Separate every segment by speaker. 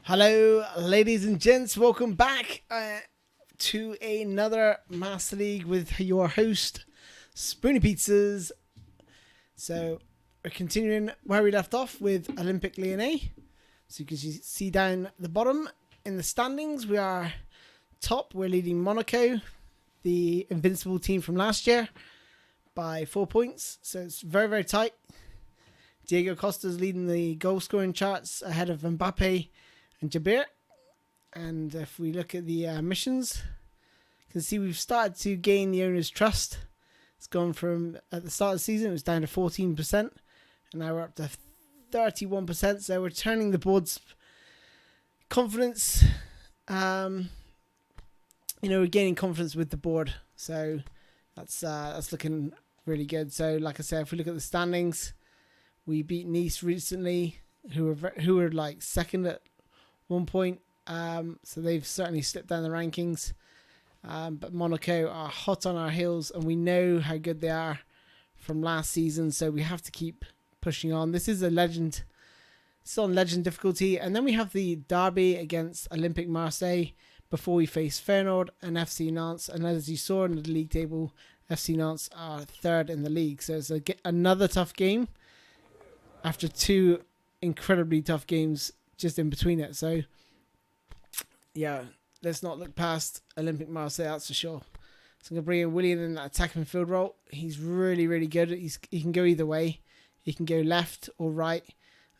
Speaker 1: Hello, ladies and gents. Welcome back to another Master League with your host, SpoonyPizzas. So, we're continuing where we left off with Olympique Lyonnais. So, you can see down the bottom in the standings, we are top. We're leading Monaco, the invincible team from last year, by 4 points. So, it's very, very tight. Diego Costa's leading the goal scoring charts ahead of Mbappe and Jabir. And if we look at the missions, you can see we've started to gain the owner's trust. It's gone from, at the start of the season, it was down to 14%, and now we're up to 31%. So we're turning the board's confidence. We're gaining confidence with the board. So that's looking really good. So like I said, if we look at the standings, we beat Nice recently, who were like second at 1 point. So they've certainly slipped down the rankings. But Monaco are hot on our heels, and we know how good they are from last season. So we have to keep pushing on. This is a legend. It's on legend difficulty. And then we have the derby against Olympique Marseille before we face Feyenoord and FC Nantes. And as you saw in the league table, FC Nantes are third in the league. So it's another tough game after two incredibly tough games just in between it. So, yeah, let's not look past Olympique Marseille, that's for sure. So I'm going to bring in Willian in that attacking field role. He's really, really good. He can go either way. He can go left or right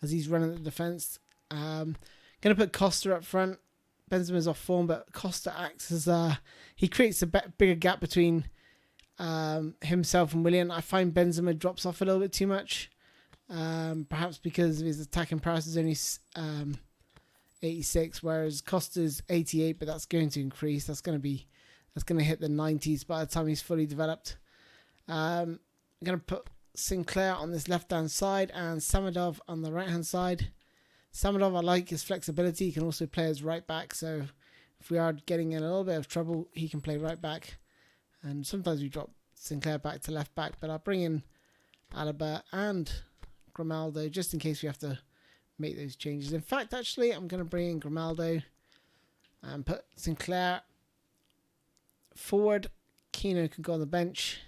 Speaker 1: as he's running the defence. Going to put Costa up front. Benzema's off form, but Costa acts as he creates a bigger gap between himself and Willian. I find Benzema drops off a little bit too much. Perhaps because of his attacking price is only 86, whereas Costa's 88, but that's going to increase. That's going to hit the 90s by the time he's fully developed. I'm going to put Sinclair on this left-hand side and Samadov on the right-hand side. Samadov, I like his flexibility. He can also play as right back, so if we are getting in a little bit of trouble, he can play right back. And sometimes we drop Sinclair back to left back, but I'll bring in Alaba and Grimaldo just in case we have to make those changes. In fact, actually, I'm going to bring in Grimaldo and put Sinclair forward. Keno can go on the bench.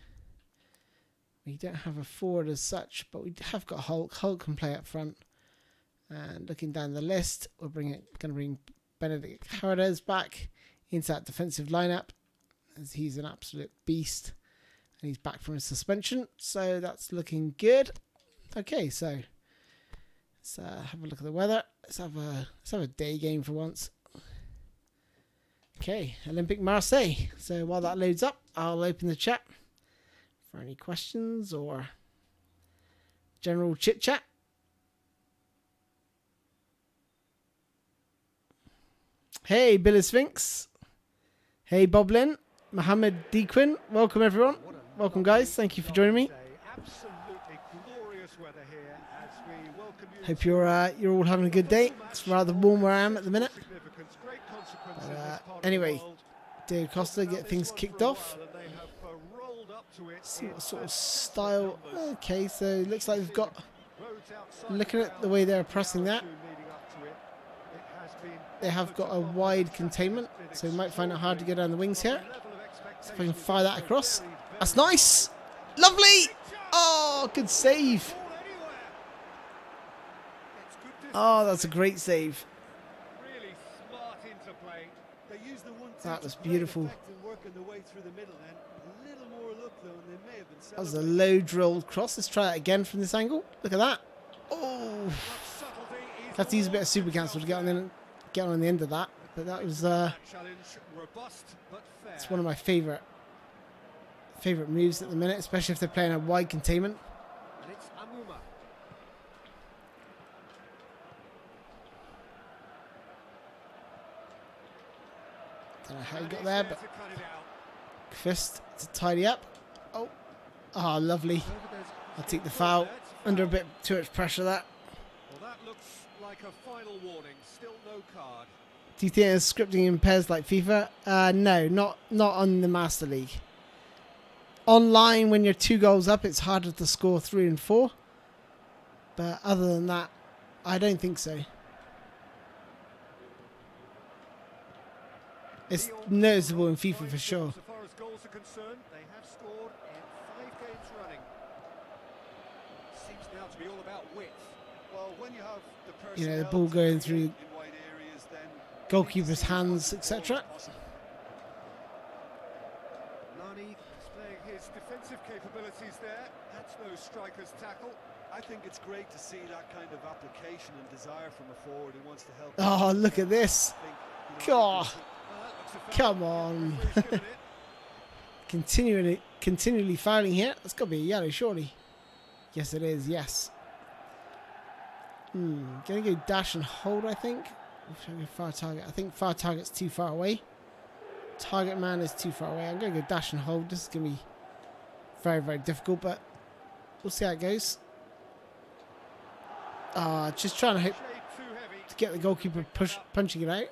Speaker 1: We don't have a forward as such, but we have got Hulk. Hulk can play up front. And looking down the list, going to bring Benedict Hernandez back into that defensive lineup, as he's an absolute beast and he's back from his suspension. So that's looking good. Okay, so let's have a look at the weather. Let's have a day game for once. Okay, Olympique Marseille. So while that loads up, I'll open the chat for any questions or general chit chat. Hey, Billy Sphinx. Hey, Boblin. Mohammed Dequin. Welcome, everyone. Welcome, guys. Thank you for joining me. Hope you're all having a good day. It's rather warm where I am at the minute. But, anyway, Diego Costa get things kicked off. See what sort of style. Okay, so it looks like we've got. Looking at the way they're pressing that, they have got a wide containment, so we might find it hard to get down the wings here. So if I can fire that across, that's nice, lovely. Oh, good save. Oh, that's a great save. That was beautiful. That was a low drilled cross. Let's try that again from this angle. Look at that. Oh, have to use a bit of super cancel to get on the end of that. But that was it's one of my favorite moves at the minute, especially if they're playing a wide containment. Don't know how he got there, but fist to tidy up. Oh, lovely. I'll take the foul. Under a bit too much pressure, that.
Speaker 2: Well, that looks like a final warning. Still no card.
Speaker 1: Do you think it's scripting in PES like FIFA? No, not on the Master League. Online, when you're 2 goals up, it's harder to score 3 and 4. But other than that, I don't think so. It's noticeable in FIFA for sure.
Speaker 2: As far as goals are concerned, they have scored in 5 games running. Seems now to be all about width. Well, when you have the
Speaker 1: You know, the ball going through
Speaker 2: in wide areas, then
Speaker 1: goalkeeper's hands, etc.
Speaker 2: Nani displaying his defensive capabilities there. That's no striker's tackle.
Speaker 3: I think it's great to see that kind of application and desire from a forward who wants to help.
Speaker 1: Oh, look at this. God. Come on. Continually fouling here. That's got to be a yellow, surely. Yes, it is. Yes. Gonna go dash and hold, I think. Far target. I think far target's too far away. Target man is too far away. I'm gonna go dash and hold. This is gonna be very, very difficult, but we'll see how it goes. Just trying to hope to get the goalkeeper punching it out.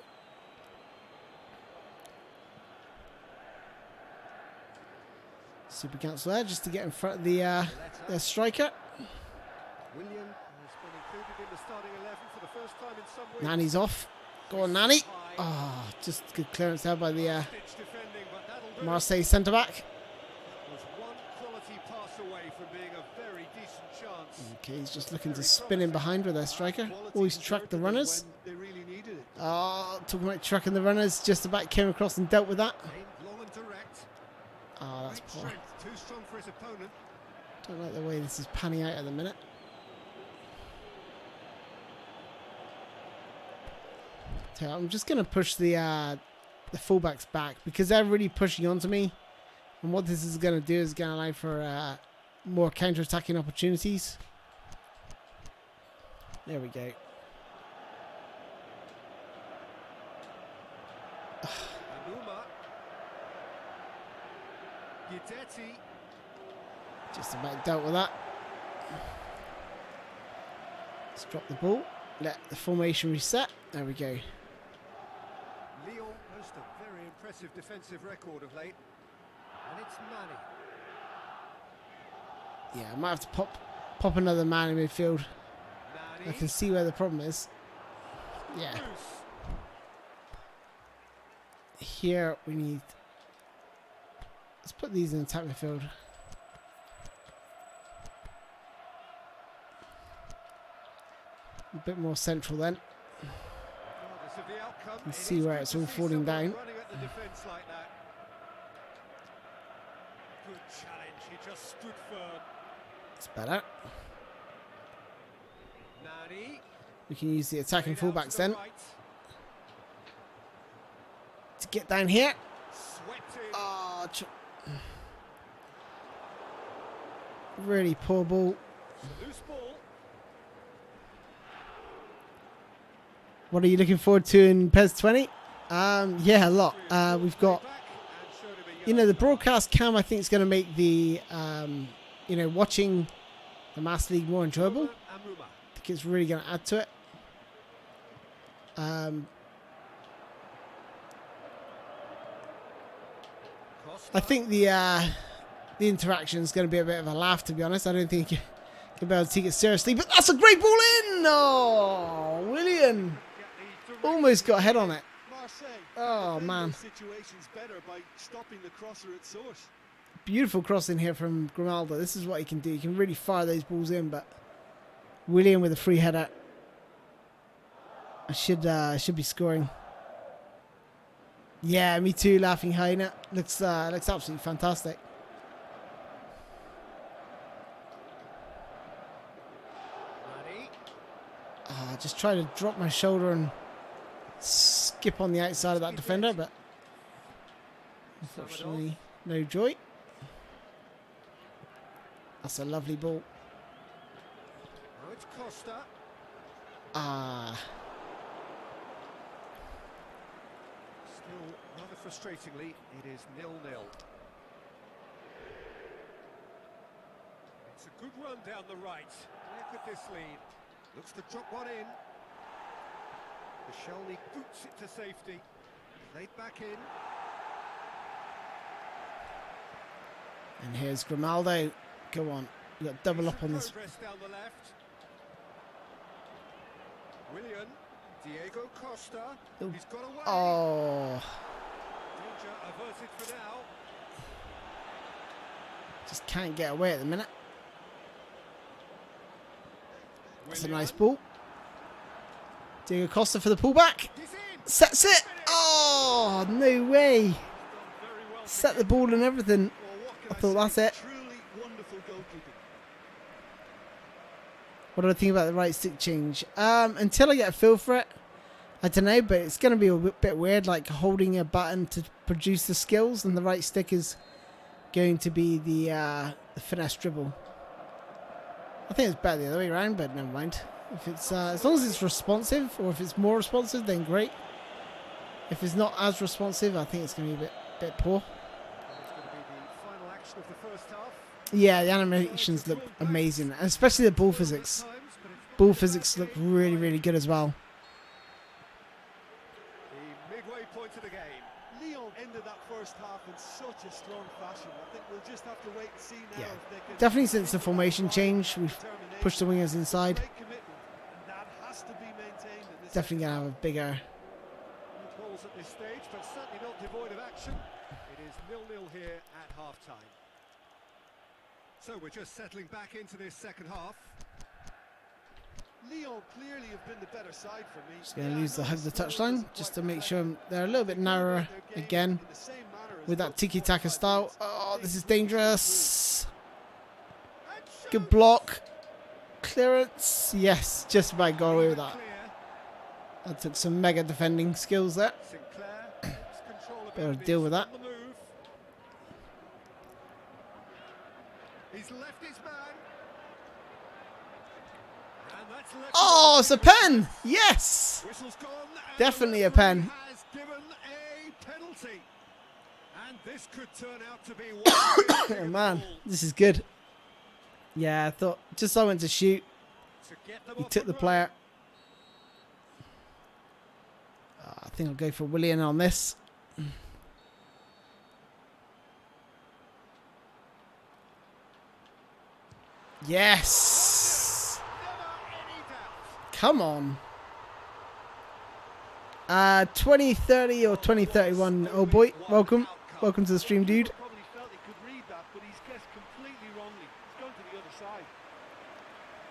Speaker 1: Super cancel there just to get in front of the striker.
Speaker 2: William has been included in the starting 11 for the first time in some weeks.
Speaker 1: Nanny's off. Go on, Nanny. Oh, just good clearance there by the Marseille centre back.
Speaker 2: Was one quality pass away from being a very decent chance.
Speaker 1: Okay, he's just looking to spin in behind with their striker. Always track the runners.
Speaker 3: They really needed it.
Speaker 1: Talking about tracking the runners, just about came across and dealt with that.
Speaker 2: Long and direct.
Speaker 1: Oh, that's poor.
Speaker 2: Too strong for his opponent.
Speaker 1: Don't like the way this is panning out at the minute. So I'm just going to push the fullbacks back because they're really pushing onto me. And what this is going to do is going to allow for more counter-attacking opportunities. There we go. Just about dealt with that. Let's drop the ball. Let the formation reset. There we go.
Speaker 2: Lyon boast a very impressive defensive record of late. And it's Nani.
Speaker 1: Yeah, I might have to pop another man in midfield.
Speaker 2: Nani.
Speaker 1: I can see where the problem is. Yeah. Here we need... Let's put these in attack midfield. A bit more central then. You can see where it's all falling down. It's better. We can use the attacking fullbacks then to get down here. Oh, really poor ball. What are you looking forward to in PES 20? Yeah, a lot. We've got, you know, the broadcast cam I think is going to make the, you know, watching the Master League more enjoyable. I think it's really going to add to it. I think the interaction is going to be a bit of a laugh, to be honest. I don't think you can be able to take it seriously, but that's a great ball in! Oh, William almost got a head on it. Oh, man. Beautiful crossing here from Grimaldo. This is what he can do. He can really fire those balls in, but William with a free header. I should be scoring. Yeah, me too, laughing hyena. Looks absolutely fantastic. Just try to drop my shoulder and skip on the outside of that defender, but unfortunately no joy. That's a lovely ball.
Speaker 2: Still, rather frustratingly, it is 0-0. It's a good run down the right. Where could this lead? Looks to drop one in. Koscielny boots it to safety. Played back in.
Speaker 1: And here's Grimaldo. Go on. We've got double up on this.
Speaker 2: Down the left. William, Diego Costa. He's got away.
Speaker 1: Oh.
Speaker 2: danger averted for now.
Speaker 1: Just can't get away at the minute. That's a nice
Speaker 2: Willian.
Speaker 1: ball. Diego Costa for the pullback.
Speaker 2: He's in.
Speaker 1: Sets it. Oh, no way.
Speaker 2: Done very well to
Speaker 1: Set the
Speaker 2: get-
Speaker 1: ball and everything.
Speaker 3: Well, what can
Speaker 1: I thought that's
Speaker 3: say?
Speaker 1: it.
Speaker 3: Truly wonderful goalkeeping.
Speaker 1: What do I think about the right stick change? Until I get a feel for it, I don't know, but it's going to be a bit weird, like holding a button to produce the skills, and the right stick is going to be the finesse dribble. I think it's better the other way around, but never mind. If it's as long as it's responsive, or if it's more responsive, then great. If it's not as responsive, I think it's going to be a bit poor.
Speaker 2: It's going to be the final action of the first half.
Speaker 1: Yeah, the animations look amazing, and especially the ball physics.
Speaker 2: Times, but it's
Speaker 1: Ball physics look really, really good as well.
Speaker 2: the midway point of the game.
Speaker 3: Lyon ended that first half in such a strong fashion. I think we'll just have to wait and see now
Speaker 1: Yeah.
Speaker 3: if they can
Speaker 1: Definitely since the formation change, we've
Speaker 3: determination.
Speaker 1: pushed the wingers inside.
Speaker 3: Great commitment, and that has to be maintained in this
Speaker 1: Definitely going to have a bigger...
Speaker 2: Good goals at this stage, but certainly not devoid of action. It is 0-0 here at half-time. So we're just settling back into this second half.
Speaker 3: Lyon clearly have been the better side for me.
Speaker 1: Just going to lose the hug the touchline, just to make sure they're a little bit narrower again with that tiki-taka style. Oh, this is dangerous. Good block. Clearance. Yes, just about got away with that. That took some mega defending skills there.
Speaker 2: Sinclair takes control of
Speaker 1: Better
Speaker 2: enemies
Speaker 1: deal with that.
Speaker 2: on the move. He's left his man. And that's left
Speaker 1: Oh, it's a pen. Yes.
Speaker 2: Whistle's gone. And
Speaker 1: Definitely
Speaker 2: the
Speaker 1: a pen.
Speaker 2: referee has given a penalty. And this could turn out to be one
Speaker 1: Oh, man, this is good. Yeah, I thought just I went to shoot.
Speaker 2: to get them
Speaker 1: He
Speaker 2: off
Speaker 1: took the
Speaker 2: run.
Speaker 1: player. I think I'll go for Willian on this. Yes.
Speaker 2: Never any doubt.
Speaker 1: Come on. 2030 or 2031. Oh boy, welcome. Welcome to the stream, dude.
Speaker 3: Probably felt he could read that, but he's guessed completely wrongly. He's gone to the other side.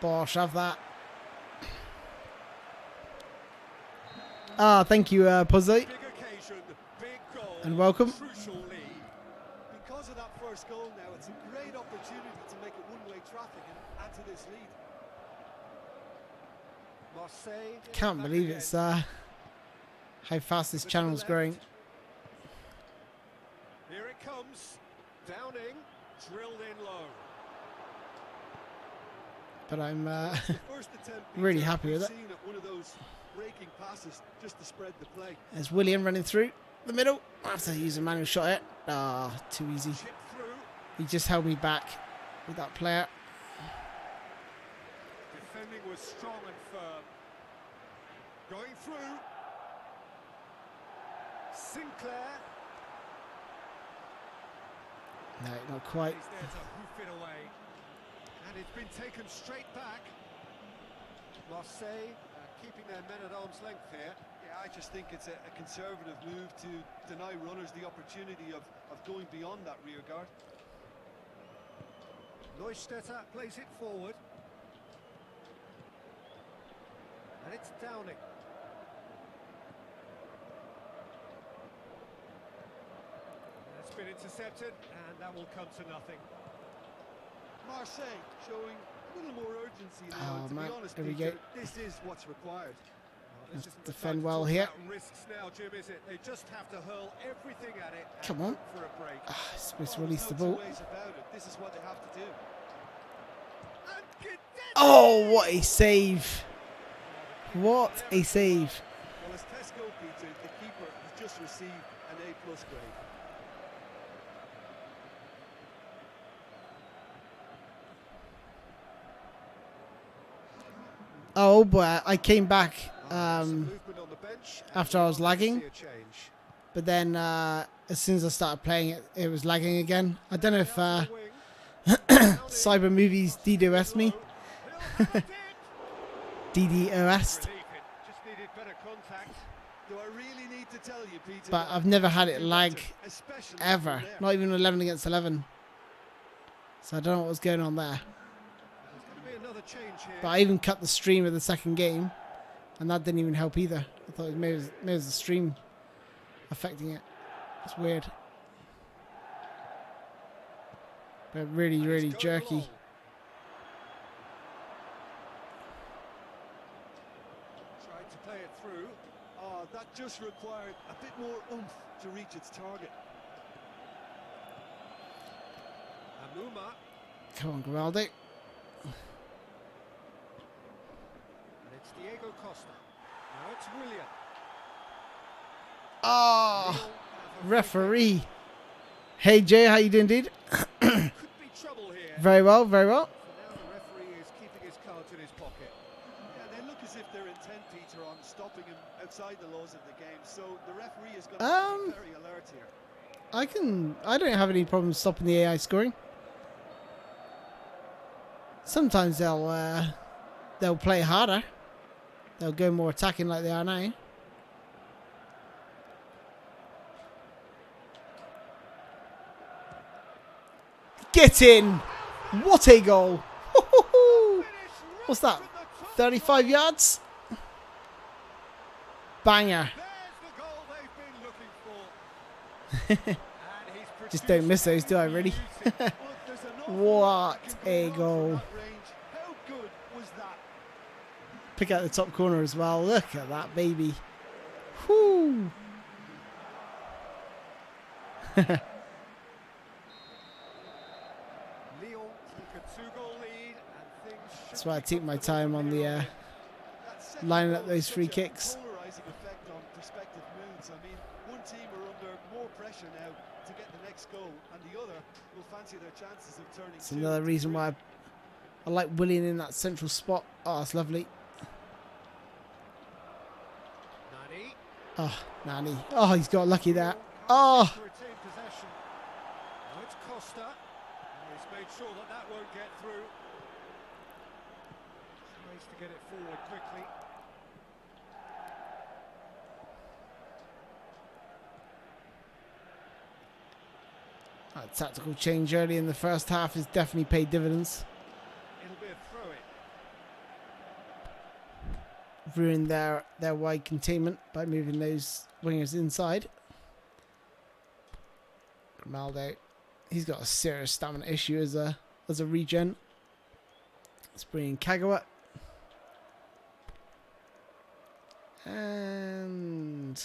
Speaker 1: Bosh, have that. Ah, thank you, Puzzle.
Speaker 2: Big occasion, big goal.
Speaker 1: And welcome.
Speaker 2: Crucial lead.
Speaker 3: Because of that first goal now, it's a great opportunity to make it one-way traffic and add to this lead.
Speaker 2: Marseille.
Speaker 1: Can't
Speaker 2: back
Speaker 1: believe
Speaker 2: again.
Speaker 1: it's how fast this channel's growing.
Speaker 2: Here it comes. Downing, drilled in low.
Speaker 1: But I'm
Speaker 3: The first attempt
Speaker 1: really
Speaker 3: Peter,
Speaker 1: happy with
Speaker 3: we've
Speaker 1: it.
Speaker 3: seen one of those breaking passes just to spread the play.
Speaker 1: There's William running through the middle. I have to use a manual shot it. Ah, too easy.
Speaker 2: Chip through.
Speaker 1: He just held me back with that player.
Speaker 2: Defending was strong and firm. Going through. Sinclair.
Speaker 1: No, not quite.
Speaker 2: He's there to hoof it away. And it's been taken straight back. Marseille keeping their men at arm's length here.
Speaker 3: Yeah, I just think it's a conservative move to deny runners the opportunity of going beyond that rear guard.
Speaker 2: Neustetter plays it forward. And it's Downing. That's been intercepted, and that will come to nothing.
Speaker 3: Marseille showing a little more urgency now.
Speaker 1: Oh,
Speaker 3: and to
Speaker 1: man,
Speaker 3: be honest,
Speaker 1: here we
Speaker 3: Peter,
Speaker 1: go.
Speaker 3: this is what's required.
Speaker 2: Well, this
Speaker 1: Let's
Speaker 2: isn't the
Speaker 1: defend
Speaker 2: time to
Speaker 1: well
Speaker 2: talk
Speaker 1: here.
Speaker 2: about risks now, Jim, is it? They just have to hurl everything at it. and
Speaker 1: Come on.
Speaker 2: hope for a break.
Speaker 1: Ah, he's supposed to
Speaker 3: Oh,
Speaker 1: release the
Speaker 3: there's no
Speaker 1: ball.
Speaker 3: two ways about it. This is what they have to do.
Speaker 2: Ankit
Speaker 1: Oh, what a save. What a save.
Speaker 3: Well, as Tesco, Peter, the keeper has just received an A+ grade.
Speaker 1: Oh, boy, I came back
Speaker 2: Some movement on the bench, and
Speaker 1: after I was
Speaker 2: we'll
Speaker 1: lagging.
Speaker 2: see a change.
Speaker 1: but then as soon as I started playing it, it was lagging again. I don't know if
Speaker 2: Out to the wing.
Speaker 1: Cyber Movies DDoS me.
Speaker 2: He'll have it.
Speaker 1: DDoS.
Speaker 2: Relief, it just needed better contact.
Speaker 3: Do I really need to tell you, Peter?
Speaker 1: But I've never had it lag
Speaker 3: Especially
Speaker 1: ever.
Speaker 3: from there.
Speaker 1: Not even 11 against 11. So I don't know what was going on there.
Speaker 2: There's going to be another change here.
Speaker 1: But I even cut the stream of the second game, and that didn't even help either. I thought maybe it was the stream affecting it. It's weird. But really,
Speaker 2: And
Speaker 1: really
Speaker 2: it's going
Speaker 1: jerky.
Speaker 2: long. Tried to play it through.
Speaker 3: Oh, that just required a bit more oomph to reach its target.
Speaker 2: Amuma.
Speaker 1: Come on, Grimaldi.
Speaker 2: And it's Diego Costa. Now it's Willian.
Speaker 1: Oh,
Speaker 2: Lyon have a free
Speaker 1: referee. Hey, Jay, how you doing, dude?
Speaker 2: kick. Could be trouble here.
Speaker 1: Very well, very well.
Speaker 2: For now, the referee is keeping his cards in his pocket.
Speaker 3: Yeah, they look as if they're intent, Peter, on stopping him outside the laws of the game. So the referee is going to be very alert here.
Speaker 1: I don't have any problems stopping the AI scoring. Sometimes they'll play harder. They'll go more attacking like they are now. Get in! What a goal! What's that? 35 yards? Banger.
Speaker 2: There's the goal they've been looking for. And he's
Speaker 1: Just don't miss those, do I, really?
Speaker 3: Look, there's an awful
Speaker 1: What
Speaker 3: lot that
Speaker 1: a
Speaker 3: can go
Speaker 1: goal.
Speaker 3: wrong from that range. How good was that?
Speaker 1: Pick out the top corner as well. Look at that, baby. Whoo!
Speaker 2: Lyon take a 2-goal lead and things should
Speaker 1: That's why I
Speaker 2: be
Speaker 1: take my
Speaker 2: comfortable
Speaker 1: time
Speaker 2: from
Speaker 1: on
Speaker 2: here
Speaker 1: the
Speaker 2: on in.
Speaker 3: That second
Speaker 1: lining up
Speaker 3: goal
Speaker 1: those
Speaker 3: has
Speaker 1: free
Speaker 3: such a
Speaker 1: kicks.
Speaker 3: polarising effect on prospective moods. I mean, one team are under more pressure now to get the next goal, and the other will fancy their chances of turning.
Speaker 1: It's another reason why I like Willian in that central spot. Oh, that's lovely.
Speaker 2: Nani.
Speaker 1: Oh, Nani. Oh, he's got lucky there. Oh,
Speaker 2: To retain possession. Now it's Costa. And he's made sure that that won't get through. Tries to get it forward quickly.
Speaker 1: that tactical change early in the first half has definitely paid dividends.
Speaker 2: It'll be a throw-in.
Speaker 1: Ruined their wide containment by moving those wingers inside. Grimaldi, he's got a serious stamina issue as a regen. Let's bring in Kagawa. And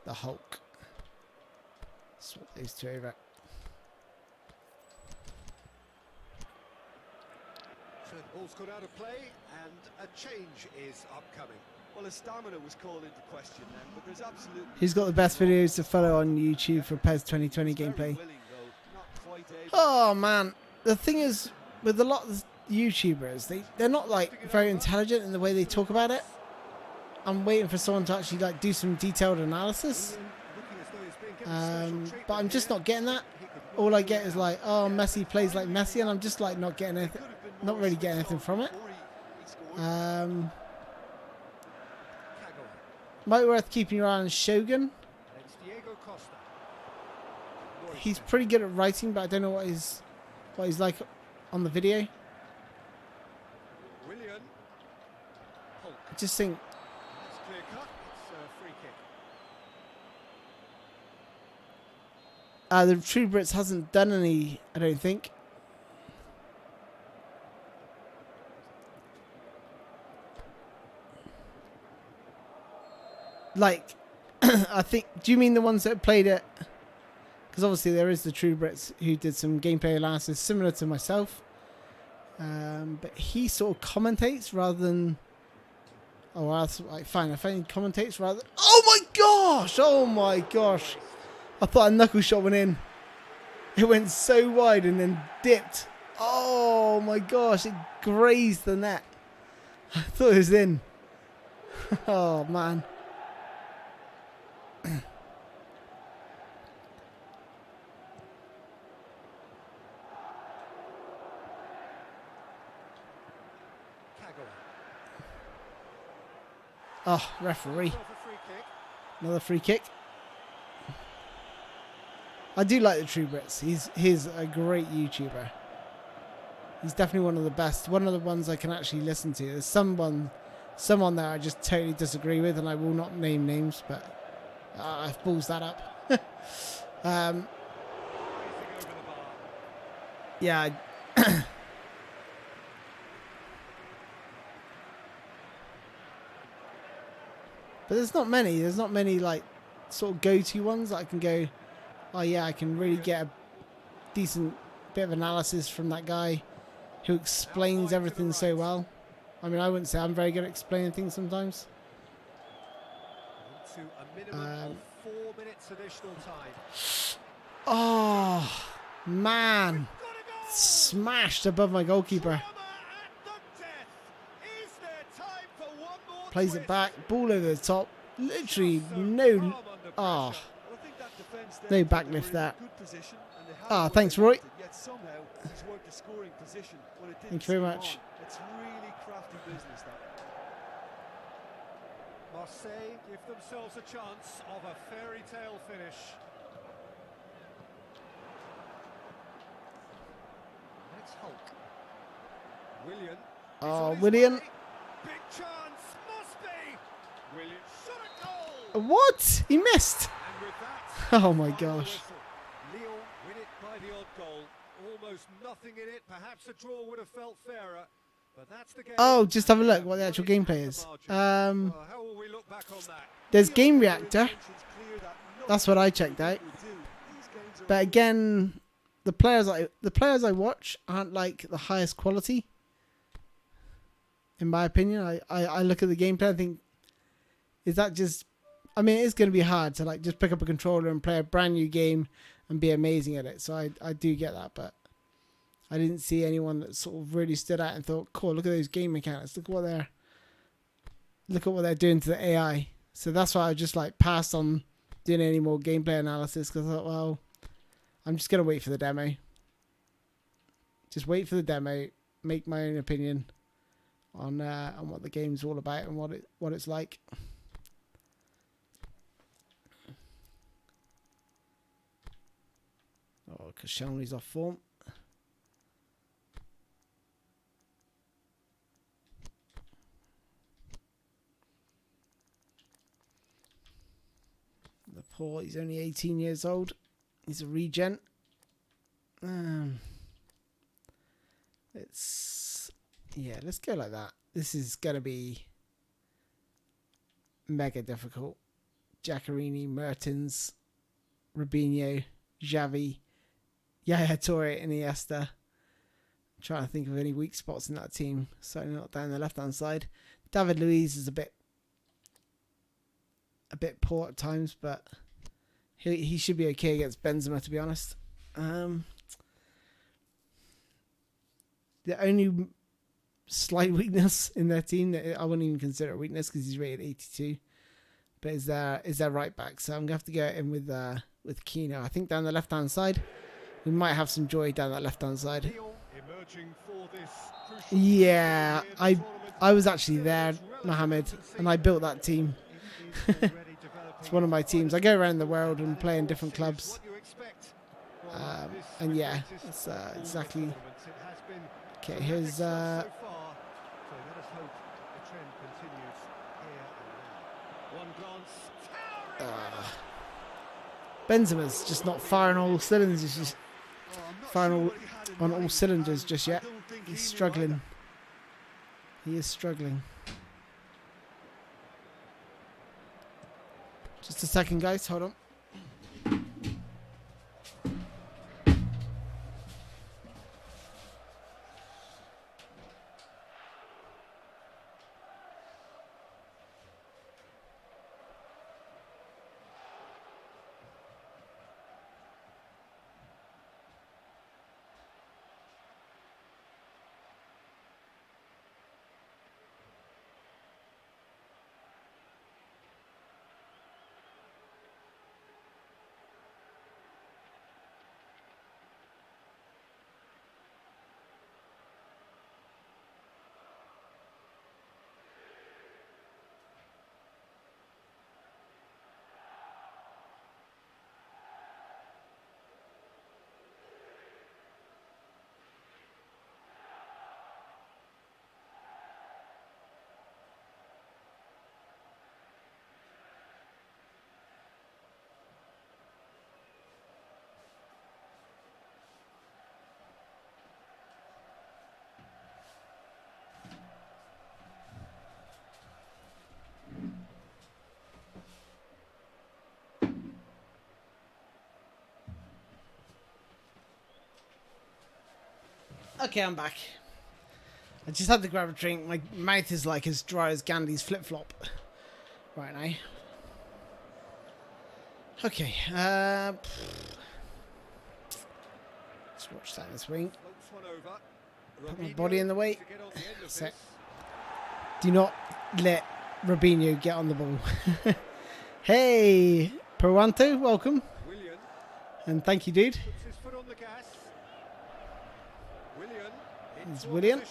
Speaker 1: the Hulk. Swap these two over.
Speaker 2: So the ball's gone out of play and a change is upcoming.
Speaker 3: Well, his stamina was called into question then, but there's absolutely.
Speaker 1: Who's got the best videos to follow on YouTube for PES 2020
Speaker 3: Very
Speaker 1: gameplay?
Speaker 3: willing, though, not quite able.
Speaker 1: Oh man, the thing is with a lot of YouTubers, they're not like very intelligent in the way they talk about it. I'm waiting for someone to actually like do some detailed analysis.
Speaker 2: Looking as though he's being given special treatment
Speaker 1: But I'm just
Speaker 2: here.
Speaker 1: not getting that.
Speaker 2: He could
Speaker 1: All I
Speaker 2: well
Speaker 1: get
Speaker 2: do
Speaker 1: is
Speaker 2: that.
Speaker 1: like, oh, Messi plays like Messi, and I'm just like not getting anything,
Speaker 3: Could have been
Speaker 1: not
Speaker 3: more
Speaker 1: really getting
Speaker 3: switched
Speaker 1: anything
Speaker 3: on
Speaker 1: from it.
Speaker 3: before he scored.
Speaker 2: Kagawa.
Speaker 1: Might be worth keeping your eye on Shogun.
Speaker 2: And it's Diego Costa.
Speaker 1: He's pretty good at writing, but I don't know what he's like on the video.
Speaker 2: Willian. Hulk.
Speaker 1: I just think
Speaker 2: That's clear cut. It's a free kick.
Speaker 1: the True Brits hasn't done any, I don't think. Like, I think, do you mean the ones that played it? Because obviously there is the True Brits who did some gameplay analysis similar to myself. But he sort of commentates rather than... Oh, that's like, fine. I find he commentates rather... Oh my gosh! Oh my gosh! I thought a knuckle shot went in. It went so wide and then dipped. Oh my gosh! It grazed the net. I thought it was in. Oh man.
Speaker 2: Kagawa.
Speaker 1: Oh, referee.
Speaker 2: Off a free kick.
Speaker 1: Another free kick. I do like the True Brits. He's a great YouTuber. He's definitely one of the best. One of the ones I can actually listen to. There's someone there I just totally disagree with, and I will not name names, but I've balls that up. Yeah. But there's not many. There's not many like sort of go-to ones that I can go, oh yeah, I can really get a decent bit of analysis from that guy who explains everything so well. I mean, I wouldn't say I'm very good at explaining things sometimes.
Speaker 2: To a minimum of 4 minutes additional time.
Speaker 1: Oh, man. Smashed above my goalkeeper. Plays it back. Ball over the top. Literally no... Oh. No backlift there. Ah, thanks, Roy. Thank you very much.
Speaker 3: It's really crafty business, that.
Speaker 2: Marseille give themselves a chance of a fairy tale finish. Let's hope. Willian.
Speaker 1: Oh, Willian.
Speaker 2: Big chance, must be. Willian shot a goal.
Speaker 1: What? He missed.
Speaker 2: And with that,
Speaker 1: Oh my gosh.
Speaker 2: Lyon win it by the odd goal. Almost nothing in it. Perhaps a draw would have felt fairer. But that's the game.
Speaker 1: Oh, just have a look what the actual gameplay is.
Speaker 2: How will we look back on that?
Speaker 1: There's Game Reactor. That's what I checked out. But again, the players I watch aren't like the highest quality. In my opinion, I look at the gameplay. I think, is that just? I mean, it's going to be hard to like just pick up a controller and play a brand new game and be amazing at it. So I do get that, but I didn't see anyone that sort of really stood out and thought, cool, look at those game mechanics. Look at what they're doing to the AI. So that's why I just like passed on doing any more gameplay analysis, because I thought, well, I'm just going to wait for the demo. Just wait for the demo, make my own opinion on what the game's all about and what it's like. Oh, Koscielny's off form. Paul, he's only 18 years old. He's a regen. Let's go like that. This is going to be mega difficult. Giaccherini, Mertens, Robinho, Xavi, Yaya Toure, Iniesta. I'm trying to think of any weak spots in that team. Certainly not down the left-hand side. David Luiz is a bit poor at times, but he should be okay against Benzema, to be honest. The only slight weakness in their team that I wouldn't even consider a weakness because he's rated 82, but is their right back. So I'm gonna have to go in with Kino. I think down the left hand side, we might have some joy down that left hand side. Yeah, I was actually there, Mohammed, and I built that team. It's one of my teams. I go around the world and play in different clubs. And yeah, it's exactly. Okay, here's. Benzema's just not firing on all cylinders. He's just firing on all cylinders just yet. He's struggling. He is struggling. Just a second, guys. Hold on. Okay, I'm back. I just had to grab a drink. My mouth is like as dry as Gandhi's flip-flop right now. Okay, let's watch that this week. Put my body in the way. That's it. Do not let Robinho get on the ball. Hey, Perwanto, welcome. And thank you, dude. There's William.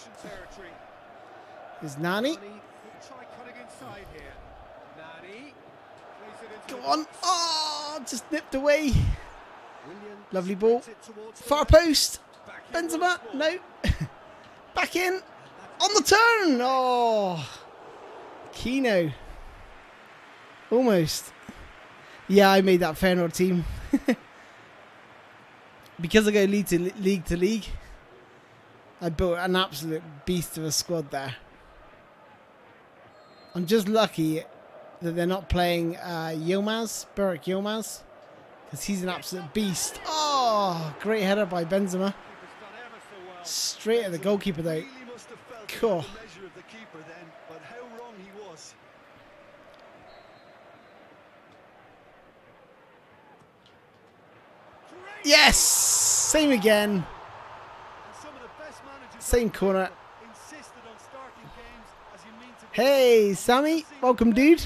Speaker 1: There's Nani. Go on. Oh, just nipped away. Lovely ball. Far post. Benzema. No. Back in. On the turn. Oh. Keno. Almost. Yeah, I made that Feyenoord team. Because I go league to league, I built an absolute beast of a squad there. I'm just lucky that they're not playing Yilmaz, Burak Yilmaz, because he's an absolute beast. Oh, great header by Benzema. Straight at the goalkeeper though. Cool. Yes! Same again. Same corner. Hey, Sammy. Welcome, dude.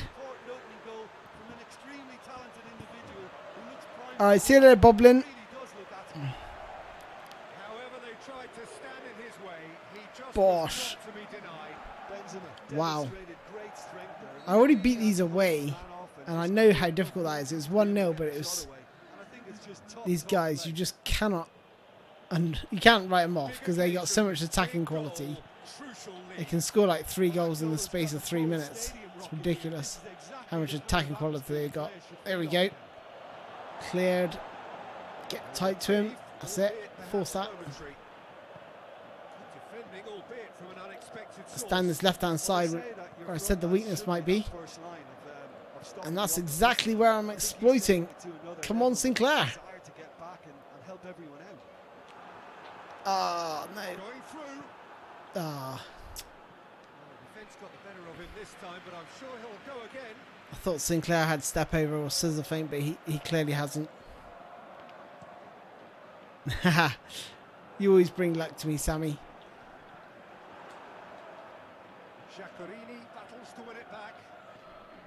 Speaker 1: Alright, see you later, Boblin. Bosh. Wow. I already beat these away, and I know how difficult that is. It was 1-0, but it was... These guys, you just cannot... And you can't write them off, because they got so much attacking quality. They can score like 3 goals in the space of 3 minutes. It's ridiculous how much attacking quality they got. There we go. Cleared. Get tight to him. That's it. Force that. Stand this left-hand side where I said the weakness might be. And that's exactly where I'm exploiting. Come on, Sinclair. Ah, no. Ah. I thought Sinclair had step over or scissor feint, but he clearly hasn't. You always bring luck to me, Sammy.
Speaker 2: Giaccherini battles to win it back.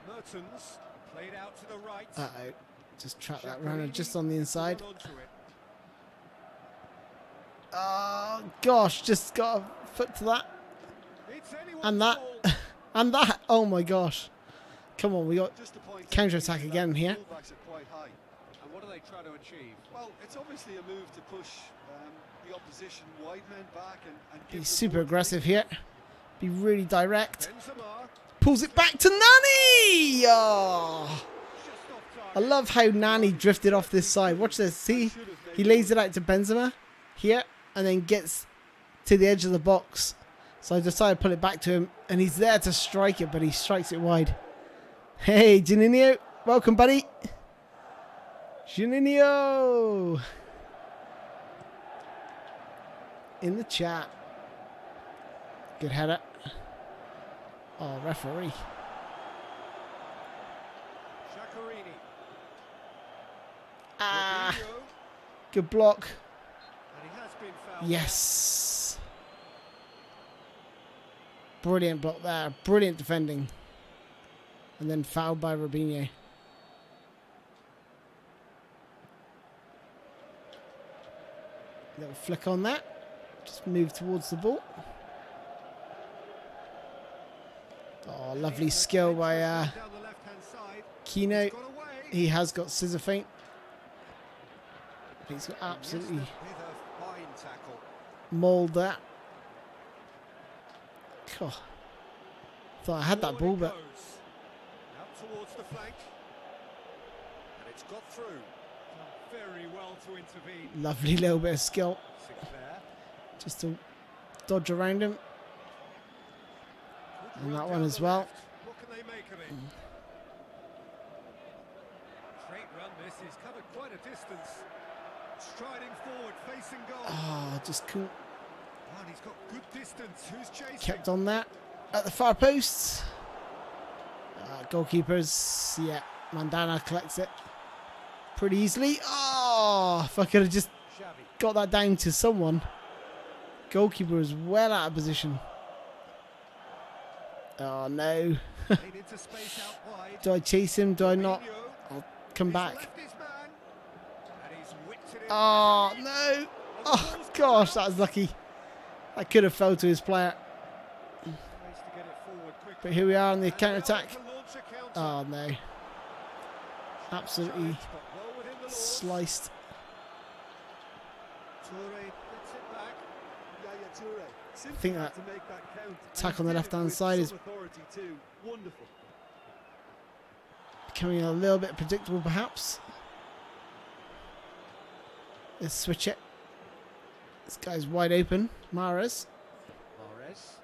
Speaker 2: Mertens played out to the right.
Speaker 1: Uh-oh. Just trap that runner just on the inside. Oh, gosh. Just got a foot to that. And that. And that. Oh, my gosh. Come on, we got counter-attack again here.
Speaker 2: And what do they try to achieve? Well, it's obviously a move to push the opposition wide men back and
Speaker 1: Be super aggressive here. Be really direct. Pulls it back to Nani! Oh. I love how Nani drifted off this side. Watch this. See? He lays it out to Benzema here and then gets to the edge of the box. So I decided to pull it back to him, and he's there to strike it, but he strikes it wide. Hey, Juninho. Welcome, buddy. Juninho. In the chat. Good header. Oh, referee. Ah. Good block. Yes. Brilliant block there. Brilliant defending. And then fouled by Robinho. Little flick on that. Just move towards the ball. Oh, lovely skill by Keno. He has got scissor feint. He's got absolutely mauled that. God. Thought I had that ball, but
Speaker 2: towards the flank, and it's got through. Very well to intervene.
Speaker 1: Lovely little bit of skill. Just to dodge around him. And that one as well.
Speaker 2: What can they make of it? Great run this. He's covered quite a distance. Striding forward, facing goal.
Speaker 1: Oh, just couldn't
Speaker 2: Oh, and he's got good distance. Who's chasing?
Speaker 1: Kept on that at the far posts. Goalkeepers, yeah. Mandana collects it pretty easily. Oh, if I could have just got that down to someone. Goalkeeper is well out of position. Oh no.
Speaker 2: Into space out wide.
Speaker 1: Do I chase him? Do I not? I'll come
Speaker 2: He's
Speaker 1: back.
Speaker 2: left his man, and he's whipped it in.
Speaker 1: Oh no. Oh gosh, that was lucky. I could have fell to his player.
Speaker 2: Tries to get it forward quickly.
Speaker 1: But here we are on the
Speaker 2: And
Speaker 1: counter attack.
Speaker 2: to launch a counter.
Speaker 1: Oh no. Absolutely
Speaker 2: Challenge, but well within the law.
Speaker 1: sliced.
Speaker 2: Toure gets it back.
Speaker 3: Yaya Toure.
Speaker 1: I
Speaker 3: Simply
Speaker 1: think
Speaker 3: had
Speaker 1: that
Speaker 3: to make that count.
Speaker 1: attack
Speaker 3: And
Speaker 1: on the
Speaker 3: he did it
Speaker 1: left-hand
Speaker 3: with
Speaker 1: side is
Speaker 3: some authority too. Wonderful.
Speaker 1: Becoming a little bit predictable perhaps. Let's switch it. This guy's wide open. Mahrez.
Speaker 2: Mahrez.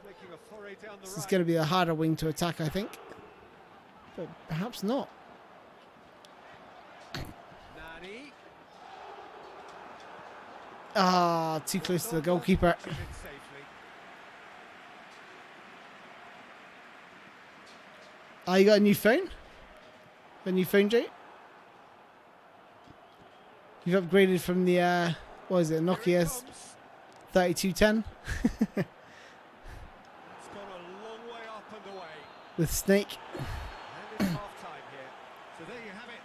Speaker 2: Making a foray down the
Speaker 1: This
Speaker 2: right.
Speaker 1: is going to be a harder wing to attack, I think. But perhaps not.
Speaker 2: Nani.
Speaker 1: Ah, too close to the goalkeeper.
Speaker 2: Catches it safely.
Speaker 1: Ah, you got a new phone? A new phone, Joe? You've upgraded from the, what is it,
Speaker 2: Here
Speaker 1: Nokia
Speaker 2: it comes.
Speaker 1: 3210
Speaker 2: It's gone a long way up and away.
Speaker 1: with Snake.
Speaker 2: And it's half time here. So there you have it.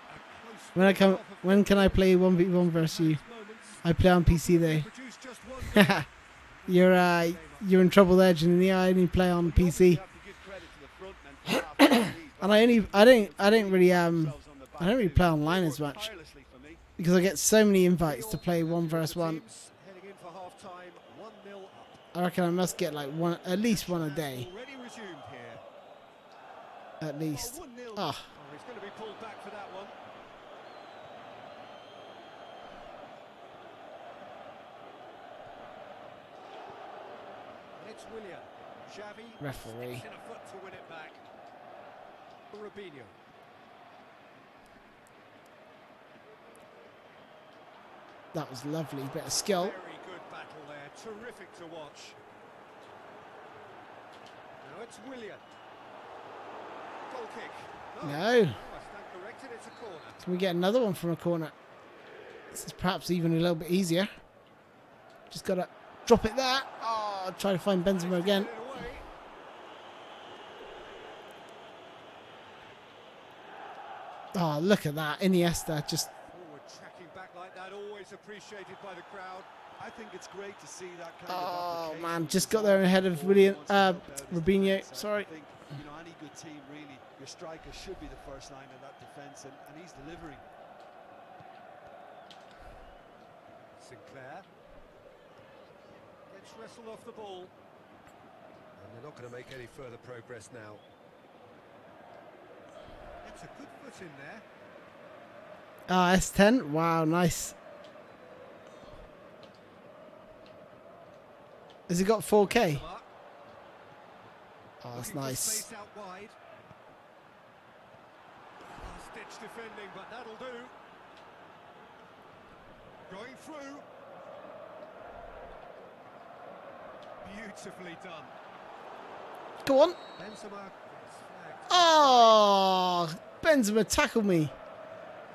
Speaker 2: A close
Speaker 1: When can I play 1v1 versus you? I play on PC though. You're in trouble there, Janine. I only play on PC. And I don't really play online as much because I get so many invites to play 1 versus 1.
Speaker 2: Heading in for half time, 1-0 up.
Speaker 1: I reckon I must get like at least one a day,
Speaker 2: Already resumed here.
Speaker 1: at least.
Speaker 3: 1-0.
Speaker 1: Oh,
Speaker 2: Oh, he's going to be pulled back for that one. And it's Willian. Xavi
Speaker 1: referee.
Speaker 2: sticks in a foot to win it back. Robinho.
Speaker 1: That was lovely, bit of skill.
Speaker 2: Very good battle there. Terrific to watch. Now it's Willian. Goal kick.
Speaker 1: No.
Speaker 2: I stand corrected. It's a corner.
Speaker 1: Can we get another one from a corner? This is perhaps even a little bit easier. Just gotta drop it there. Oh, try to find Benzema again.
Speaker 2: Get it away.
Speaker 1: Oh, look at that. Iniesta just...
Speaker 2: Forward tracking back like that, always appreciated by the crowd.
Speaker 3: I think it's great to see that kind
Speaker 1: Oh,
Speaker 3: of application.
Speaker 1: man. Just got there ahead of William... Robinho. Sorry.
Speaker 3: I think, any good team, really, your striker should be the first line of that defence, and he's delivering.
Speaker 2: Sinclair gets wrestled off the ball. And they're not going to make any further progress now. It's a good foot in there.
Speaker 1: Ah, S10. Wow, nice. Has he got 4K? Oh, that's
Speaker 2: Looking for
Speaker 1: nice.
Speaker 2: space out wide. Stitch defending, but that'll do. Going through. Beautifully done.
Speaker 1: Go on.
Speaker 2: Benzema gets flagged.
Speaker 1: Oh, Benzema tackled me.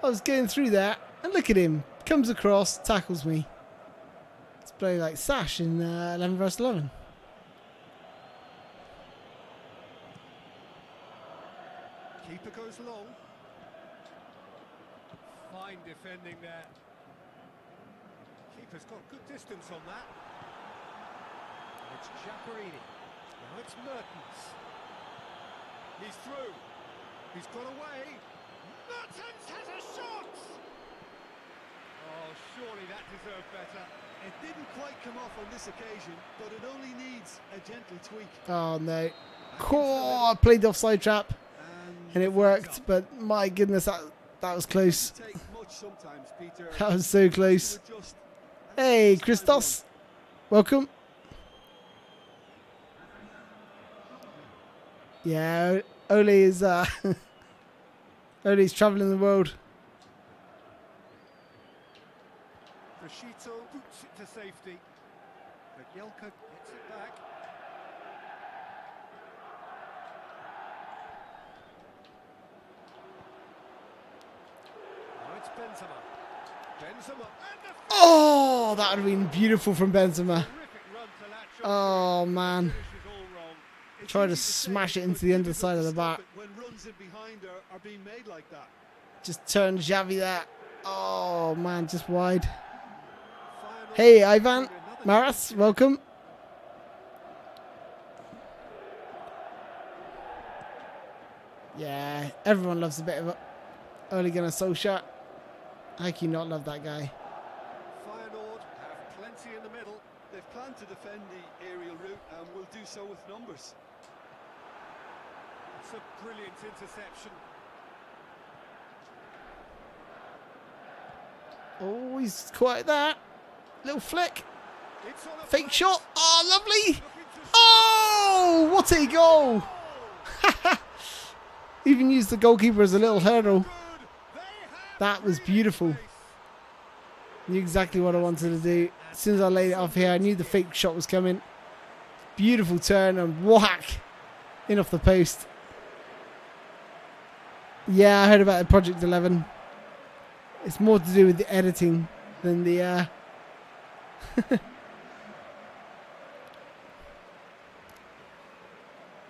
Speaker 1: I was going through there, and look at him. Comes across, tackles me. Let's play like Sash in 11 vs 11.
Speaker 2: Keeper goes long. Fine defending there. Keeper's got good distance on that. It's Giacorini. Now it's Mertens. He's through. He's got away. Mertens has a shot! Oh, surely that deserved better.
Speaker 3: It didn't quite come off on this occasion, but it only needs a gentle tweak.
Speaker 1: Oh, no. Oh, I played the offside trap, and it worked, but my goodness, that was close.
Speaker 3: Take much sometimes, Peter.
Speaker 1: That was so close.
Speaker 3: To adjust.
Speaker 1: Hey, Christos. Welcome. Yeah, Ole is Ole's travelling the world.
Speaker 2: Rashito boots it to safety. Yelka gets it back. Now it's Benzema. Benzema. And the
Speaker 1: Oh, that would have been beautiful from Benzema.
Speaker 2: terrific run to latch on.
Speaker 1: Oh, man.
Speaker 2: Finish is all wrong.
Speaker 3: It's
Speaker 1: Tried to
Speaker 3: easy say,
Speaker 1: smash it
Speaker 3: but
Speaker 1: into the
Speaker 3: difficult
Speaker 1: underside of
Speaker 3: to
Speaker 1: the
Speaker 3: stop
Speaker 1: bar.
Speaker 3: it when runs in behind are being made like that.
Speaker 1: Just turn Xavi there. Oh, man, just wide.
Speaker 2: Final
Speaker 1: Hey, Ivan.
Speaker 2: another
Speaker 1: Maras, welcome. Yeah, everyone loves a bit of a Ole Gunnar Solskjaer. How can you not love that guy?
Speaker 2: Feyenoord have plenty in the middle.
Speaker 3: They've planned to defend the aerial route and will do so with numbers.
Speaker 2: It's a brilliant interception.
Speaker 1: Oh, he's quite that. Little flick.
Speaker 2: It's on a
Speaker 1: Fake
Speaker 2: flank.
Speaker 1: shot. Oh, lovely.
Speaker 2: Looking to shoot.
Speaker 1: Oh, what a goal. Even used the goalkeeper as a little hurdle.
Speaker 2: Good. They have
Speaker 1: That was
Speaker 2: created
Speaker 1: beautiful.
Speaker 2: space.
Speaker 1: Knew exactly what I wanted to do. As soon as I laid it off here, I knew the fake shot was coming. Beautiful turn and whack. In off the post. Yeah, I heard about Project 11. It's more to do with the editing than the...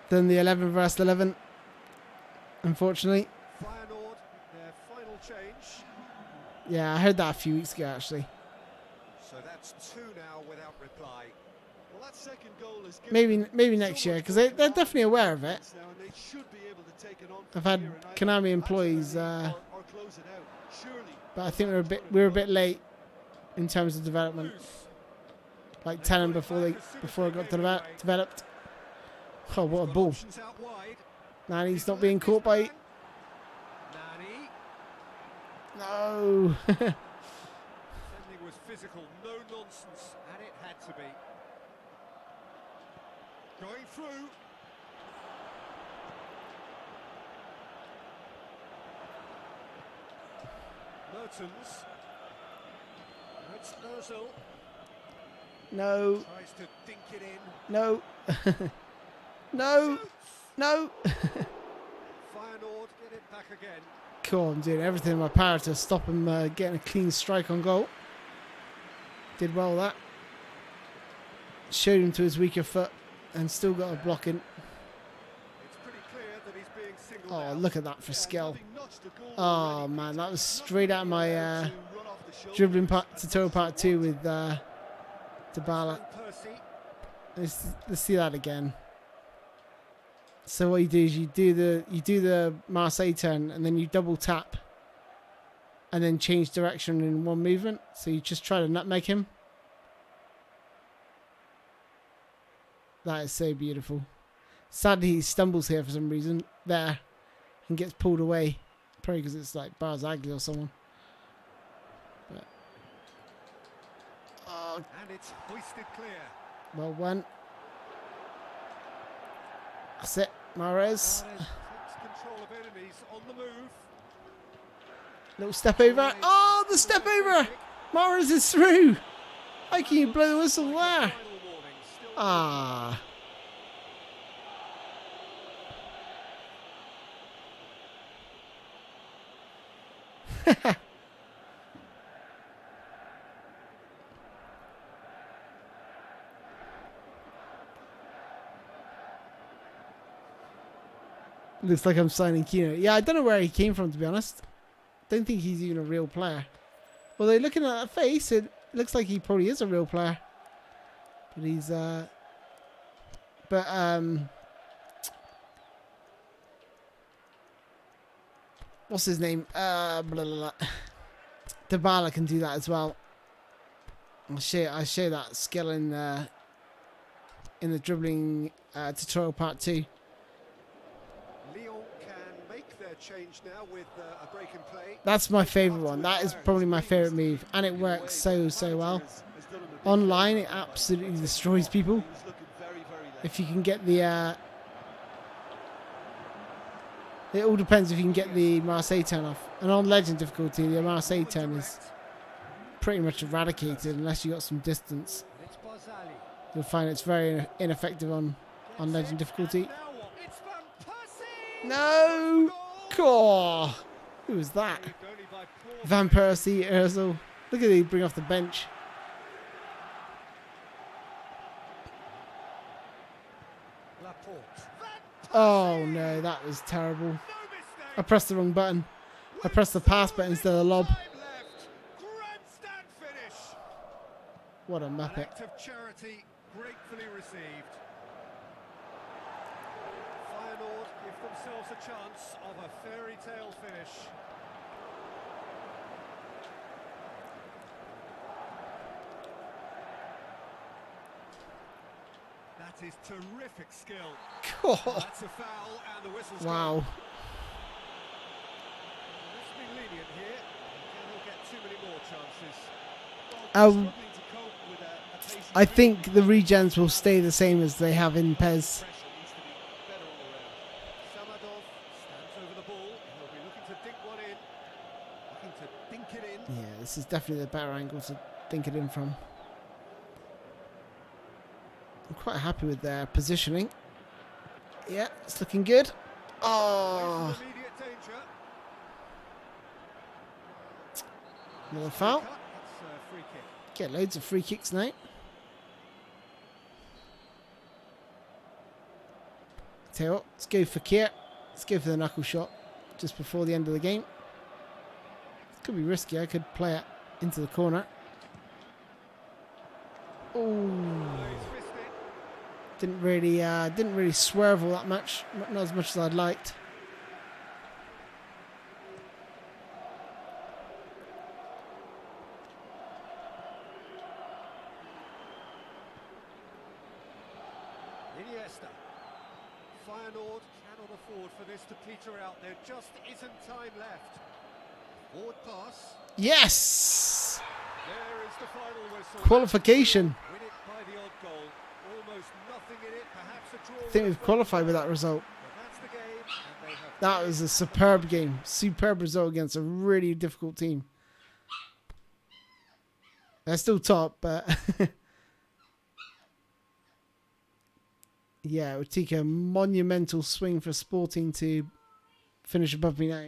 Speaker 1: than the 11 versus 11. Unfortunately.
Speaker 2: Feyenoord, their final change.
Speaker 1: Yeah, I heard that a few weeks ago, actually.
Speaker 2: So that's two now without reply.
Speaker 3: Well, that second goal is given
Speaker 1: Maybe next year, because they're definitely aware of it.
Speaker 3: now, and they should be able to take it on
Speaker 1: I've
Speaker 3: from
Speaker 1: had
Speaker 3: here and either
Speaker 1: Konami employees,
Speaker 3: or close it out. Surely,
Speaker 1: but I think we were a bit late in terms of development.
Speaker 2: Loose.
Speaker 1: Like 10 them before it got developed. Oh, what a
Speaker 2: Got
Speaker 1: ball!
Speaker 2: options out wide.
Speaker 1: Now he's not being caught by.
Speaker 2: Nani.
Speaker 1: No.
Speaker 2: Defending was physical, no nonsense, and it had to be. Going through. Mertens. Now it's Ozil.
Speaker 1: No.
Speaker 2: Tries to dink it in.
Speaker 1: No. No.
Speaker 2: Shoots.
Speaker 1: No.
Speaker 2: Feyenoord get it back again.
Speaker 1: Cool. I'm doing everything in my power to stop him getting a clean strike on goal. Did well with that. Showed him to his weaker foot and still got a block in.
Speaker 2: It's pretty clear that he's being singled
Speaker 1: Oh,
Speaker 2: out.
Speaker 1: look at that for skill.
Speaker 3: having notched the goal
Speaker 1: Oh,
Speaker 3: already,
Speaker 1: man. That was
Speaker 3: not
Speaker 1: straight out of
Speaker 3: really
Speaker 1: my
Speaker 3: allowed to run off the shoulder
Speaker 1: dribbling
Speaker 3: and
Speaker 1: tutorial part 2 with Dybala.
Speaker 2: Van Persie.
Speaker 1: Let's see that again. So what you do is you do the Marseille turn and then you double tap and then change direction in one movement. So you just try to nutmeg him. That is so beautiful. Sadly, he stumbles here for some reason there and gets pulled away. Probably because it's like Barzagli or someone. But, oh,
Speaker 2: And it's hoisted clear.
Speaker 1: well won. That's it. Mahrez.
Speaker 2: Mahrez takes control of enemies on the move.
Speaker 1: Little step over. Oh, the step over. Mahrez is through. How can you blow the whistle there?
Speaker 2: Final warning, still
Speaker 1: Ah. Looks like I'm signing Keno. Yeah, I don't know where he came from, to be honest. Don't think he's even a real player. Although looking at that face, it looks like he probably is a real player. But he's what's his name? Blah, blah, blah. Dybala can do that as well. I'll show that skill in the dribbling tutorial part 2.
Speaker 2: Lyon can make their change now with a break in play.
Speaker 1: That's my favourite one. That is probably my favourite move, and it works so well. Online, it absolutely destroys people. If you can get the... it all depends if you can get the Marseille turn off. And on Legend difficulty, the Marseille turn is pretty much eradicated unless you got some distance.
Speaker 2: It's Barzagli.
Speaker 1: you'll find it's very ineffective on legend difficulty.
Speaker 2: Now what? It's Van Persie!
Speaker 1: No! Cool. Who was that?
Speaker 2: Saved only by poor
Speaker 1: Van Persie, Ozil. Look at he bring off the bench.
Speaker 2: Laporte.
Speaker 1: Oh no, that was terrible.
Speaker 2: No
Speaker 1: I
Speaker 2: mistake.
Speaker 1: pressed the wrong button. I pressed the pass button instead of the lob.
Speaker 2: Time left. Grandstand finish.
Speaker 1: What a
Speaker 2: An
Speaker 1: muppet.
Speaker 2: act of charity gratefully received. Feyenoord give themselves a chance of a fairy tale finish. That is terrific skill.
Speaker 1: Cool.
Speaker 2: That's a foul and the whistle's
Speaker 1: Wow.
Speaker 2: gone. Let's be lenient here. Can he get too many more chances?
Speaker 1: Um, I think the regens will stay the same as they have in PES.
Speaker 2: Pressure needs to be better all around. Samadov stands over the ball. He'll be looking to dink one in. Looking to dink it in.
Speaker 1: Yeah, this is definitely the better angle to think it in from. I'm quite happy with their positioning. Yeah, it's looking good. Oh,
Speaker 2: Away from immediate danger.
Speaker 1: another foul.
Speaker 2: Cut. That's a free kick.
Speaker 1: Get loads of free kicks now. Tell you what, let's go for Kier. Let's go for the knuckle shot just before the end of the game. It could be risky. I could play it into the corner. Oh,
Speaker 2: Oh, he's missed it.
Speaker 1: didn't really swerve all that much. Not as much as I'd liked.
Speaker 2: Iniesta. Feyenoord cannot afford for this to peter out. There just isn't time left. Forward pass.
Speaker 1: Yes!
Speaker 2: There is the final whistle.
Speaker 1: Qualification.
Speaker 2: Win it by the odd goal. Almost nothing in it. Perhaps a draw.
Speaker 1: I think we've qualified with that result.
Speaker 2: But that's the game, and they have
Speaker 1: That was a superb game. Superb result against a really difficult team. They're still top, but yeah, it would take a monumental swing for Sporting to finish above me now.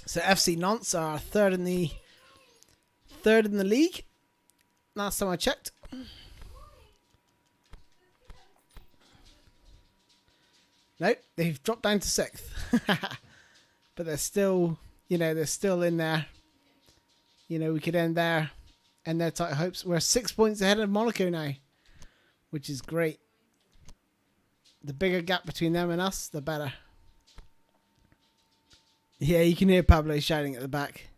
Speaker 1: So FC Nantes are third in the league. Last time I checked. Nope, they've dropped down to 6th. But they're still, they're still in there. We could end their tight hopes. We're 6 points ahead of Monaco now, which is great. The bigger gap between them and us, the better. Yeah, you can hear Pablo shouting at the back.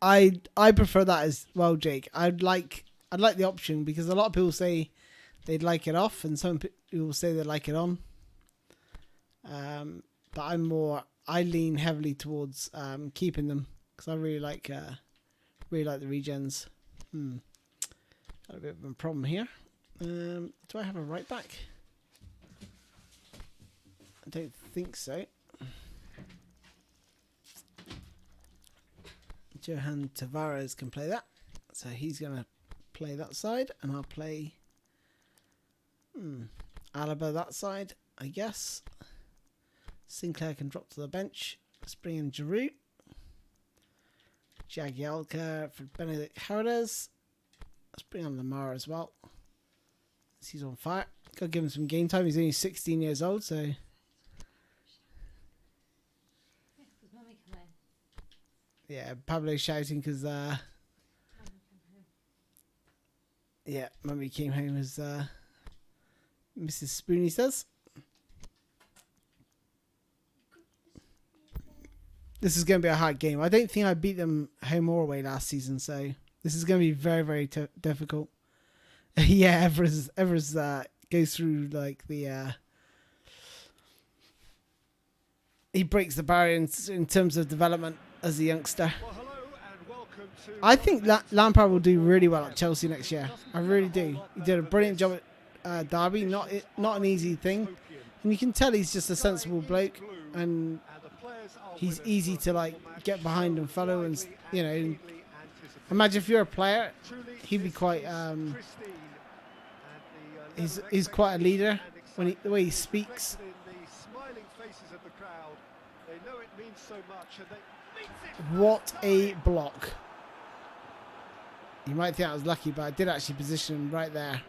Speaker 1: I prefer that as well, Jake. I'd like the option because a lot of people say they'd like it off, and some people say they like it on. But I lean heavily towards keeping them because I really like the regens. Got a bit of a problem here. Do I have a right back? I don't think so. Johan Tavares can play that. So he's going to play that side. And I'll play Alaba that side, I guess. Sinclair can drop to the bench. Let's bring in Giroud. Jagielka for Benedict Hernandez. Let's bring on Lamar as well. He's on fire. Got to give him some game time. He's only 16 years old, so... Yeah, Pablo's shouting because, yeah, Mummy came home as Mrs. Spoony says. This is going to be a hard game. I don't think I beat them home or away last season, so this is going to be very, very difficult. Yeah, Evers goes through like the... he breaks the barrier in terms of development as a youngster.
Speaker 2: Well, hello and welcome
Speaker 1: I think Lampard will do really well at Chelsea next year. I really do. He did a brilliant job at Derby. Not an easy thing, and you can tell he's just a sensible bloke, and he's easy to like get behind and follow. And you know, imagine if you're a player, he'd be quite. He's quite a leader when the way he speaks. What a block! You might think I was lucky, but I did actually position him right there.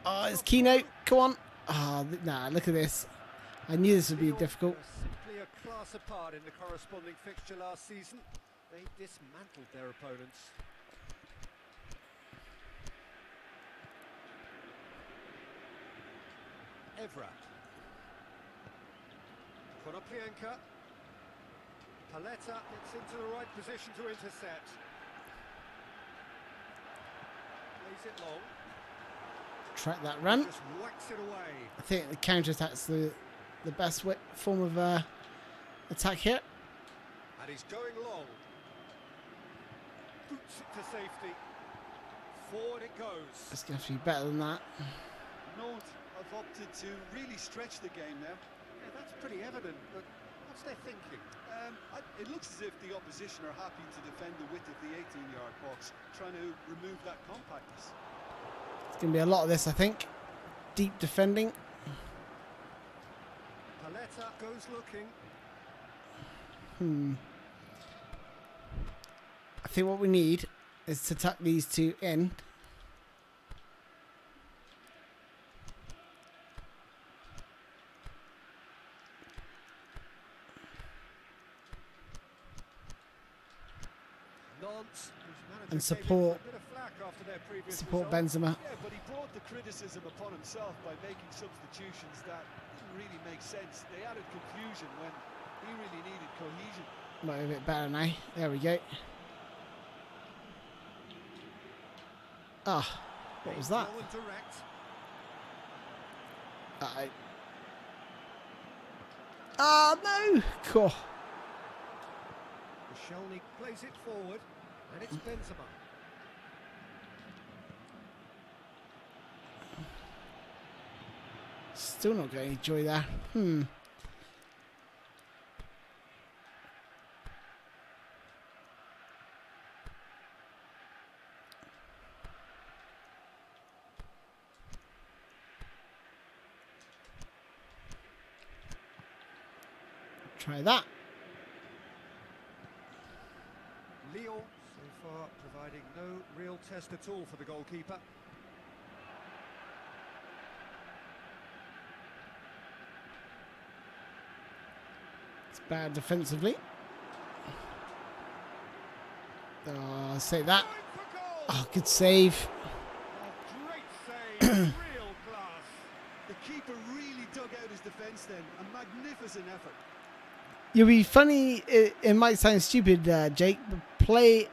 Speaker 1: Oh, it's keynote. Come on. Oh, nah, look at this. I knew this would be difficult.
Speaker 2: Simply a class apart in the corresponding fixture last season. They dismantled their opponents. Evra. Konoplyanka. Paletta gets into the right position to intercept. Plays it long.
Speaker 1: Track that run.
Speaker 2: Just whacks it away.
Speaker 1: I think the counter-attack's the best form of attack here.
Speaker 2: And he's going long. Boots it to safety. Forward it goes.
Speaker 1: It's going to be better than that.
Speaker 3: Nantes have opted to really stretch the game now.
Speaker 2: Yeah, that's pretty evident, but what's their thinking?
Speaker 3: It looks as if the opposition are happy to defend the width of the 18-yard box, trying to remove that compactness.
Speaker 1: It's going to be a lot of this, I think. Deep defending.
Speaker 2: Paletta goes looking.
Speaker 1: I think what we need is to tuck these two in. And support Benzema.
Speaker 3: Yeah, but he brought the criticism upon himself by making substitutions that didn't really make sense. They added confusion when he really needed cohesion.
Speaker 1: Might be a bit better now. There we go. Ah, what was that? No! Cool.
Speaker 2: Shelny plays it forward, and it's Benzema.
Speaker 1: Still not getting any joy there. Try that.
Speaker 2: Lyon, so far, providing no real test at all for the goalkeeper.
Speaker 1: It's bad defensively. Oh, I'll say that. Oh, good save.
Speaker 2: Oh, great save, real class.
Speaker 3: The keeper really dug out his defence then. A magnificent effort.
Speaker 1: You'll be funny. It might sound stupid, Jake, but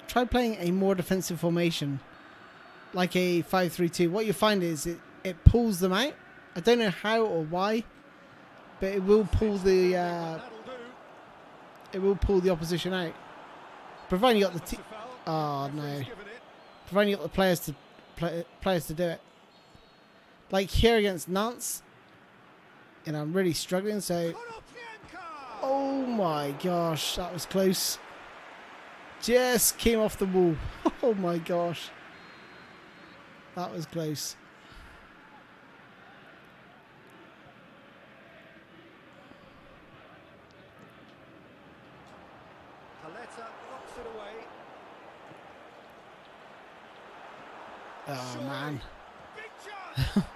Speaker 1: try playing a more defensive formation, like a 5-3-2. What you find is it pulls them out. I don't know how or why, but it will pull the opposition out. Providing you got the providing you got the players to do it. Like here against Nantes, and I'm really struggling. So. Oh my gosh, that was close. Just came off the wall. Oh my gosh. That was close.
Speaker 2: Paletta knocks it away.
Speaker 1: Oh man.
Speaker 2: Big chance.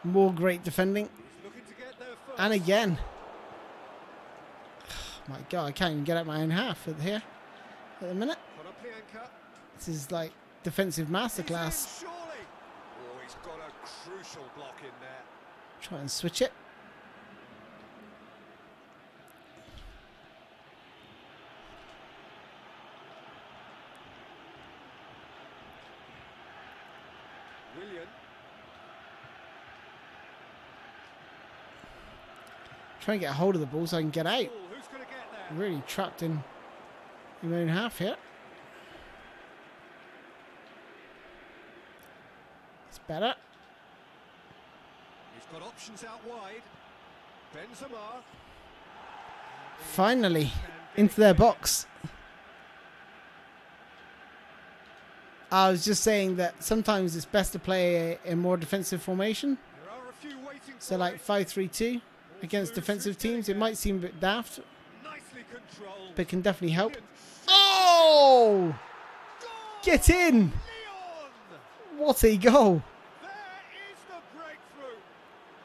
Speaker 1: More great defending.
Speaker 2: He's looking to get there first.
Speaker 1: And again. My God, I can't even get out my own half here at the minute. This is like defensive masterclass.
Speaker 2: Surely. Oh, he's got a crucial block in there.
Speaker 1: Try and switch it.
Speaker 2: Willian.
Speaker 1: Try and get a hold of the ball so I can get out.
Speaker 2: Who's going to get there?
Speaker 1: Really trapped in. in my own half here. It's better.
Speaker 2: He's got options out wide. Benzema.
Speaker 1: Finally, into their box. I was just saying that sometimes it's best to play a more defensive formation.
Speaker 2: There are a few waiting
Speaker 1: So
Speaker 2: for
Speaker 1: like
Speaker 2: it.
Speaker 1: 5-3-2 against defensive teams. It might seem a bit daft,
Speaker 2: Nicely controlled.
Speaker 1: but it can definitely help.
Speaker 2: Brilliant.
Speaker 1: Oh!
Speaker 2: Goal!
Speaker 1: Get in!
Speaker 2: Lyon!
Speaker 1: What a goal!
Speaker 2: There is the breakthrough.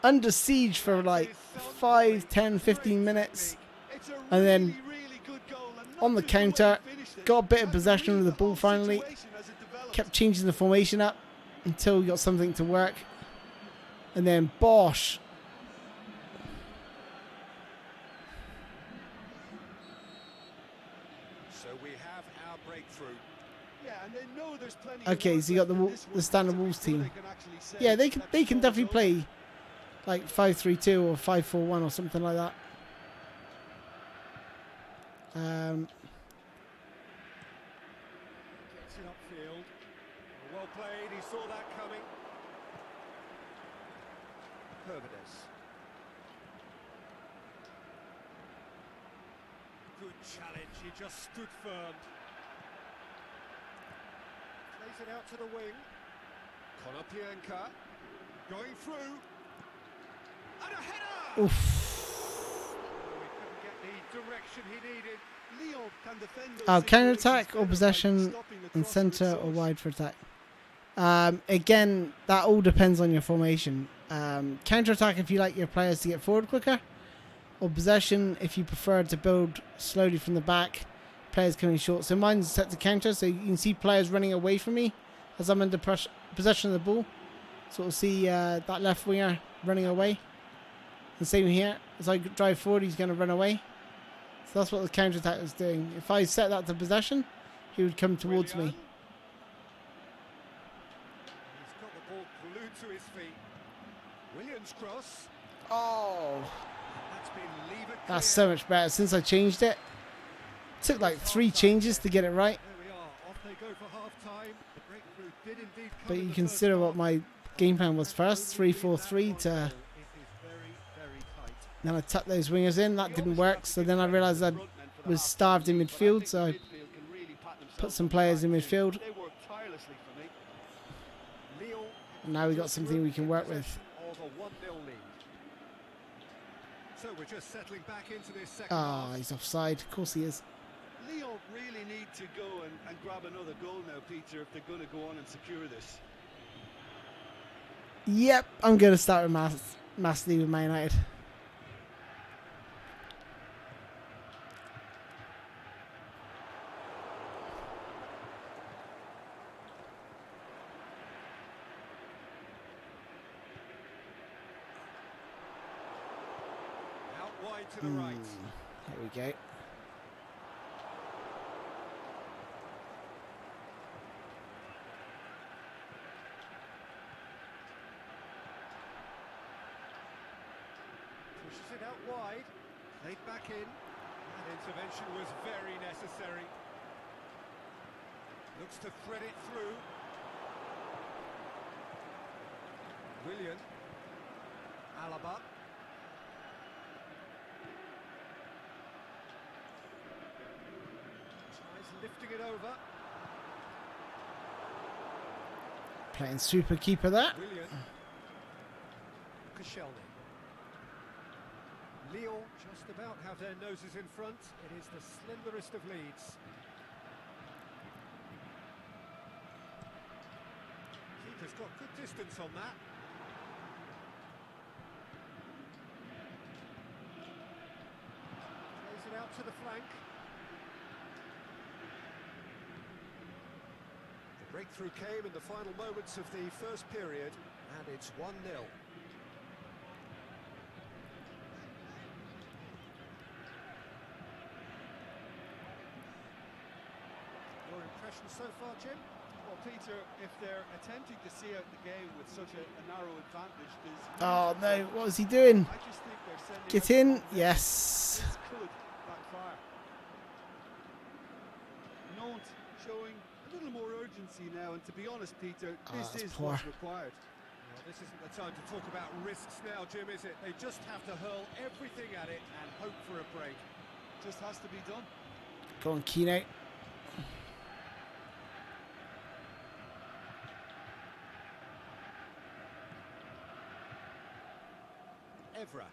Speaker 1: Under siege for like 5, 10, 15 minutes.
Speaker 3: It's a
Speaker 1: And then
Speaker 3: really, really good goal, and not
Speaker 1: on the
Speaker 3: just way he
Speaker 1: counter,
Speaker 3: finished it,
Speaker 1: got a bit of
Speaker 3: but
Speaker 1: possession
Speaker 3: read
Speaker 1: of the
Speaker 3: the
Speaker 1: ball
Speaker 3: whole
Speaker 1: finally.
Speaker 3: situation as it developed.
Speaker 1: Kept changing the formation up until we got something to work. And then Bosch.
Speaker 2: So we have our breakthrough.
Speaker 3: Yeah, and they know there's plenty of
Speaker 1: Okay,
Speaker 3: work
Speaker 1: so you got
Speaker 3: left
Speaker 1: the
Speaker 3: in this one
Speaker 1: standard
Speaker 3: before
Speaker 1: Wolves
Speaker 3: they
Speaker 1: team.
Speaker 3: can actually say
Speaker 1: Yeah, they
Speaker 3: that's
Speaker 1: can
Speaker 3: so
Speaker 1: definitely
Speaker 3: and so.
Speaker 1: play like 5-3-2 or 5-4-1 or something like that.
Speaker 2: Gets it upfield. Well played, he saw that coming. Herbedes. Good challenge, he just stood firm. Plays it out to the wing. Konoplyanka going through. And a header!
Speaker 1: Oof.
Speaker 2: Oh, he couldn't get the direction he needed.
Speaker 3: Lyon can defend those
Speaker 1: Oh, counter
Speaker 3: situations
Speaker 1: attack
Speaker 3: better
Speaker 1: or
Speaker 3: by
Speaker 1: possession
Speaker 3: stopping the
Speaker 1: and
Speaker 3: cross
Speaker 1: centre
Speaker 3: with
Speaker 1: or
Speaker 3: source.
Speaker 1: wide for attack. Again, that all depends on your formation. Counter attack if you like your players to get forward quicker, or possession if you prefer to build slowly from the back, players coming short. So mine's set to counter, so you can see players running away from me as I'm under possession of the ball. So we'll see that left winger running away. And same here, as I drive forward, he's going to run away. So that's what the counter attack is doing. If I set that to possession, he would come towards me.
Speaker 2: He's got the ball glued to his feet. Williams cross.
Speaker 1: Oh,
Speaker 2: That's been levered
Speaker 1: that's
Speaker 2: clear.
Speaker 1: so much better since I changed it. Took like 3 changes to get it right,
Speaker 2: There we are. Off they go for half time. The breakthrough did indeed come
Speaker 1: but
Speaker 2: in
Speaker 1: you
Speaker 2: the
Speaker 1: consider
Speaker 2: first
Speaker 1: what
Speaker 2: half.
Speaker 1: my game plan was first,
Speaker 2: Only
Speaker 1: 3-4-3
Speaker 2: that one
Speaker 1: to
Speaker 2: goal. It is very, very tight.
Speaker 1: then I tucked those wingers in. That didn't work, so then I realised I was starved in midfield, so I put some players in midfield.
Speaker 3: They work tirelessly for me.
Speaker 2: Lyon
Speaker 1: And now we got something we can work with.
Speaker 2: of a 1-0 lead. So we're just settling back into this second
Speaker 1: Ah,
Speaker 2: half.
Speaker 1: he's offside. Of course he is.
Speaker 3: Lyon really need to go and grab another goal now, Peter, if they're going to go on and secure this.
Speaker 1: Yep, I'm going to start with massively with Man United.
Speaker 2: Out wide to the right.
Speaker 1: Here we go.
Speaker 2: Pushes it out wide. Played back in. That intervention was very necessary. Looks to thread it through. Willian. Alaba. Tries lifting it over.
Speaker 1: Playing super keeper there.
Speaker 2: Willian. Koscielny. Lyon just about have their noses in front. It is the slenderest of leads. Keeper's got good distance on that. Plays it out to the flank. The breakthrough came in the final moments of the first period, and it's 1-0. Your impression so far, Jim?
Speaker 3: Well, Peter, if they're attempting to see out the game with such a narrow advantage, there's...
Speaker 1: Oh no, what is he doing?
Speaker 3: I just think they're sending...
Speaker 1: Get
Speaker 3: out
Speaker 1: in.
Speaker 3: confidence.
Speaker 1: Yes.
Speaker 3: This could backfire. Nantes showing a little more urgency now, and to be honest, Peter, this
Speaker 1: that's
Speaker 3: is
Speaker 1: poor.
Speaker 3: what's required.
Speaker 2: Well, this isn't the time to talk about risks now, Jim, is it? They just have to hurl everything at it and hope for a break.
Speaker 3: Just has to be done.
Speaker 1: Go on, Keno.
Speaker 2: Evra.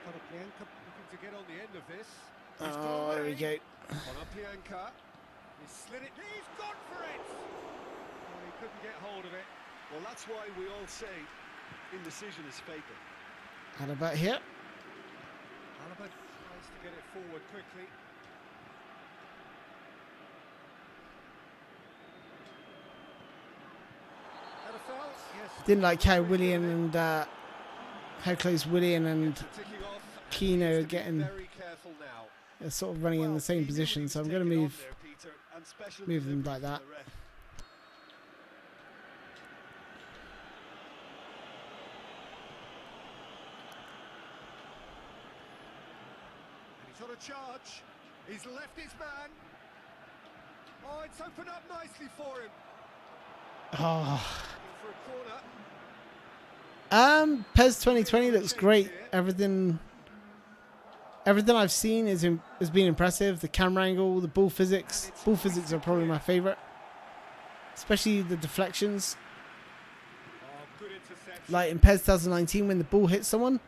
Speaker 2: Konoplyanka looking to get on the end of this.
Speaker 1: Oh, there we go.
Speaker 2: Konoplyanka. He's slid it. He's gone for it! Oh, he couldn't get hold of it.
Speaker 3: Well, that's why we all say indecision is fatal.
Speaker 1: And about here.
Speaker 2: Alaba tries to get it forward quickly. Had a foul? Yes.
Speaker 1: Didn't like how Willian and how close Willian and
Speaker 2: Ticking off.
Speaker 1: Keno
Speaker 2: Needs
Speaker 1: are
Speaker 2: to be
Speaker 1: getting.
Speaker 2: very careful now.
Speaker 1: They're sort of running in the same position, so I'm going to move them like that.
Speaker 2: And he's on a charge. He's left his man. Oh, it's opened up nicely for him.
Speaker 1: Oh.
Speaker 2: For a corner.
Speaker 1: PES 2020 looks great. Everything I've seen has been impressive. The camera angle, the ball physics. Ball physics are probably my favorite, especially the deflections.
Speaker 2: Oh, good interception.
Speaker 1: Like in PES 2019, when the ball hits someone,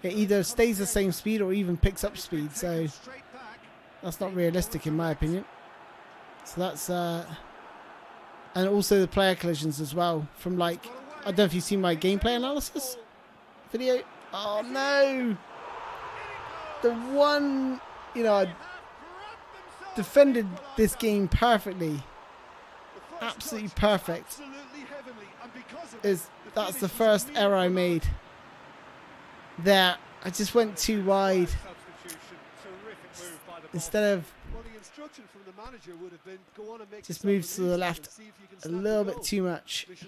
Speaker 1: it either stays the same speed or even picks up speed. So
Speaker 2: Straight back.
Speaker 1: that's not realistic in my opinion. So that's and also the player collisions as well. From like, I don't know if you've seen my gameplay analysis video. Oh no! The one, I defended this game perfectly. Absolutely perfect. That's the first error I made. There, I just went too wide. Instead of just moves to the left a little bit too much. Let's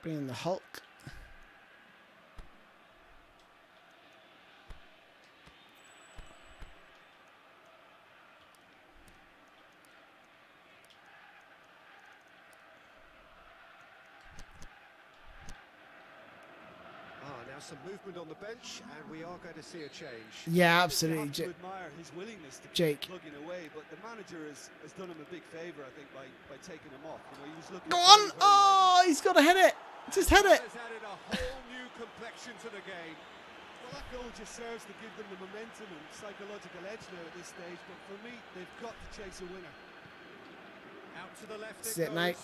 Speaker 1: bring in the Hulk.
Speaker 2: Now some movement on the bench, and we are going to see a change.
Speaker 1: Yeah, absolutely, Jake.
Speaker 3: Plugging away, but the manager has done him a big favour, I think, by taking him off. He was looking
Speaker 1: Go on! Oh, he's got to hit it. Just hit it.
Speaker 2: Has added a whole new complexion to the game.
Speaker 3: Well, that goal just serves to give them the momentum and psychological edge now at this stage. But for me, they've got to chase a winner.
Speaker 2: Out to the left.
Speaker 1: That's it, mate.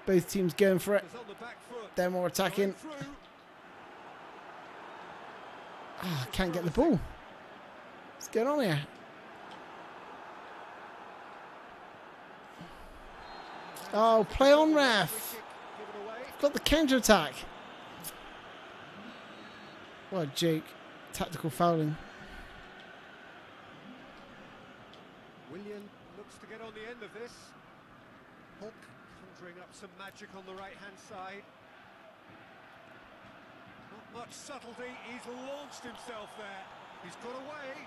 Speaker 1: Both teams going for it.
Speaker 2: On the back foot.
Speaker 1: They're more attacking. Oh, I can't get the ball. What's going on here? Oh, play on, ref. I've got the counter attack. What a joke. Tactical fouling.
Speaker 2: Willian looks to get on the end of this. Hulk conjuring up some magic on the right-hand side. Not much subtlety, he's launched himself there. He's got away.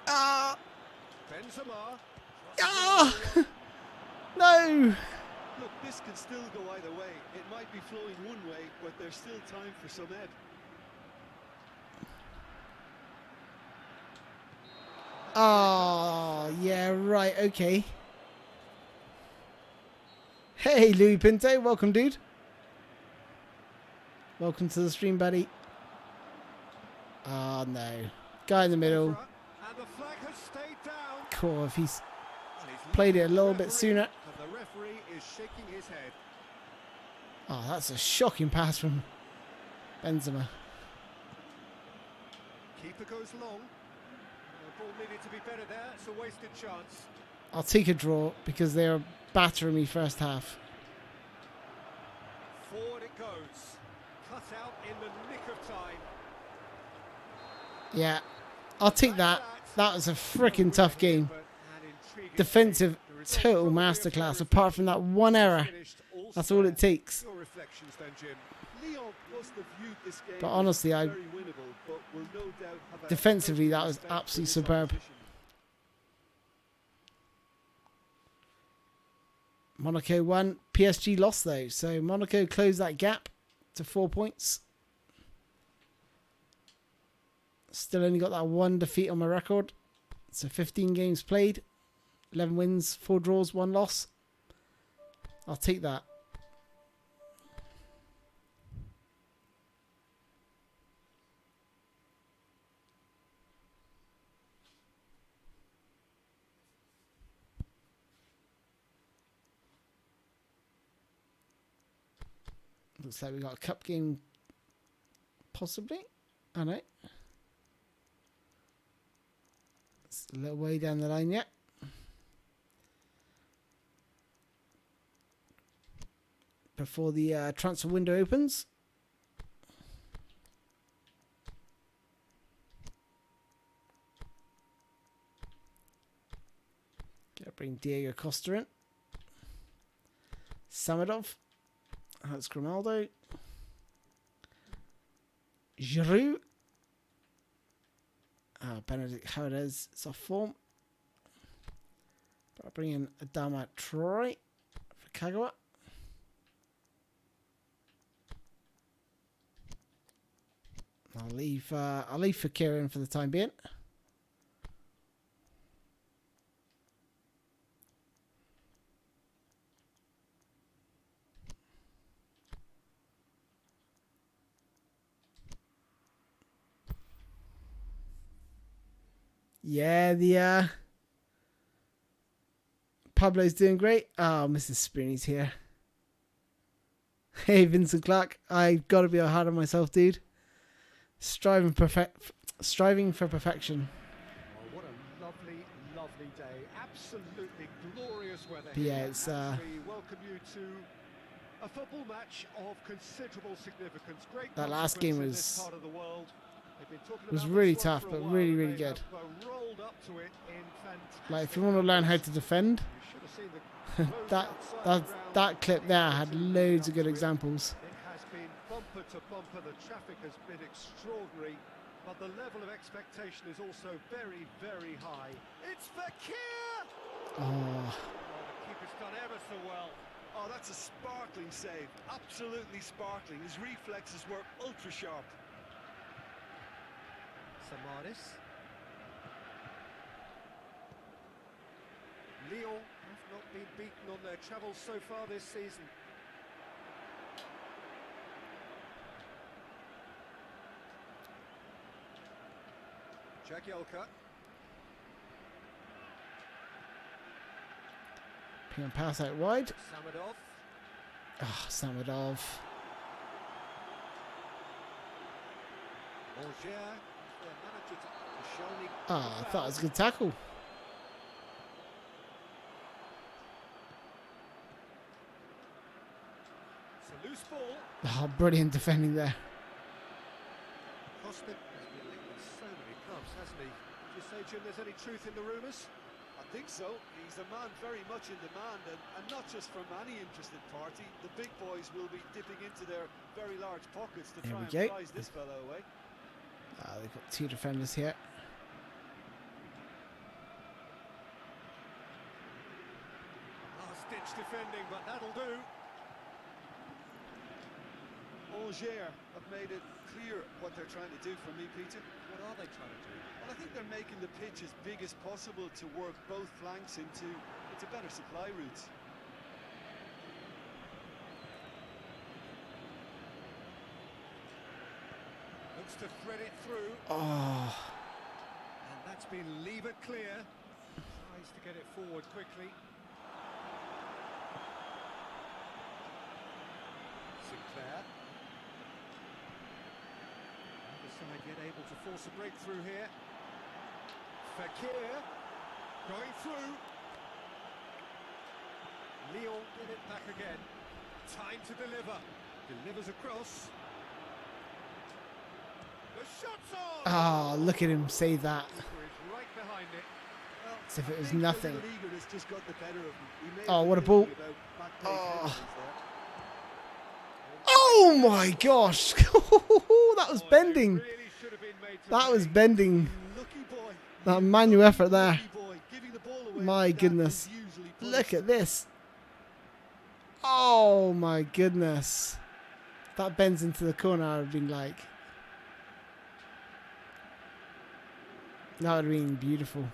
Speaker 1: Ah!
Speaker 2: Benzema.
Speaker 1: Ah! No!
Speaker 3: Look, this can still go either way. It might be flowing one way, but there's still time for some ebb.
Speaker 1: Oh, yeah, right, okay. Hey, Louis Pinto, welcome, dude. Welcome to the stream, buddy. Oh, no. Guy in the middle.
Speaker 2: And the flag has stayed down.
Speaker 1: Cool, if he's played it a little bit sooner.
Speaker 2: And the referee is shaking his head.
Speaker 1: Oh, that's a shocking pass from Benzema.
Speaker 2: Keeper goes long. The ball needed to be better there. It's a wasted chance.
Speaker 1: I'll take a draw because they're battering me first half.
Speaker 2: Forward it goes. Cut out in the nick of time.
Speaker 1: Yeah, I'll take that. That was a freaking tough game. Defensive total masterclass. Apart from that one error, that's all it takes.
Speaker 2: Your reflections then, Jim.
Speaker 3: Lyon must have viewed this game
Speaker 1: But honestly,
Speaker 3: as very winnable, but will no doubt have a
Speaker 1: defensively, that
Speaker 3: special
Speaker 1: was
Speaker 3: respect for
Speaker 1: absolutely
Speaker 3: this
Speaker 1: superb.
Speaker 3: opposition.
Speaker 1: Monaco won. PSG lost though, so Monaco closed that gap to 4 points. Still only got that one defeat on my record. So 15 games played, 11 wins, 4 draws, 1 loss. I'll take that. Looks like we got a cup game, possibly. I know. It's a little way down the line yet. Before the transfer window opens. Gotta bring Diego Costa in. Samedov. That's Grimaldo. Giroud. Benedict Howardez is off form. But I'll bring in Adama Troy for Kagawa. I'll leave Fakir in for the time being. Yeah, the Pablo's doing great. Oh, Mrs. Spoony's here. Hey, Vincent Clark. I gotta be hard on myself, dude. Striving for perfection.
Speaker 2: Oh, what a lovely, lovely day. Absolutely glorious weather.
Speaker 1: But yeah,
Speaker 2: here.
Speaker 1: it's
Speaker 2: And we welcome you to a football match of considerable significance. Great
Speaker 1: that last game
Speaker 2: consequence in this
Speaker 1: was
Speaker 2: part of the world. They've been talking
Speaker 1: was
Speaker 2: about
Speaker 1: really
Speaker 2: this one
Speaker 1: tough,
Speaker 2: for a
Speaker 1: but
Speaker 2: while,
Speaker 1: really,
Speaker 2: and
Speaker 1: really
Speaker 2: they
Speaker 1: good.
Speaker 2: have, rolled up to it in fantastic
Speaker 1: Like, if you want to learn how to defend,
Speaker 2: You should have seen the close
Speaker 1: that
Speaker 2: outside
Speaker 1: that
Speaker 2: ground.
Speaker 1: that clip there had loads of good examples.
Speaker 2: It has been bumper to bumper. The traffic has been extraordinary, but the level of expectation is also very, very high. It's Fakir!
Speaker 1: Oh,
Speaker 2: Oh, the keeper's done ever so well.
Speaker 3: Oh, that's a sparkling save. Absolutely sparkling. His reflexes were ultra sharp.
Speaker 2: Samaris. Lyon have not been beaten on their travels so far this season. Jagielka.
Speaker 1: ping and pass out wide.
Speaker 2: Samedov.
Speaker 1: Oh, Samedov.
Speaker 2: Angers. Their manager to Shoni.
Speaker 1: Oh, I thought it was a good tackle.
Speaker 2: It's a loose ball.
Speaker 1: Oh, brilliant defending there.
Speaker 2: Costa has been linked with so many clubs, hasn't he? Would you say, Jim, there's any truth in the rumours?
Speaker 3: I think so. He's a man very much in demand, and not just from any interested party. The big boys will be dipping into their very large pockets to
Speaker 1: There
Speaker 3: try
Speaker 1: we
Speaker 3: and
Speaker 1: go.
Speaker 3: prize this fellow away.
Speaker 1: They've got 2 defenders here.
Speaker 2: Last-ditch defending, but that'll do.
Speaker 3: Angers have made it clear what they're trying to do for me, Peter.
Speaker 2: What are they trying to do?
Speaker 3: Well, I think they're making the pitch as big as possible to work both flanks into better supply routes.
Speaker 2: Looks to thread it through,
Speaker 1: Oh,
Speaker 2: and that's been levered clear. Tries to get it forward quickly. Sinclair. Other side yet able to force a breakthrough here. Fakir going through. Lyon get it back again. Time to deliver. Delivers across. The shot's on!
Speaker 1: oh, look at him save that.
Speaker 2: Keeper is right behind it.
Speaker 3: Well,
Speaker 1: As if it was
Speaker 3: I think
Speaker 1: nothing.
Speaker 3: a little eagerness just got the better of him. He may
Speaker 1: Oh,
Speaker 3: have
Speaker 1: what a
Speaker 3: been
Speaker 1: ball.
Speaker 3: thinking about back-pace
Speaker 1: Oh.
Speaker 3: headers there.
Speaker 1: Oh my gosh! That was
Speaker 2: Oh, they
Speaker 1: bending.
Speaker 2: really should have been made to
Speaker 1: That was
Speaker 2: pay.
Speaker 1: bending.
Speaker 3: Lucky boy.
Speaker 1: That manual effort there.
Speaker 3: Lucky boy. Giving the ball away
Speaker 1: My
Speaker 3: like that
Speaker 1: goodness.
Speaker 3: is usually
Speaker 1: Look
Speaker 3: punished.
Speaker 1: at this. Oh my goodness. If that bends into the corner, I would have been like... That would have been beautiful.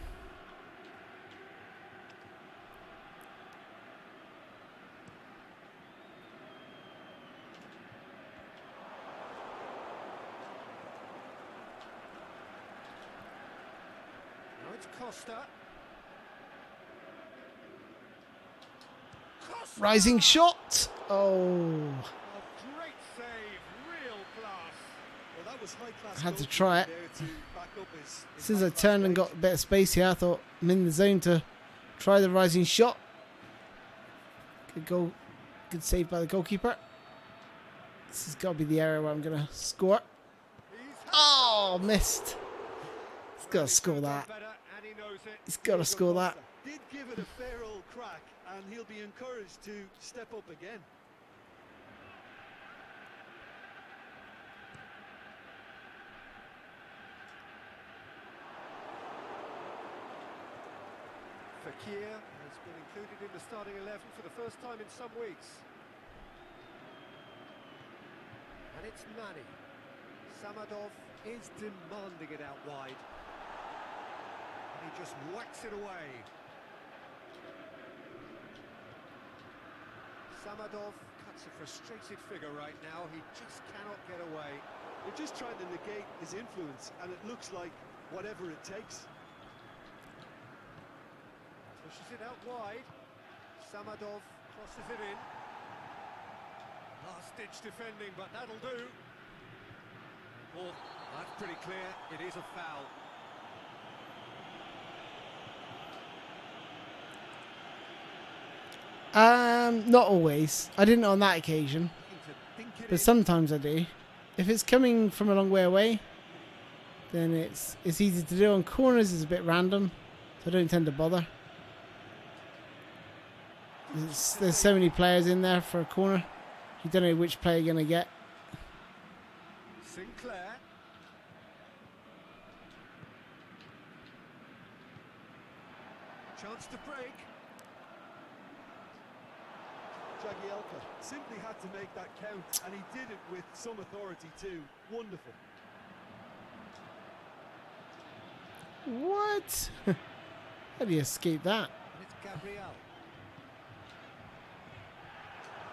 Speaker 2: Now it's Costa. Costa!
Speaker 1: Rising shot. Oh.
Speaker 2: A great save, real class.
Speaker 3: Well, that was high-class
Speaker 1: I had to
Speaker 3: goalkeeping
Speaker 1: try it.
Speaker 3: there to back up his
Speaker 1: Since I
Speaker 3: high-class
Speaker 1: turned and
Speaker 3: range.
Speaker 1: got a bit of space here, I thought I'm in the zone to try the rising shot. Good goal. Good save by the goalkeeper. This has got to be the area where I'm going to score.
Speaker 2: He's
Speaker 1: Oh, missed. He's got to score that.
Speaker 2: better, and he knows it.
Speaker 1: He's got to score that.
Speaker 3: Did give it a fair old crack, and he'll be encouraged to step up again.
Speaker 2: Fakir has been included in the starting 11 for the first time in some weeks. And it's Nani. Samadov is demanding it out wide. And he just whacks it away. Samadov cuts a frustrated figure right now. He just cannot get away.
Speaker 3: They're just trying to negate his influence, and it looks like whatever it takes.
Speaker 2: Pushes it out wide. Samadov crosses it in. Last-ditch defending, but that'll do. Well, that's pretty clear. It is a foul.
Speaker 1: Not always. I didn't on that occasion,
Speaker 2: Looking to dink it
Speaker 1: but
Speaker 2: in.
Speaker 1: sometimes I do. If it's coming from a long way away, then it's easy to do. On corners, it's a bit random, so I don't tend to bother. There's so many players in there for a corner. You don't know which player you're going to get.
Speaker 2: Sinclair. Chance to break.
Speaker 3: Jagielka simply had to make that count, and he did it with some authority too. Wonderful.
Speaker 1: What? How do you escape that?
Speaker 2: And it's Gabriel.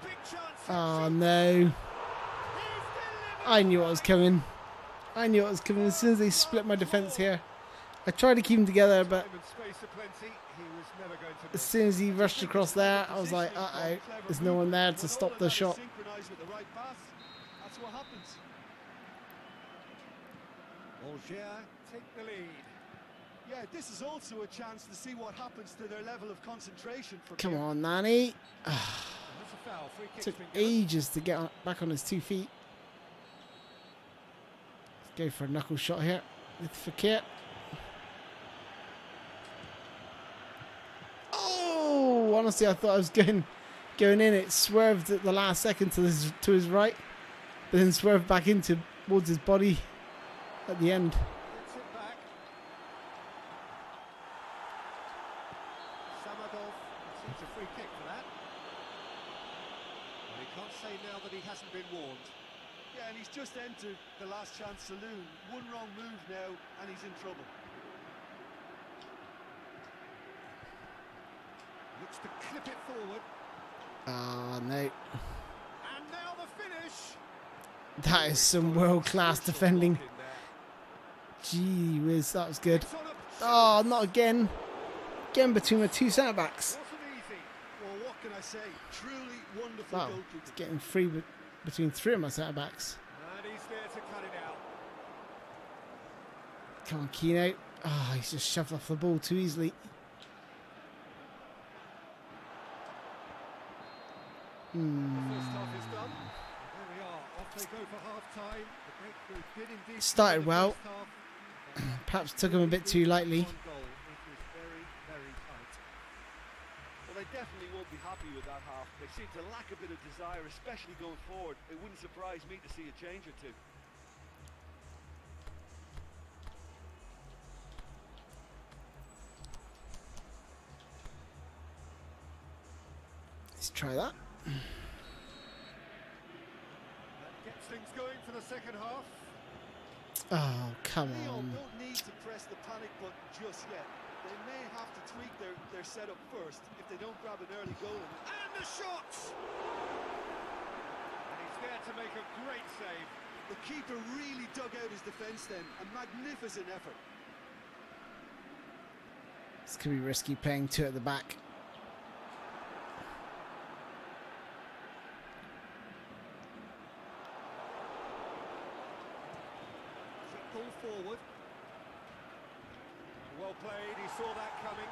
Speaker 2: Big chance.
Speaker 1: Oh no. I knew what was coming. I knew what was coming as soon as they split my defence here. I tried to keep them together, but
Speaker 2: Time and space aplenty. He was never going to
Speaker 1: as
Speaker 2: miss.
Speaker 1: soon as he rushed across there, I was like, uh-oh, there's no one there to stop the shot.
Speaker 3: Synchronized with the right pass. That's what happens.
Speaker 2: Alger take the lead.
Speaker 3: Yeah, this is also a chance to see what happens to their level of concentration. From
Speaker 1: Come
Speaker 3: here.
Speaker 1: on, Nani.
Speaker 2: That's a foul. Free kick's
Speaker 1: Took
Speaker 2: been given.
Speaker 1: ages to get back on his 2 feet. Let's go for a knuckle shot here with Fakir. Oh, honestly, I thought I was going in. It swerved at the last second to his right, but then swerved back into towards his body at the end.
Speaker 2: Gets it back. Samadov receives a free kick for that. Well, he can't say now that he hasn't been warned.
Speaker 3: Yeah, and he's just entered the last chance saloon. One wrong move now, and he's in trouble.
Speaker 2: Looks to clip it forward.
Speaker 1: Oh no,
Speaker 2: And now the finish.
Speaker 1: that is some world-class defending.
Speaker 2: In there.
Speaker 1: Gee whiz, that was good.
Speaker 2: It's on a-
Speaker 1: Oh, not again. Again between my 2 centre backs.
Speaker 2: Wasn't easy.
Speaker 3: Well, what can I say? Truly wonderful
Speaker 1: Wow,
Speaker 3: goalkeeping.
Speaker 1: it's getting free between 3 of my centre backs.
Speaker 2: And he's there to cut it out.
Speaker 1: Come on, Keno. Oh, he's just shoved off the ball too easily.
Speaker 2: First half is done. There we are. Off they go for half time. The breakthrough did indeed
Speaker 1: Started
Speaker 2: come in the
Speaker 1: well.
Speaker 2: first half.
Speaker 1: Perhaps took him a bit too lightly.
Speaker 2: One goal.
Speaker 3: definitely won't be happy with that half. They seem to lack a bit of desire, especially going forward. It wouldn't surprise me to see a change or two.
Speaker 1: Let's try that.
Speaker 2: That gets things going for the second half.
Speaker 1: Oh, come
Speaker 3: Lyon
Speaker 1: on.
Speaker 3: don't need to press the panic button just yet. They may have to tweak their setup first if they don't grab an early goal.
Speaker 2: And the shot! And he's there to make a great save.
Speaker 3: The keeper really dug out his defence then. A magnificent effort.
Speaker 1: This could be risky playing two at the back.
Speaker 2: Ball forward. Well played, he saw that coming.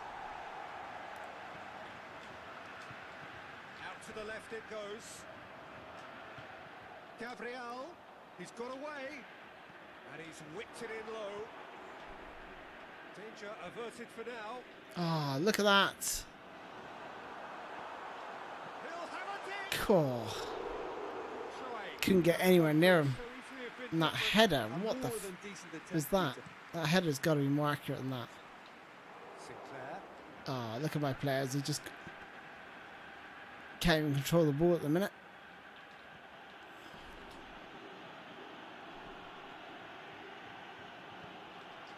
Speaker 2: Out to the left it goes. Gabriel, he's got away. And he's whipped it in low. Danger averted for now.
Speaker 1: Ah, look at that.
Speaker 2: He'll have a dig.
Speaker 1: Cool.
Speaker 2: Try.
Speaker 1: Couldn't get anywhere near him.
Speaker 2: So easily have been
Speaker 1: And that
Speaker 2: different.
Speaker 1: header,
Speaker 3: A
Speaker 1: what the
Speaker 3: more
Speaker 1: f
Speaker 3: than decent attempt,
Speaker 1: was that?
Speaker 3: Peter.
Speaker 1: That header's got to be more accurate than that.
Speaker 2: Sinclair.
Speaker 1: Ah, look at my players. They just can't even control the ball at the minute.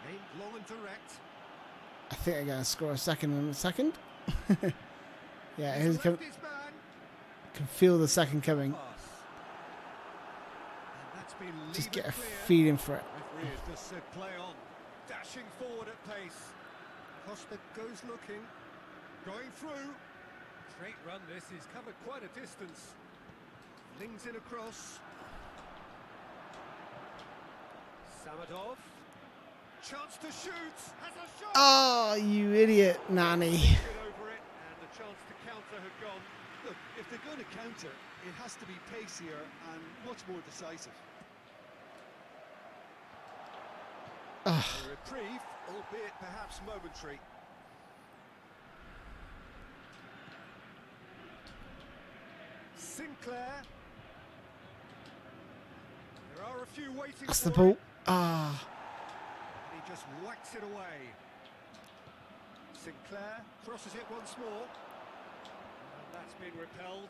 Speaker 2: Aimed long and direct.
Speaker 1: I think they're going to score a second in a second. Yeah,
Speaker 2: He's
Speaker 1: he's
Speaker 2: left his man.
Speaker 1: can feel the second coming.
Speaker 2: Pass. And that's been
Speaker 1: Just
Speaker 2: levered
Speaker 1: get a
Speaker 2: clear.
Speaker 1: feeling for it.
Speaker 2: Referee has just said play on. Dashing forward at pace. Costa goes looking. Going through. Straight run this. He's covered quite a distance. Flings in across. Samadov. Chance to shoot. Has a shot.
Speaker 1: Oh, you idiot, Nanny.
Speaker 2: Get over it. And the chance to counter had gone.
Speaker 3: Look, if they're going to counter, it has to be pacier and much more decisive.
Speaker 1: Ah,
Speaker 2: A reprieve, albeit perhaps momentary. Sinclair. There are a few waiting
Speaker 1: that's
Speaker 2: for
Speaker 1: the ball.
Speaker 2: it.
Speaker 1: Ah,
Speaker 2: He just whacks it away. Sinclair crosses it once more. And that's been repelled.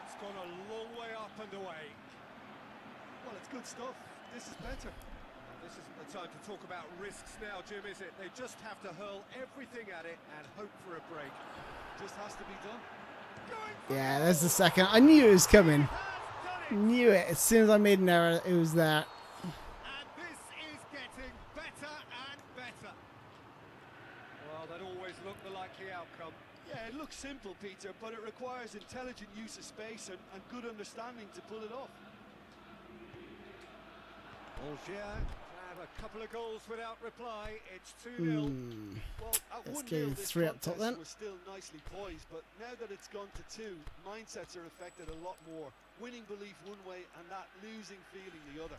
Speaker 2: That's gone a long way up and away.
Speaker 3: Well, it's good stuff. This is better.
Speaker 2: This isn't the time to talk about risks now, Jim, is it? They just have to hurl everything at it and hope for a break.
Speaker 3: Just has to be done.
Speaker 2: Going for
Speaker 1: yeah,
Speaker 2: it.
Speaker 1: there's the second. I knew it was coming.
Speaker 2: Has done it.
Speaker 1: Knew it. As soon as I made an error, it was there.
Speaker 2: And this is getting better and better. Well, that always looked the likely outcome.
Speaker 3: Yeah, it looks simple, Peter, but it requires intelligent use of space and good understanding to pull it off.
Speaker 2: Algier have a couple of goals without reply. It's 2-0.
Speaker 3: Well, at
Speaker 1: Let's
Speaker 3: 1-0,
Speaker 1: get
Speaker 3: this
Speaker 1: 3 up top
Speaker 3: contest
Speaker 1: then.
Speaker 3: was still nicely poised, but now that it's gone to 2, mindsets are affected a lot more. Winning belief one way and that losing feeling the other.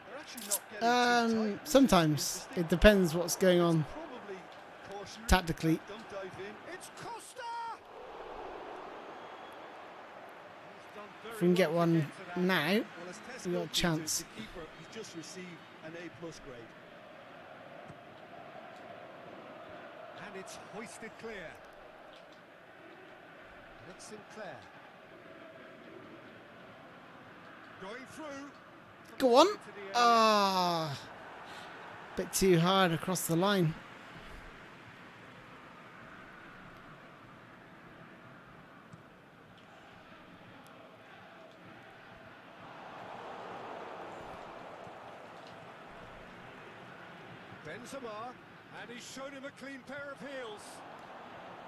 Speaker 3: They're actually not getting too tight.
Speaker 1: Sometimes it depends what's going on
Speaker 3: Probably cautionary.
Speaker 1: tactically.
Speaker 3: Don't dive in.
Speaker 2: It's Costa! He's done very
Speaker 1: If we can get
Speaker 2: well to
Speaker 1: one
Speaker 2: get to that.
Speaker 1: now,
Speaker 3: Well, as test
Speaker 1: we got a
Speaker 3: goalkeeper,
Speaker 1: chance.
Speaker 3: the keeper, he's just received an A+ grade.
Speaker 2: And it's hoisted clear. Nick Sinclair. Going through.
Speaker 1: Go on.
Speaker 2: Into the area.
Speaker 1: Ah, bit too hard across the line.
Speaker 2: Benzema. And he's shown him a clean pair of heels.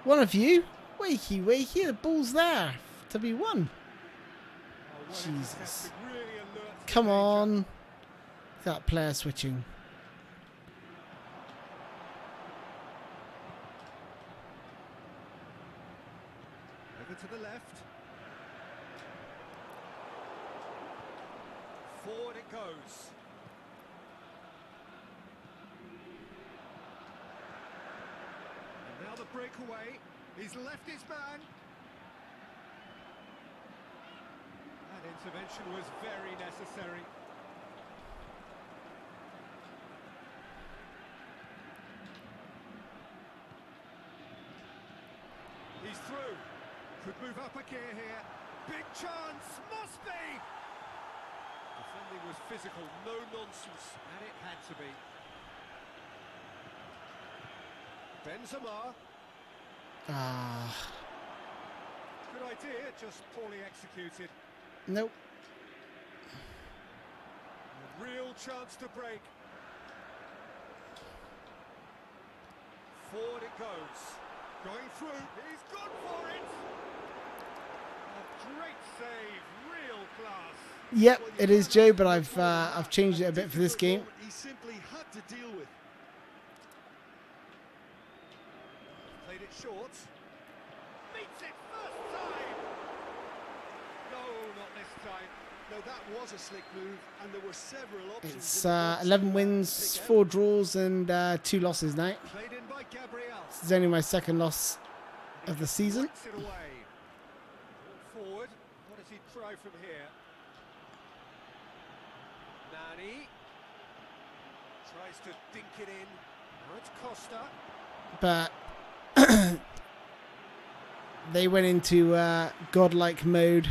Speaker 1: One of you? Wakey, wakey, the ball's there to be won.
Speaker 2: Oh, well
Speaker 1: Jesus.
Speaker 2: intercepted, really alert to
Speaker 1: Come
Speaker 2: danger.
Speaker 1: on. That player switching.
Speaker 2: Over to the left. Forward it goes. And now the breakaway. He's left his man. That intervention was very necessary. He's through. Could move up a gear here. Big chance. Must be. Defending was physical. No nonsense. And it had to be. Benzema.
Speaker 1: Ah.
Speaker 2: Good idea, just poorly executed.
Speaker 1: Nope.
Speaker 2: A real chance to break. Forward it goes. Going through. He's gone for it. A great save. Real class.
Speaker 1: Yep, it is Joe, but I've changed it a bit for this game.
Speaker 3: He simply had to deal with.
Speaker 2: Played it short. Meets it first time. No, not this time.
Speaker 3: Now that was a slick move, and there were several options.
Speaker 1: It's
Speaker 3: in the box
Speaker 1: 11
Speaker 3: to
Speaker 1: wins,
Speaker 3: pick out.
Speaker 1: 4 draws, and 2 losses now.
Speaker 2: Played in by Gabriel.
Speaker 1: This is only my second loss of the season.
Speaker 2: Knocks it away. Ball forward. What does he try from here? Nani tries to dink it in. Now it's Costa.
Speaker 1: But they went into godlike mode.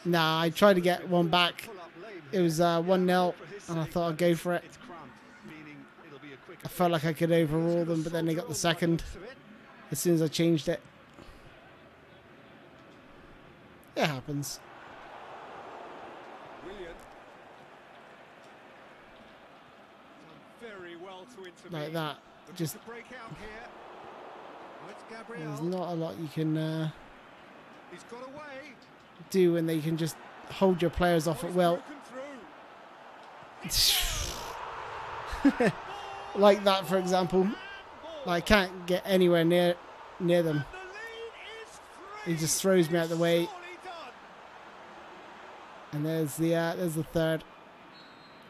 Speaker 1: Nah, I tried to get one back.
Speaker 3: Pull up lane
Speaker 1: It was 1-0, and I thought I'd go for it.
Speaker 3: It's cramped, meaning it'll be a quick
Speaker 1: I felt like I could overrule them, but then they got the second as soon as I changed it. It happens.
Speaker 2: Willian. Done very well to intervene.
Speaker 1: Like that.
Speaker 2: Looking
Speaker 1: Just
Speaker 2: to break out here. Oh, it's Gabriel.
Speaker 1: there's not a lot you can
Speaker 2: He's got away.
Speaker 1: do when they can just hold your players off at will. Like that, for example. I can't get anywhere near them. He just throws me out of the way. And there's the third.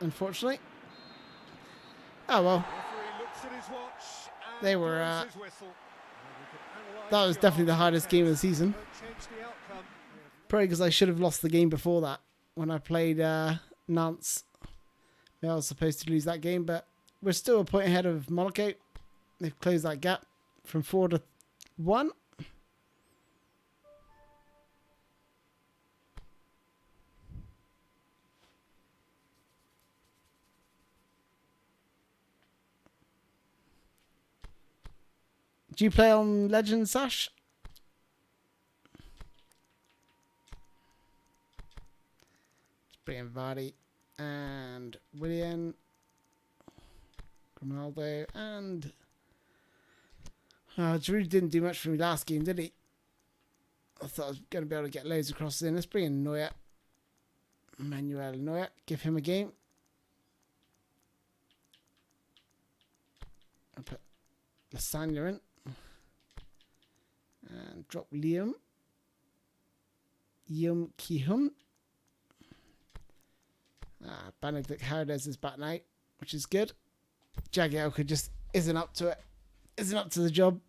Speaker 1: Unfortunately. Oh well. They were. That was definitely the hardest game of the season. Probably because I should have lost the game before that when I played Nantes. I was supposed to lose that game, but we're still a point ahead of Monaco. They've closed that gap from 4 to 1. Do you play on Legends, Sash? Let's bring in Vardy and Willian, Ronaldo, and Giroud didn't do much for me last game, did he? I thought I was going to be able to get loads of crosses in. Let's bring in Neuer. Manuel Neuer. Give him a game. I'll put Lasagna in. And drop Liam. Yum Ki-hum. Benedict Herdez is back now, which is good. Jagielka just isn't up to it. Isn't up to the job.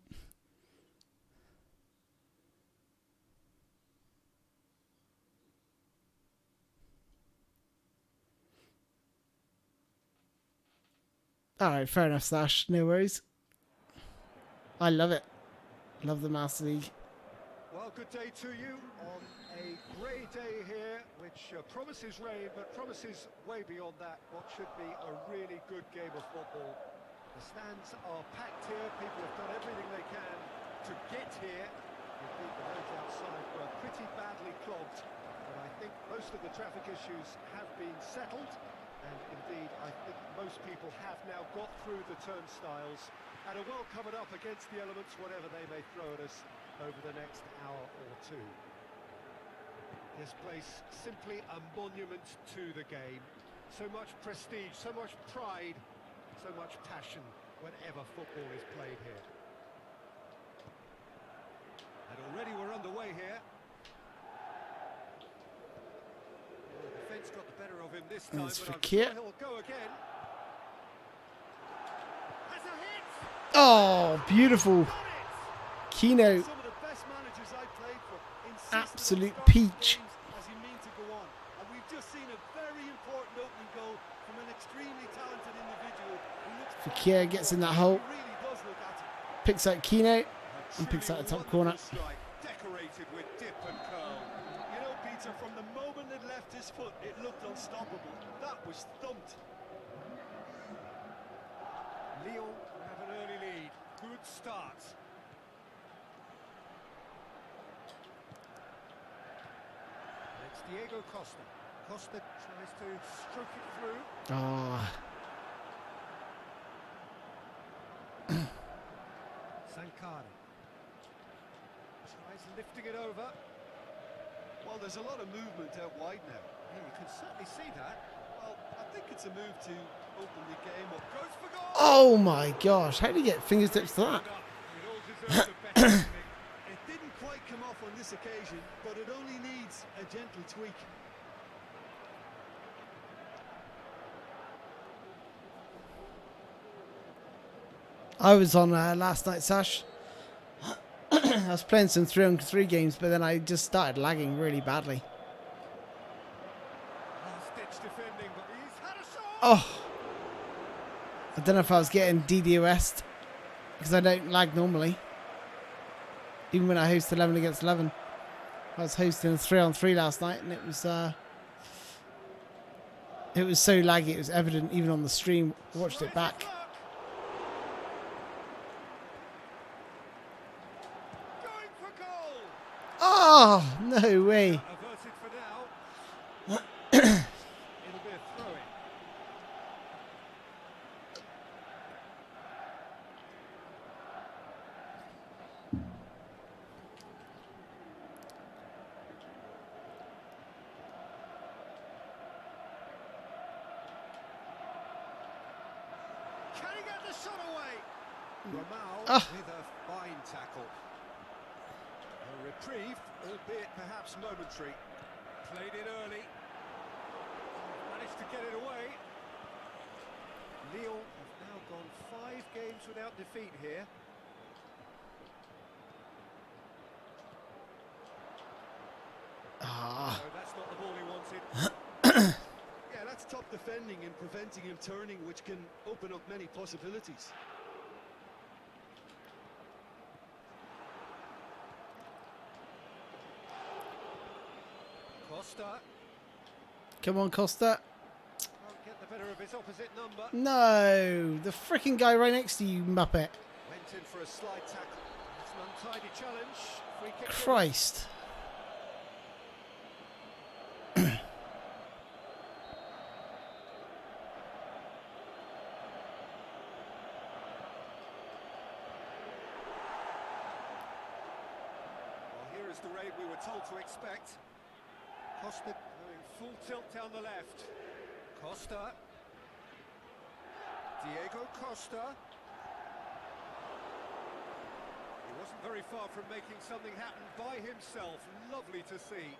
Speaker 1: Alright, fair enough, Sash. No worries. I love it. Love the Master League.
Speaker 2: Well, good day to you on a grey day here, which promises rain, but promises way beyond that what should be a really good game of football. The stands are packed here. People have done everything they can to get here. Indeed, the roads outside were pretty badly clogged, but I think most of the traffic issues have been settled. And indeed, I think most people have now got through the turnstiles and are well covered up against the elements, whatever they may throw at us over the next hour or two. This place simply a monument to the game. So much prestige, so much pride, so much passion whenever football is played here. And already we're underway here. The defence got the better of him this time,
Speaker 1: That's for
Speaker 2: but I'm
Speaker 1: Kier.
Speaker 2: sure he'll go again. Has a hit!
Speaker 1: Oh, beautiful.
Speaker 2: Got it!
Speaker 1: Keynote.
Speaker 3: Some of the best managers I've played for insisted on
Speaker 1: Absolute
Speaker 3: starting
Speaker 1: peach.
Speaker 3: games as you mean to go on. And we've just seen a very important opening goal from an extremely talented individual who looks
Speaker 1: Fakir gets in that hole,
Speaker 3: He really does look at it.
Speaker 1: picks out Keynote,
Speaker 2: A
Speaker 1: and picks out
Speaker 2: truly
Speaker 1: the top corner.
Speaker 2: wonderful strike, decorated with dip and curl.
Speaker 3: You know, Peter, from the moment it left his foot, it looked unstoppable. That was thumped.
Speaker 2: Lyon have an early lead. Good start. It's Diego Costa. Costa tries to stroke it through.
Speaker 1: Ah,
Speaker 2: Sankara tries lifting it over.
Speaker 3: Well, there's a lot of movement out wide now.
Speaker 2: Yeah, you can certainly see that.
Speaker 3: Well, I think it's a move to open the game up.
Speaker 2: Goes for goal!
Speaker 1: oh my gosh, how do you get fingertips to that?
Speaker 2: It all deserves a better ending.
Speaker 3: It didn't quite come off on this occasion, but it only needs a gentle tweak.
Speaker 1: I was on last night, Sash. I was playing some 3-on-3 games, but then I just started lagging really badly.
Speaker 2: Last-ditch defending, but he's had a shot!
Speaker 1: Oh, I don't know if I was getting DDoS'd because I don't lag normally. Even when I host 11 against 11, I was hosting a 3-on-3 last night, and it was so laggy. It was evident even on the stream. Watched it back.
Speaker 2: Going for goal!
Speaker 1: Oh no way!
Speaker 2: Averted for now. It'll be a throw-in. Can he get the shot away? Ramal with a fine tackle. A reprieve, albeit perhaps momentary. Played it early. Managed to get it away. Lyon have now gone 5 games without defeat here.
Speaker 1: Ah,
Speaker 2: No, that's not the ball he wanted.
Speaker 3: Yeah, that's top defending and preventing him turning, which can open up many possibilities.
Speaker 2: Costa
Speaker 1: come on, Costa!
Speaker 2: can't get the better of his opposite number.
Speaker 1: No, the freaking guy right next to you, Muppet!
Speaker 2: Went in for a slide tackle. It's an untidy challenge. Free kick.
Speaker 1: Christ!
Speaker 2: Well, here is the raid we were told to expect. Costa going full tilt down the left. Costa. Diego Costa. He wasn't very far from making something happen by himself. Lovely to see.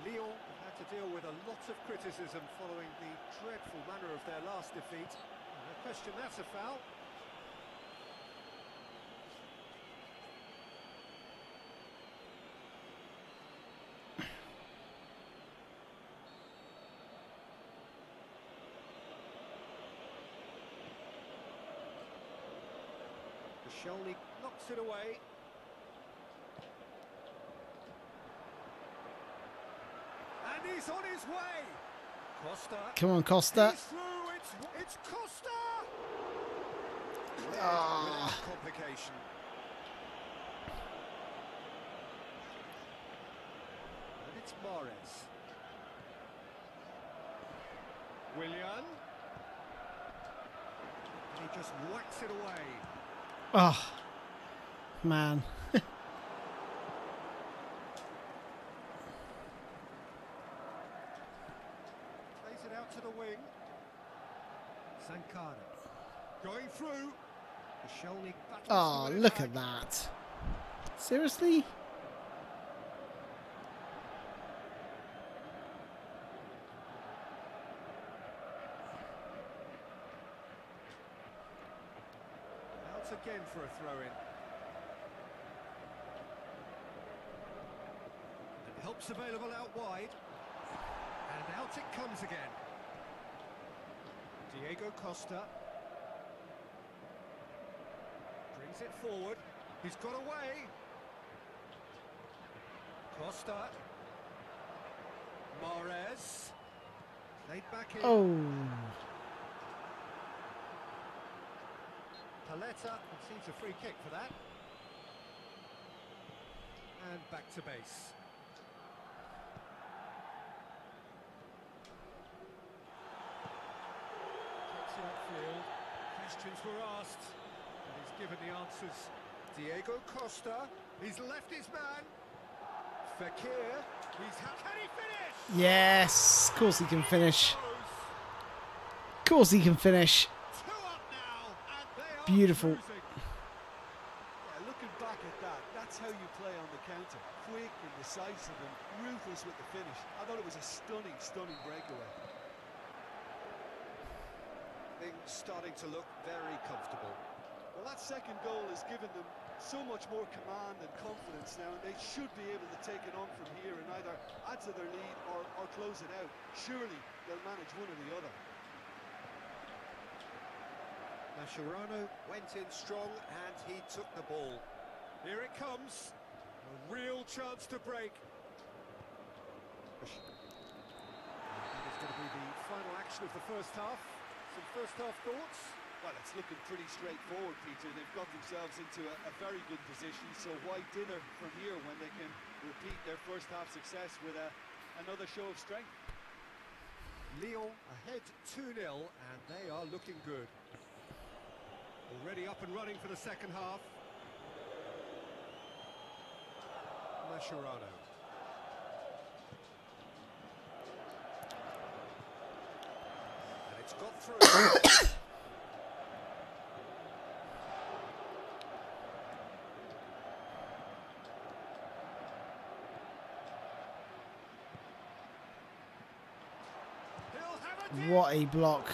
Speaker 2: Lyon had to deal with a lot of criticism following the dreadful manner of their last defeat. No question that's a foul. Shelny knocks it away. And he's on his way. Costa.
Speaker 1: Come on, Costa!
Speaker 2: He's through. It's Costa.
Speaker 1: Ah.
Speaker 2: Without complication. And it's Mahrez. Willian. And he just whacks it away.
Speaker 1: Oh, man.
Speaker 2: Plays it out to the wing. Sankara. Going through. The Shelnik battles
Speaker 1: Oh,
Speaker 2: to win it
Speaker 1: look
Speaker 2: back.
Speaker 1: at that. Seriously?
Speaker 2: Out again for a throw-in. And help's available out wide. And out it comes again. Diego Costa. Brings it forward. He's got away. Costa. Mahrez. Played back in.
Speaker 1: Oh.
Speaker 2: Paletta concedes a free kick for that. And back to base. Takes it upfield. Questions were asked, and he's given the answers. Diego Costa, he's left his man. Fekir, can he finish?
Speaker 1: Yes. Of course he can finish.
Speaker 2: Goes.
Speaker 1: Of course he can finish.
Speaker 2: 2 up now, and they are
Speaker 1: Beautiful.
Speaker 2: cruising.
Speaker 3: Yeah, looking back at that, that's how you play on the counter. Quick and decisive and ruthless with the finish. I thought it was a stunning, stunning breakaway.
Speaker 2: Things starting to look very comfortable.
Speaker 3: Well, that second goal has given them so much more command and confidence now, and they should be able to take it on from here and either add to their lead or close it out. Surely they'll manage one or the other.
Speaker 2: Mascherano went in strong and he took the ball. Here it comes. A real chance to break. That is going to be the final action of the first half. Some first half thoughts?
Speaker 3: Well, it's looking pretty straightforward, Peter. They've got themselves into a very good position, so why dither from here when they can repeat their first half success with another show of strength?
Speaker 2: Lyon ahead 2-0 and they are looking good. Already up and running for the second half. Mascherano. And it's got through. He'll have a dig.
Speaker 1: What a block.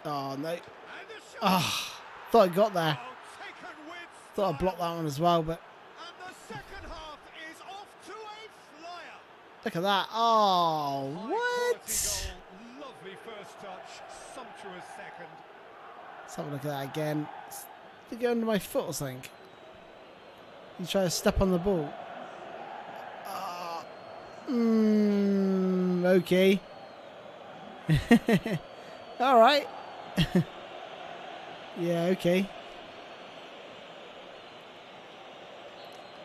Speaker 1: Oh, no.
Speaker 2: And the shot.
Speaker 1: Ah, thought I got there.
Speaker 2: Oh, taken with
Speaker 1: Thought I blocked that one as well, but
Speaker 2: And the second half is off to a flyer.
Speaker 1: look at that. Oh,
Speaker 2: High
Speaker 1: what?
Speaker 2: quality goal. Lovely first touch. Sumptuous second.
Speaker 1: Let's have a look at that again. Did it go under my foot or something? You try to step on the ball. Okay. All right. Yeah, okay.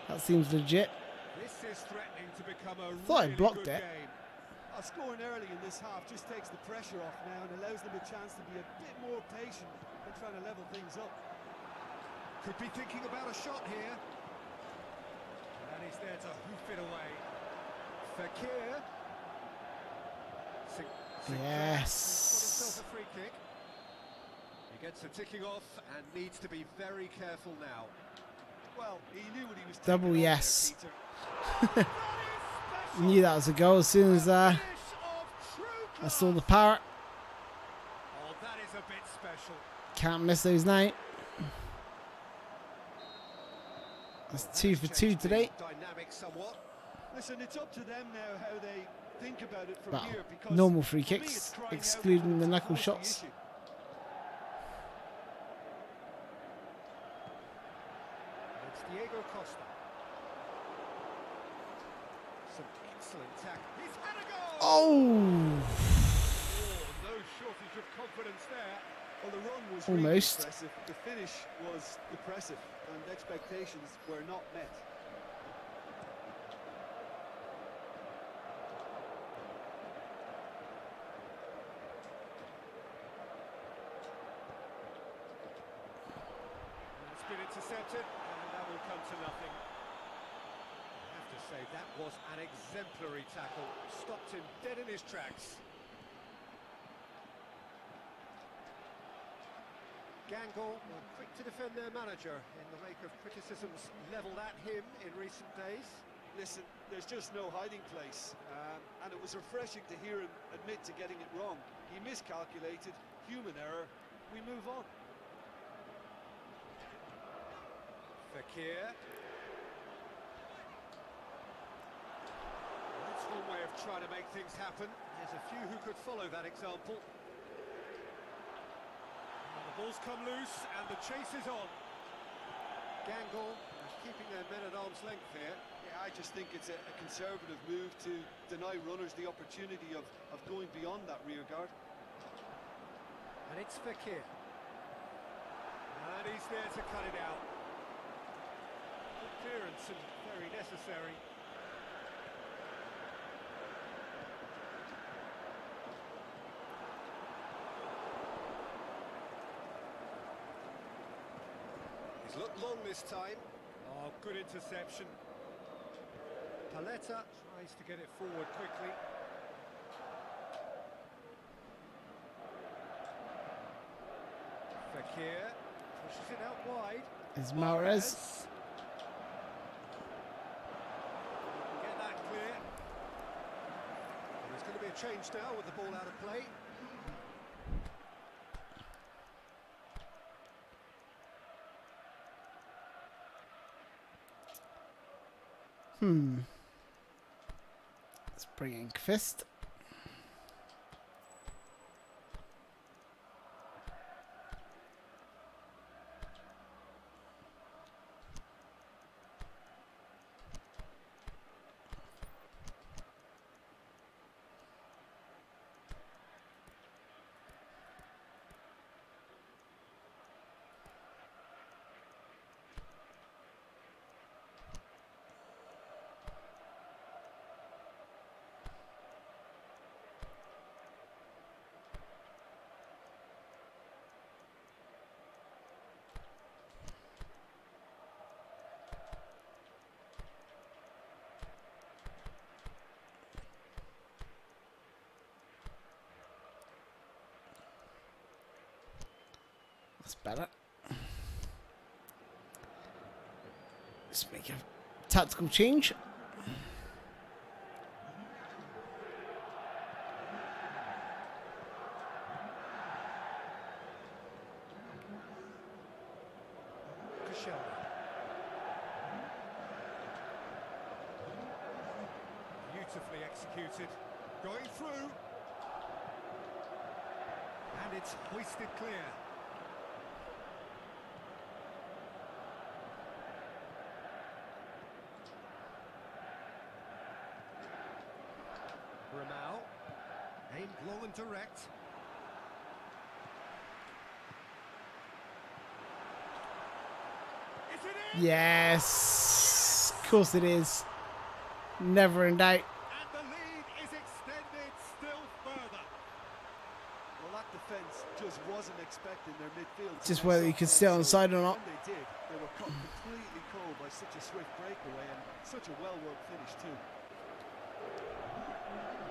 Speaker 1: That seems legit.
Speaker 2: This is threatening to become a
Speaker 1: Thought I
Speaker 2: really
Speaker 1: blocked
Speaker 2: good
Speaker 1: it.
Speaker 2: game.
Speaker 3: Scoring early in this half just takes the pressure off now and allows them a chance to be a bit more patient and trying to level things up.
Speaker 2: Could be thinking about a shot here. And he's there to hoof it away. Fekir.
Speaker 1: Yes.
Speaker 2: Got himself a free kick. He gets a ticking off and needs to be very careful now.
Speaker 3: Well, he knew what he was
Speaker 1: Double
Speaker 3: taking on there,
Speaker 1: yes.
Speaker 3: Peter.
Speaker 2: That is special.
Speaker 1: Knew that was a goal as soon as
Speaker 2: Finish of true
Speaker 1: I saw the
Speaker 2: class.
Speaker 1: parrot.
Speaker 2: Oh, that is a bit special.
Speaker 1: Can't miss those now. That's 2 for 2
Speaker 2: Changed the
Speaker 1: today.
Speaker 2: Dynamic somewhat.
Speaker 3: Listen, it's up to them now how they think about it from
Speaker 1: Well,
Speaker 3: here because
Speaker 1: normal free
Speaker 3: for me,
Speaker 1: kicks,
Speaker 3: it's crying out
Speaker 1: excluding the
Speaker 3: to
Speaker 1: knuckle
Speaker 3: close the
Speaker 1: shots.
Speaker 3: issue.
Speaker 2: It's Diego Costa. Some excellent tackle. He's had a goal!
Speaker 1: Oh!
Speaker 2: Oh, no shortage of confidence there.
Speaker 3: Well, the run was
Speaker 1: Almost.
Speaker 3: really impressive. The finish was depressive, and expectations were not met.
Speaker 2: It's been intercepted, and that will come to nothing. I have to say, that was an exemplary tackle. Stopped him dead in his tracks. Gangle were quick to defend their manager in the wake of criticisms levelled at him in recent days.
Speaker 3: Listen, there's just no hiding place, and it was refreshing to hear him admit to getting it wrong. He miscalculated, human error, we move on.
Speaker 2: Fekir. That's one way of trying to make things happen. There's a few who could follow that example. And the ball's come loose and the chase is on. Gangle keeping their men at arm's length here.
Speaker 3: Yeah, I just think it's a conservative move to deny runners the opportunity of going beyond that rear guard.
Speaker 2: And it's Fekir. And he's there to cut it out. Good clearance and very necessary. He's looked long this time. Oh, good interception. Paletta tries to get it forward quickly. Fekir pushes it out wide.
Speaker 1: Is Mahrez.
Speaker 2: Get that clear. And there's going to be a change now with the ball out of play.
Speaker 1: Let's bring in Kvist. That's better. Let's make a tactical change.
Speaker 2: Beautifully executed. Going through. And it's hoisted clear. Ramau, aimed long and direct. Is it in?
Speaker 1: Yes, of course it is. Never in doubt.
Speaker 2: And the lead is extended still further.
Speaker 3: Well, that defence just wasn't expecting their midfield.
Speaker 1: Just whether you could stay on the side or not.
Speaker 3: When they did, they were caught completely cold by such a swift breakaway and such a well-worked finish too.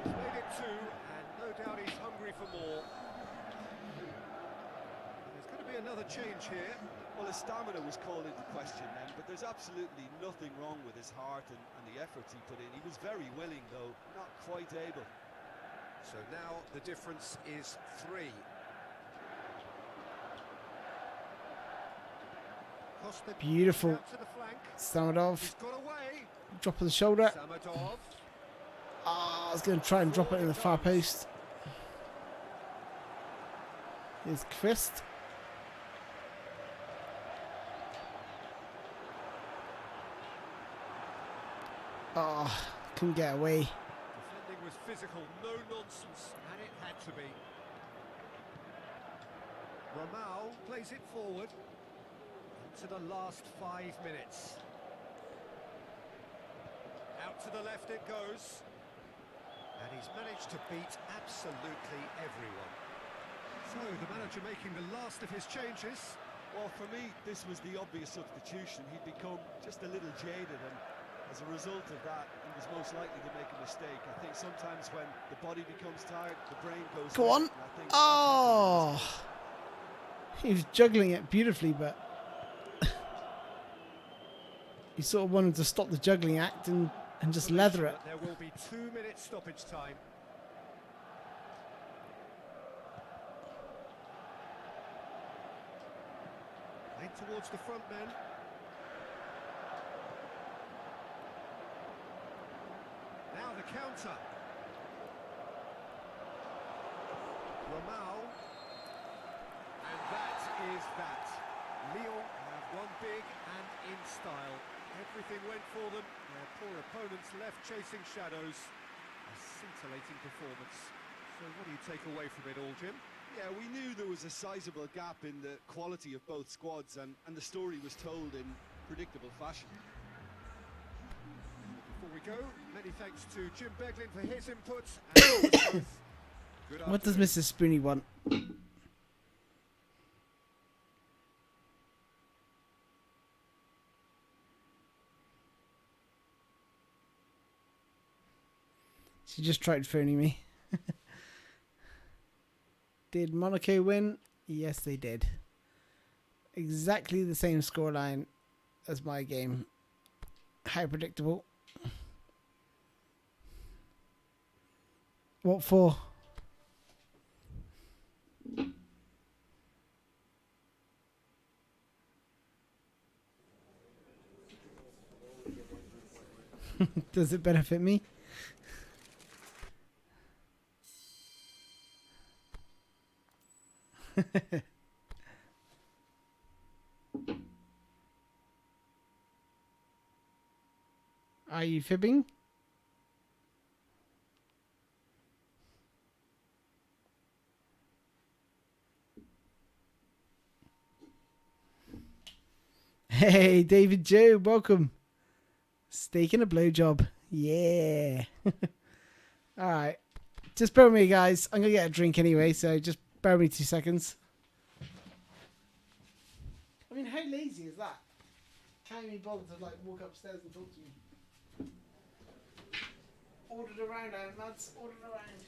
Speaker 2: He's made it two, and no doubt he's hungry for more. There's going to be another change here.
Speaker 3: Well, his stamina was called into question then, but there's absolutely nothing wrong with his heart and the efforts he put in. He was very willing, though, not quite able.
Speaker 2: So now the difference is 3. Costa
Speaker 1: Beautiful.
Speaker 2: out to the flank.
Speaker 1: Samadov,
Speaker 2: He's got away.
Speaker 1: drop of the shoulder.
Speaker 2: Samadov.
Speaker 1: Ah, I was going to try and drop it in the far post. Here's Kvist. Oh, couldn't get away.
Speaker 2: Defending was physical, no nonsense, and it had to be. Ramal plays it forward into the last 5 minutes. Out to the left it goes. And he's managed to beat absolutely everyone. So the manager making the last of his changes.
Speaker 3: Well, for me, this was the obvious substitution. He'd become just a little jaded, and as a result of that, he was most likely to make a mistake. I think sometimes when the body becomes tired, the brain goes...
Speaker 1: Go on. Oh! He was juggling it beautifully, but... he sort of wanted to stop the juggling act and just leather it.
Speaker 2: There will be 2 minutes stoppage time. Towards the front men. Now the counter. Ramal. And that is that. Lyon have won big and in style. Everything went for them. Their poor opponents left chasing shadows. A scintillating performance. So what do you take away from it all, Jim?
Speaker 3: Yeah, we knew there was a sizable gap in the quality of both squads, and the story was told in predictable fashion.
Speaker 2: Before we go, many thanks to Jim Beglin for his input. And good
Speaker 1: What does
Speaker 2: afternoon.
Speaker 1: Mrs. Spoony want? She just tried phoning me. Did Monaco win? Yes, they did. Exactly the same scoreline as my game. How predictable. What for? Does it benefit me? Are you fibbing? Hey, David Joe, welcome. Steak and a blowjob. Yeah. Alright. Just bear with me, guys. I'm going to get a drink anyway, so just bear with me 2 seconds. I mean, how lazy is that? Can't even bother to like walk upstairs and talk to me. Ordered around, lads. Ordered around.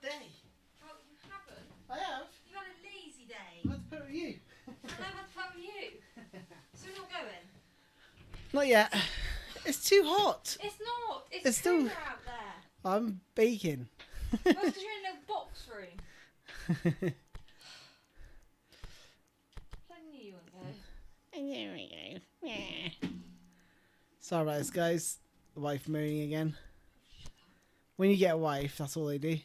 Speaker 1: Day.
Speaker 4: Oh, you haven't?
Speaker 1: I have.
Speaker 4: You had a lazy day.
Speaker 1: I've had to put it with you.
Speaker 4: And I've had fun with you. So we're not going?
Speaker 1: Not yet. It's too hot.
Speaker 4: It's not. It's
Speaker 1: It's still-
Speaker 4: cooler out there.
Speaker 1: I'm baking.
Speaker 4: Well, because you're in a box room. I knew you
Speaker 1: There we go. Yeah. Sorry about this, guys. The wife moaning again. When you get a wife, that's all they do.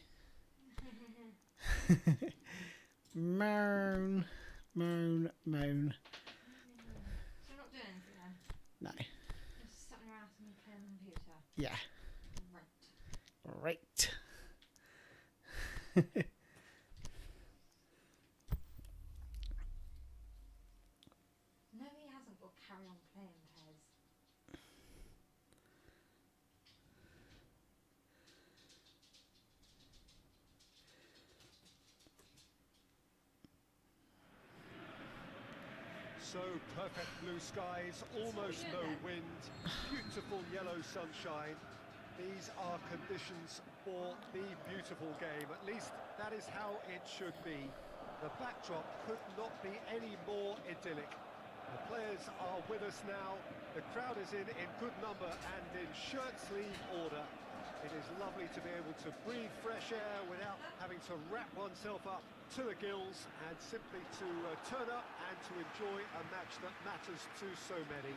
Speaker 1: Moan, moan, moan.
Speaker 4: So you're not doing anything then?
Speaker 1: No.
Speaker 4: You're just sat in your house and playing on the computer?
Speaker 1: Yeah.
Speaker 4: Right.
Speaker 1: Right.
Speaker 4: No, he hasn't got to carry on playing PES.
Speaker 2: So perfect blue skies, almost no wind, beautiful yellow sunshine. These are conditions for the beautiful game. At least that is how it should be. The backdrop could not be any more idyllic. The players are with us now. The crowd is in good number and in shirt-sleeve order. It is lovely to be able to breathe fresh air without having to wrap oneself up to the gills and simply to turn up and to enjoy a match that matters to so many.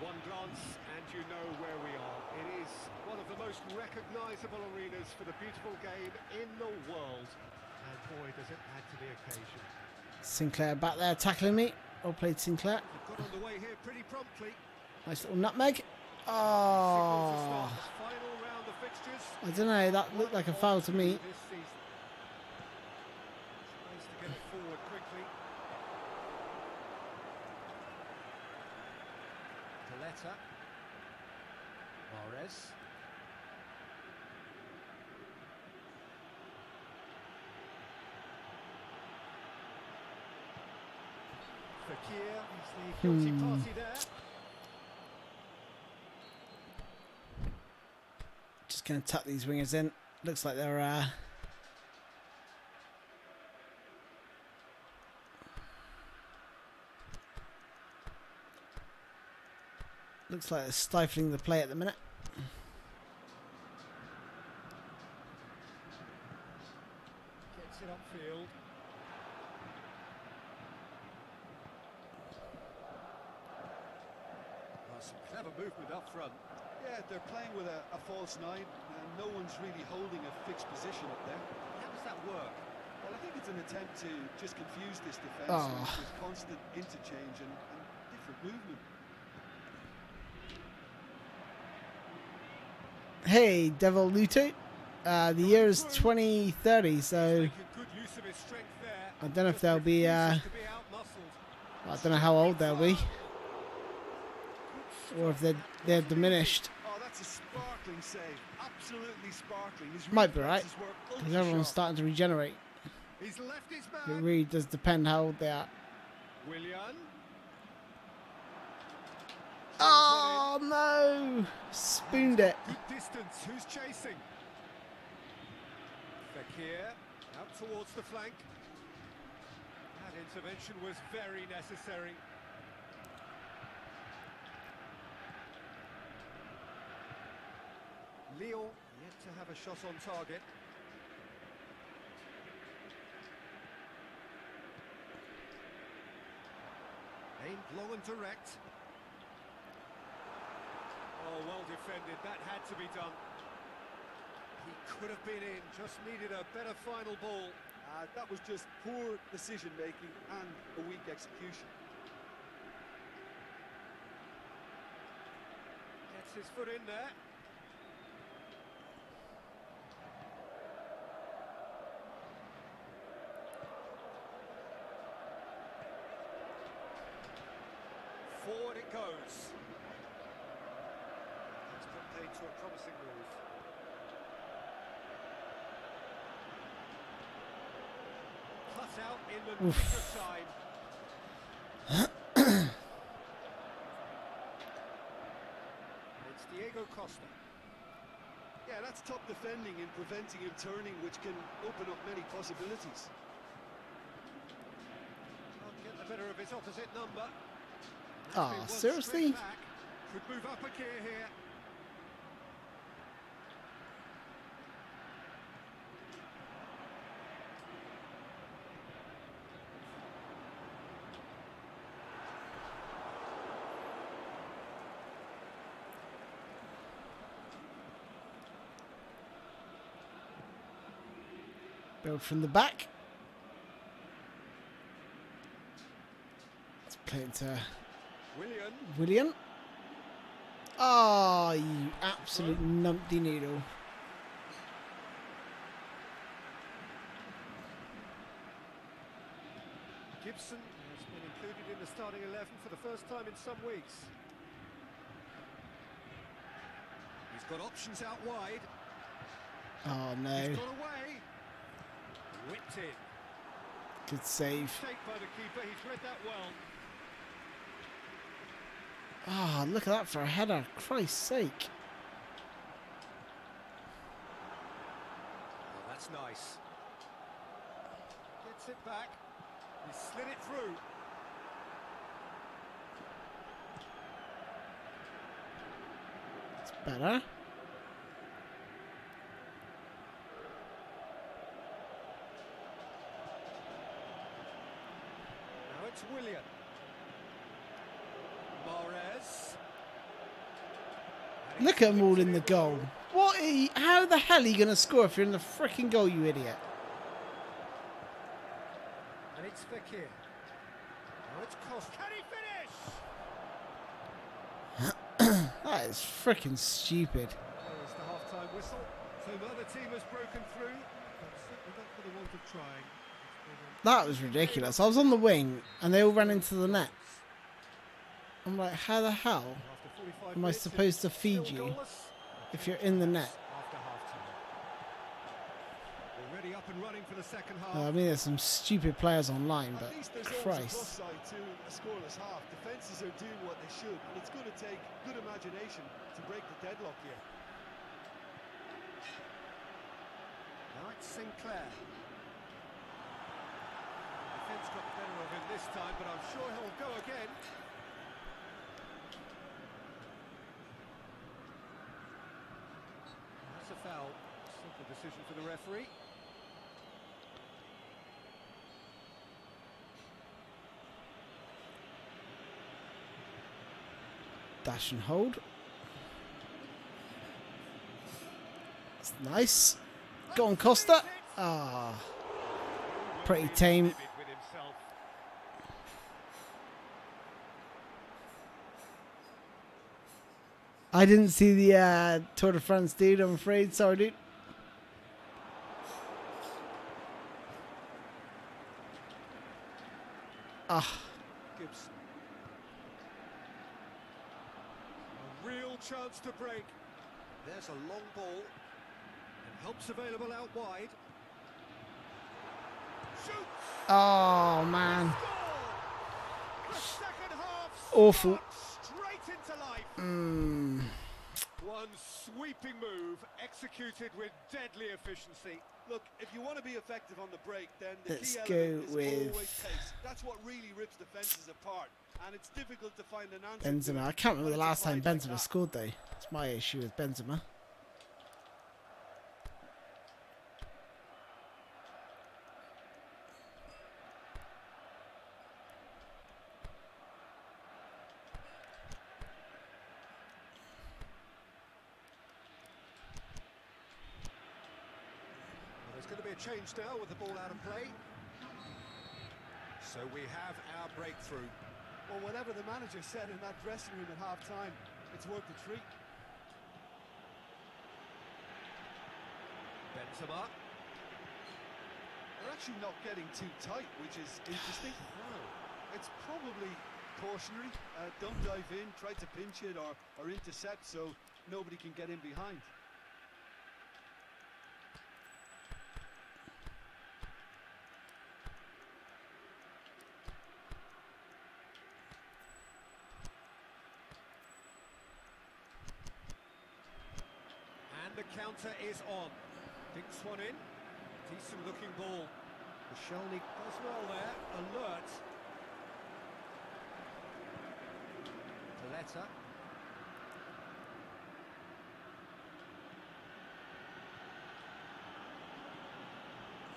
Speaker 2: One glance and you know where we are. It is one of the most recognisable arenas for the beautiful game in the world. And boy, does it add to the occasion.
Speaker 1: Sinclair back there tackling me. Well played, Sinclair.
Speaker 2: We've got underway here pretty promptly.
Speaker 1: Nice little nutmeg.
Speaker 2: Signals to
Speaker 1: Oh,
Speaker 2: start the final round of fixtures.
Speaker 1: I don't know. That looked like a foul to me.
Speaker 2: This season. Nice to get it forward quickly. Coletta. Mahrez. Fekir is the guilty party there.
Speaker 1: Just going to tuck these wingers in. Looks like they're looks like they're stifling the play at the minute.
Speaker 2: Gets it upfield. Some clever movement up front.
Speaker 3: Yeah, they're playing with a false nine, and no one's really holding a fixed position up there.
Speaker 2: How does that work?
Speaker 3: Well, I think it's an attempt to just confuse this defence
Speaker 1: Oh.
Speaker 3: with constant interchange and different movement.
Speaker 1: Hey, Devil Luto. The year is 2030, so
Speaker 2: Making good use of his strength there.
Speaker 1: I don't know if
Speaker 2: Just
Speaker 1: they'll be,
Speaker 2: refuses to be outmuscled.
Speaker 1: I don't know how old they'll be, or if they're diminished.
Speaker 3: Oh, that's a sparkling save. Absolutely sparkling. His
Speaker 1: Might be right,
Speaker 3: reflexes were
Speaker 1: because
Speaker 3: ultra
Speaker 1: everyone's
Speaker 3: sharp.
Speaker 1: starting to regenerate.
Speaker 2: He's left his
Speaker 1: It
Speaker 2: man.
Speaker 1: really does depend how old they are.
Speaker 2: Willian.
Speaker 1: Oh no! Spooned it.
Speaker 2: Good distance. Who's chasing? Fekir out towards the flank. That intervention was very necessary. Lyon yet to have a shot on target. Aimed long and direct. Oh, well defended. That had to be done. He could have been in, just needed a better final ball.
Speaker 3: That was just poor decision-making and a weak execution.
Speaker 2: Gets his foot in there. Forward it goes. It's put paid to a promising move. Cut out in the nick of time. It's Diego Costa.
Speaker 3: Yeah, that's top defending and preventing him turning, which can open up many possibilities.
Speaker 2: Can't get the better of his opposite number.
Speaker 1: Ah,
Speaker 2: One
Speaker 1: seriously?
Speaker 2: straight back. Could move up a gear here.
Speaker 1: Build from the back. Let's play it to William. Oh, you absolute numpty noodle.
Speaker 2: Gibson has been included in the starting 11 for the first time in some weeks. He's got options out wide.
Speaker 1: Oh no.
Speaker 2: He's got away. Whipped in.
Speaker 1: Good save.
Speaker 2: Take by the keeper. He's read that well.
Speaker 1: Ah, look at that for a header. Christ's sake.
Speaker 2: Oh, that's nice. Gets it back. He slid it through.
Speaker 1: It's better.
Speaker 2: Now it's William. Mahrez.
Speaker 1: Look at them all in the goal. What? How the hell are you going to score if you're in the freaking goal, you idiot?
Speaker 2: And it's Fekir. Now it's Cost. Can he finish?
Speaker 1: That is freaking stupid.
Speaker 2: There's the half-time whistle. So the other team has broken through, but certainly not for the want of trying.
Speaker 1: That was ridiculous. I was on the wing and they all ran into the net. I'm like, how the hell
Speaker 2: After 45
Speaker 1: am I
Speaker 2: minutes,
Speaker 1: supposed to
Speaker 2: it's
Speaker 1: feed
Speaker 2: still
Speaker 1: you
Speaker 2: goalless.
Speaker 1: if you're in the net?
Speaker 2: After half-time. Already up and running for the second half.
Speaker 1: I mean, there's some stupid players online, but
Speaker 3: At least there's always a plus
Speaker 1: Christ.
Speaker 3: side to a scoreless half. Defences are doing what they should, and it's going to take good imagination to break the deadlock here.
Speaker 2: Now it's Sinclair. Defence got the better of him this time, but I'm sure he'll go again. That's a foul. Simple decision for the referee.
Speaker 1: Dash and hold. That's nice. Go on, Costa. Ah, pretty tame.
Speaker 2: With himself.
Speaker 1: I didn't see the Tour de France, dude. I'm afraid. Sorry, dude. Ah,
Speaker 2: Gibson. A real chance to break. There's a long ball. And help's available out wide. Shoots!
Speaker 1: oh man,
Speaker 2: Score! The second half
Speaker 1: awful.
Speaker 2: straight into life.
Speaker 3: One sweeping move executed with deadly efficiency. Look, if you want to be effective on the break, then the
Speaker 1: Let's
Speaker 3: key
Speaker 1: go
Speaker 3: element is
Speaker 1: with-
Speaker 3: always pace. That's what really rips defences apart, and it's difficult to find an answer. to
Speaker 1: Benzema.
Speaker 3: it
Speaker 1: I can't remember
Speaker 3: when
Speaker 1: the
Speaker 3: it's
Speaker 1: last time
Speaker 3: applied like
Speaker 1: Benzema
Speaker 3: that.
Speaker 1: scored though. That's my issue with Benzema.
Speaker 2: Well, there's going to be a change now with the ball out of play. So we have our breakthrough.
Speaker 3: Well, whatever the manager said in that dressing room at half-time, it's worth the treat.
Speaker 2: Benzema.
Speaker 3: They're actually not getting too tight, which is interesting. It's probably cautionary. Don't dive in, try to pinch it or intercept so nobody can get in behind.
Speaker 2: And the counter is on. Dinks one in. Decent looking ball. Koscielny does well there. Alert. Paletta.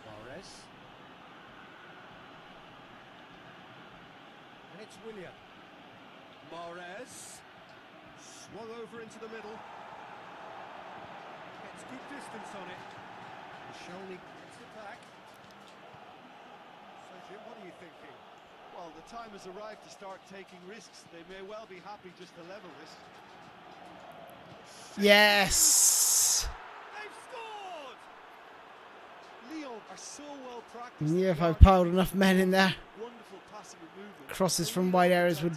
Speaker 2: Mahrez. And it's William. Mahrez. Swung over into the middle. Gets good distance on it. Koscielny gets the attack. So Jim, what are you thinking?
Speaker 3: Well, the time has arrived to start taking risks. They may well be happy just to level this.
Speaker 1: Yes.
Speaker 2: They've scored!
Speaker 3: Lyon are so well practiced.
Speaker 1: Yeah, if I piled enough men in there,
Speaker 3: Wonderful passing and movement.
Speaker 1: crosses from wide areas would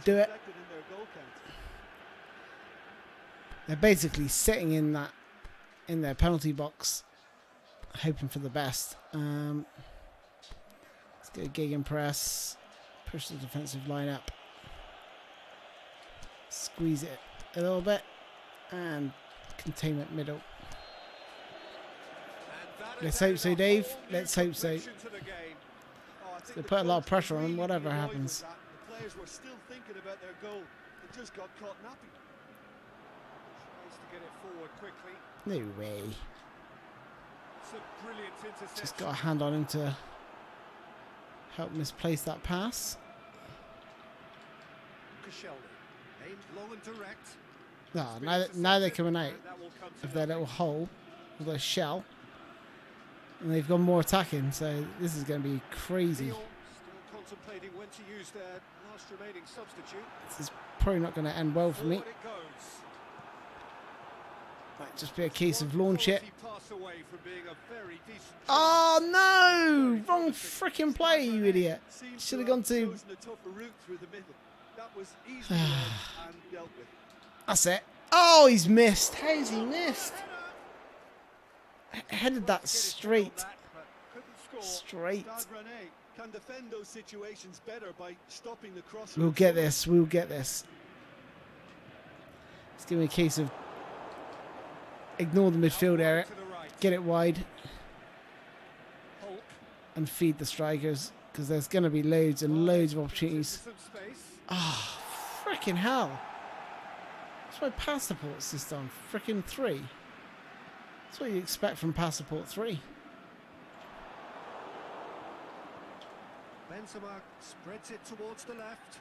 Speaker 1: do it.
Speaker 3: Reflected in their goal count.
Speaker 1: They're basically sitting in their penalty box, hoping for the best. Let's go gegen press, push the defensive line up, squeeze it a little bit, and containment middle. Let's hope so, Dave. Let's hope so. They put a lot of pressure on them, whatever happens.
Speaker 3: The players were still thinking about their goal. They just got caught napping.
Speaker 2: Tries to get it forward quickly.
Speaker 1: No way.
Speaker 2: It's a brilliant interception.
Speaker 1: Just got a hand on him to help misplace that pass.
Speaker 2: Koscielny, aimed low and direct.
Speaker 1: Oh, now they're coming out of their little hole, with their shell. And they've gone more attacking, so this is going to be crazy.
Speaker 2: Lyon still contemplating when to use their last remaining substitute.
Speaker 1: This is probably not going to end well for me.
Speaker 2: Forward it goes.
Speaker 1: Might just be a case of launch it.
Speaker 2: Quality pass away from being a very decent
Speaker 1: Oh no! Wrong freaking play, you idiot.
Speaker 3: Seems
Speaker 1: Should have
Speaker 3: to
Speaker 1: gone to...
Speaker 3: chosen a tougher route through the middle. That was easily read and dealt with.
Speaker 1: That's it. Oh, he's missed. How's he missed? Headed that straight. Straight.
Speaker 3: Stade Rennais can defend those situations better by stopping the cross.
Speaker 1: We'll get this. We'll get this. It's going to be a case of ignore the midfield area, get it wide, and feed the strikers, because there's going to be loads and loads of opportunities. Ah, freaking hell. That's why pass support's just on freaking 3. That's what you expect from pass support 3.
Speaker 2: Benzema spreads it towards the left.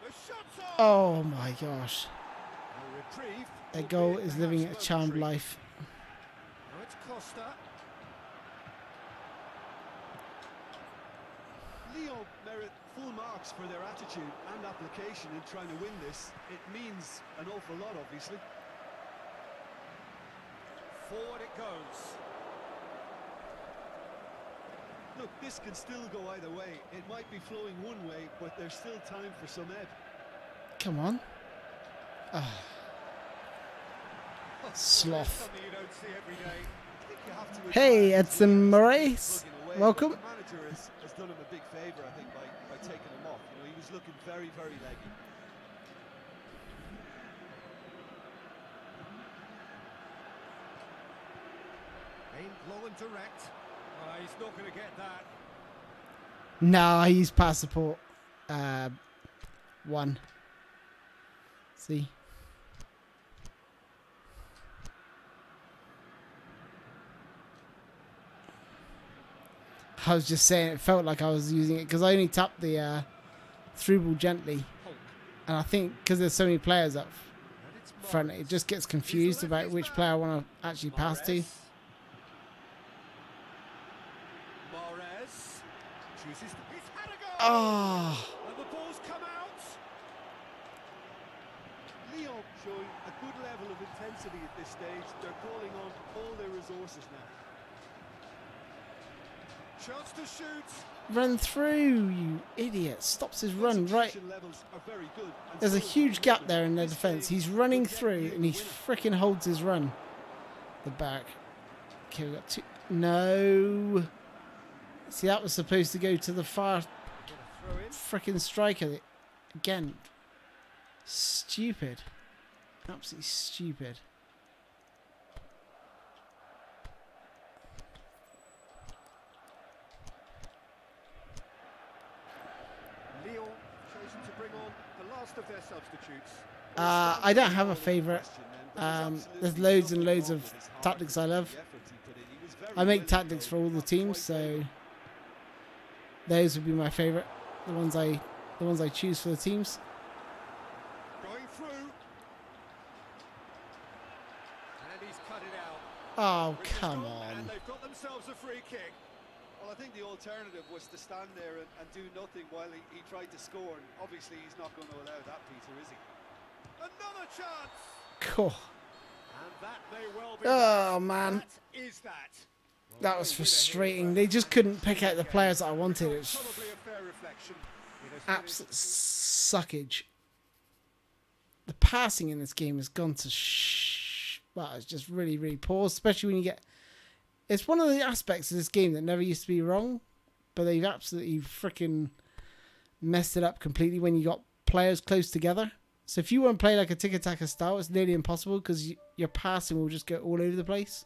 Speaker 2: The shot's on!
Speaker 1: Oh my gosh.
Speaker 2: A reprieve,
Speaker 1: Their goal
Speaker 2: albeit
Speaker 1: is living a
Speaker 2: perhaps
Speaker 1: charmed
Speaker 2: momentary.
Speaker 1: life.
Speaker 2: Now it's Costa.
Speaker 3: Lyon merit full marks for their attitude and application in trying to win this. It means an awful lot, obviously.
Speaker 2: Forward it goes.
Speaker 3: Look, this can still go either way. It might be flowing one way, but there's still time for some ebb.
Speaker 1: Come on. Ah. Sloth.
Speaker 2: Something you don't see every day.
Speaker 3: I think you have to
Speaker 1: Hey,
Speaker 3: admire
Speaker 1: Edson Moraes.
Speaker 3: plugging away,
Speaker 1: Welcome.
Speaker 3: but The manager has done him a big favour, I think, by taking him off. You know, he was looking very, very leggy.
Speaker 2: Aimed low and direct. He's not going to get that.
Speaker 1: Nah, he's pass support 1. See? I was just saying it felt like I was using it because I only tapped the through ball gently, and I think because there's so many players up
Speaker 2: And it's
Speaker 1: front, it just gets confused about which player I want to actually pass to.
Speaker 2: Mahrez chooses. He's had a go.
Speaker 1: Oh,
Speaker 2: And the ball's come out.
Speaker 3: Lyon showing a good level of intensity at this stage. They're calling on all their resources now.
Speaker 2: Chance to shoot.
Speaker 1: run through, you idiot! Stops his run right.
Speaker 3: Execution levels are very good, and
Speaker 1: There's a
Speaker 3: so is
Speaker 1: huge
Speaker 3: the
Speaker 1: gap
Speaker 3: rhythm.
Speaker 1: there in their
Speaker 3: This
Speaker 1: defence.
Speaker 3: game
Speaker 1: He's running
Speaker 3: will get
Speaker 1: through
Speaker 3: you
Speaker 1: and
Speaker 3: the
Speaker 1: he
Speaker 3: winner.
Speaker 1: freaking holds his run. The back. Okay, we got 2. No. See, that was supposed to go to the far
Speaker 2: Gonna throw in.
Speaker 1: freaking striker. Again. Stupid. Absolutely stupid.
Speaker 2: Lyon chosen to bring on the last of their substitutes.
Speaker 1: I don't have a favourite. There's loads and loads of tactics I love. I make tactics for all the teams, so those would be my favourite. The ones I choose for the teams.
Speaker 2: Going through. And he's cut it out.
Speaker 1: Oh,
Speaker 2: Which is
Speaker 1: come
Speaker 2: gone,
Speaker 1: on.
Speaker 2: And they've got themselves a free kick.
Speaker 3: Well, I think the alternative was to stand there and do nothing while he tried to score. And obviously, he's not going to allow that, Peter, is he?
Speaker 2: Another chance.
Speaker 1: Cool.
Speaker 2: And that may well be.
Speaker 1: Oh, man.
Speaker 2: That is that. Well,
Speaker 1: That
Speaker 2: no
Speaker 1: was
Speaker 2: winner here,
Speaker 1: frustrating.
Speaker 2: but
Speaker 1: They just couldn't pick out the players that I wanted. It was
Speaker 2: probably a fair reflection. You know,
Speaker 1: absolute suckage. The passing in this game has gone to well, it's just really, really poor, especially when you get... It's one of the aspects of this game that never used to be wrong, but they've absolutely freaking messed it up completely when you got players close together. So if you want to play like a tiki-taka style, it's nearly impossible because your passing will just go all over the place.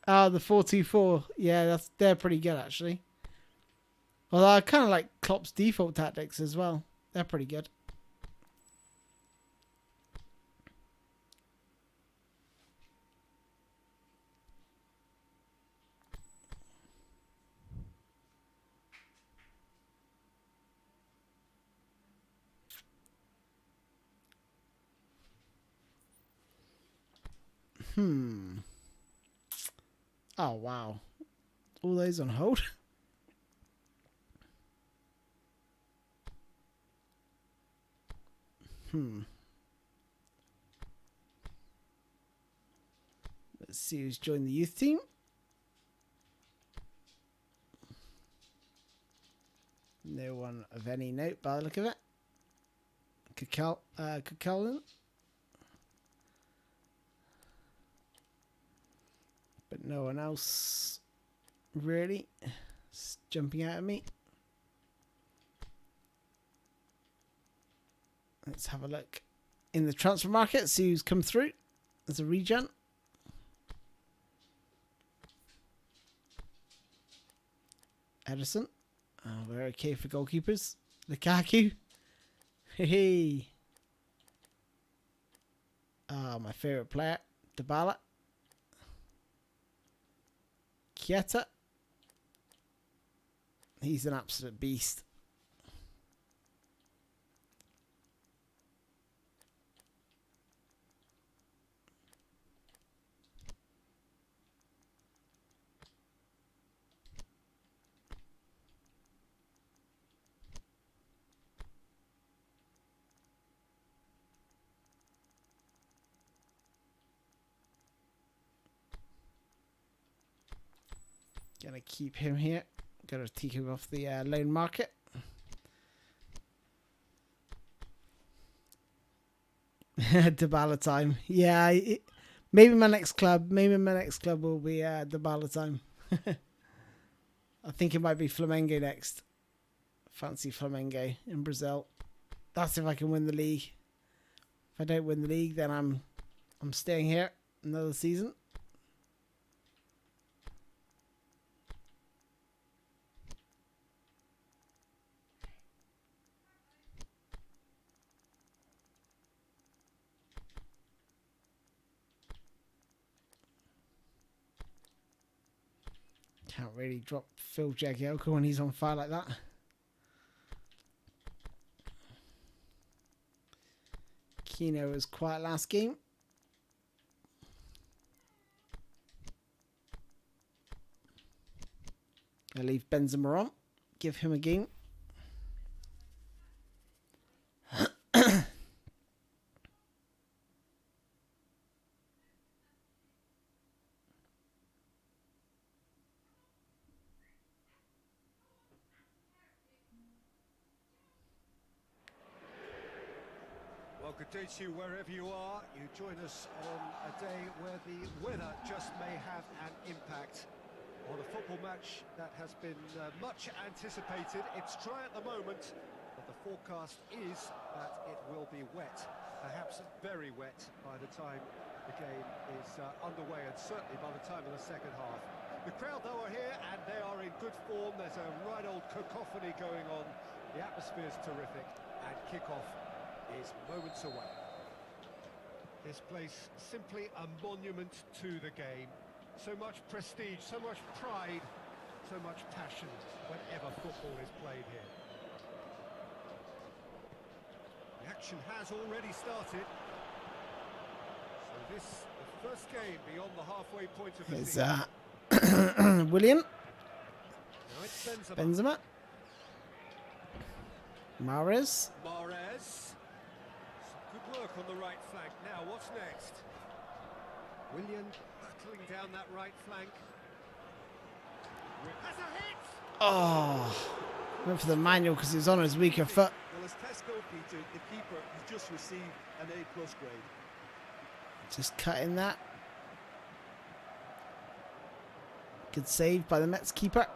Speaker 1: Ah, the 4-2-4. Yeah, they're pretty good actually. Although I kind of like Klopp's default tactics as well. They're pretty good. Oh, wow. All those on hold. Let's see who's joined the youth team. No one of any note by the look of it. Kukulin. But no one else really is jumping out at me. Let's have a look in the transfer market, see who's come through. There's a regen. Edison. Oh, we're okay for goalkeepers. Lukaku. Hey. Oh, my favourite player. Dybala. Kieta. He's an absolute beast. Gonna keep him here. Gonna take him off the loan market. Dybala time. Yeah, maybe my next club. Maybe my next club will be Dybala time. I think it might be Flamengo next. Fancy Flamengo in Brazil. That's if I can win the league. If I don't win the league, then I'm staying here another season. Can't really drop Phil Jagielka when he's on fire like that. Keno was quiet last game. I leave Benzema on. Give him a game.
Speaker 2: Well, good day to you wherever you are. You join us on a day where the weather just may have an impact on a football match that has been much anticipated. It's dry at the moment, but the forecast is that it will be wet, perhaps very wet by the time the game is underway, and certainly by the time of the second half. The crowd, though, are here, and they are in good form. There's a right old cacophony going on. The atmosphere's terrific, and kick-off is moments away. This place simply a monument to the game. So much prestige, so much pride, so much passion whenever football is played here. action has already started. So this, the first game beyond the halfway point of the
Speaker 1: Here's
Speaker 2: season.
Speaker 1: William.
Speaker 2: Now it's Benzema.
Speaker 1: Benzema. Mahrez.
Speaker 2: Mahrez. Some good work on the right flank. Now, what's next? William battling down that right flank. Has a hit!
Speaker 1: Oh, went for the manual because he was on his weaker foot.
Speaker 3: Well, as Tesco, Peter, the keeper has just received an A+ grade.
Speaker 1: Just cutting that. Good save by the Mets keeper.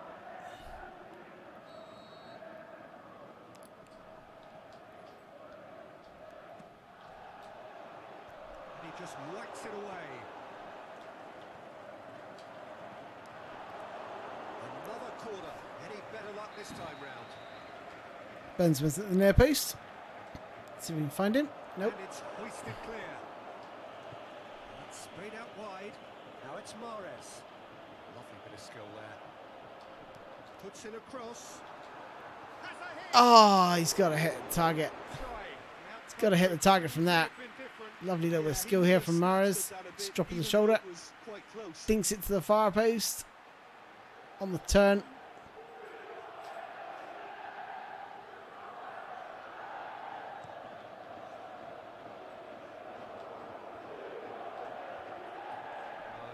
Speaker 2: And he just whacks it away. Another corner. Any better luck this time round?
Speaker 1: Benzema's at the near post. See if we can find him. Nope.
Speaker 2: And it's hoisted clear. It's sprayed out wide. Now it's Mahrez. Lovely bit of skill there. Puts in a cross. Has a hit.
Speaker 1: Oh, he's got to hit the target.
Speaker 2: Try.
Speaker 1: He's got to hit the target from that. Lovely little bit of skill here from Mahrez. Just dropping the shoulder. Dinks it to the far post. On the turn.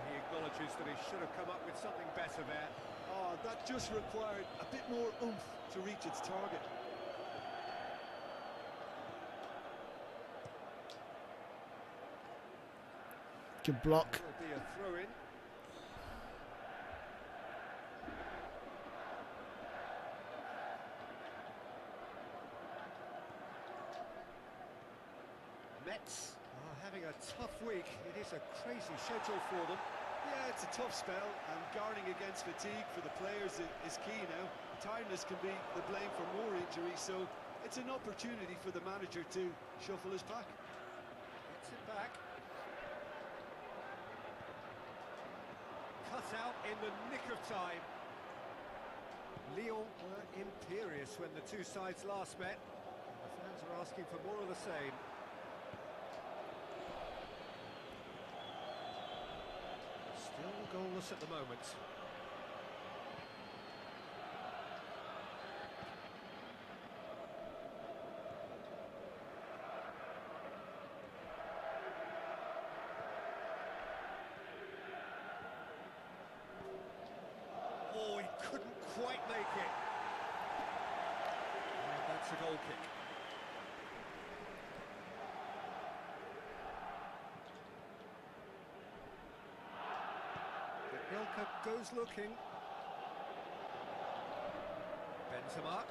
Speaker 2: He acknowledges that he should have come up with something better there.
Speaker 3: Oh, that just required a bit more oomph to reach its target.
Speaker 1: Good block.
Speaker 2: Will be a throw-in. Mets are having a tough week. It is a crazy schedule for them.
Speaker 3: Yeah, it's a tough spell, and guarding against fatigue for the players is key now. Tiredness can be the blame for more injuries, so it's an opportunity for the manager to shuffle his pack.
Speaker 2: Gets it back. Cut out in the nick of time. Lyon were imperious when the two sides last met. The fans are asking for more of the same. Still goalless at the moment. Oh, he couldn't quite make it. And that's a goal kick. Belka goes looking. Benzema.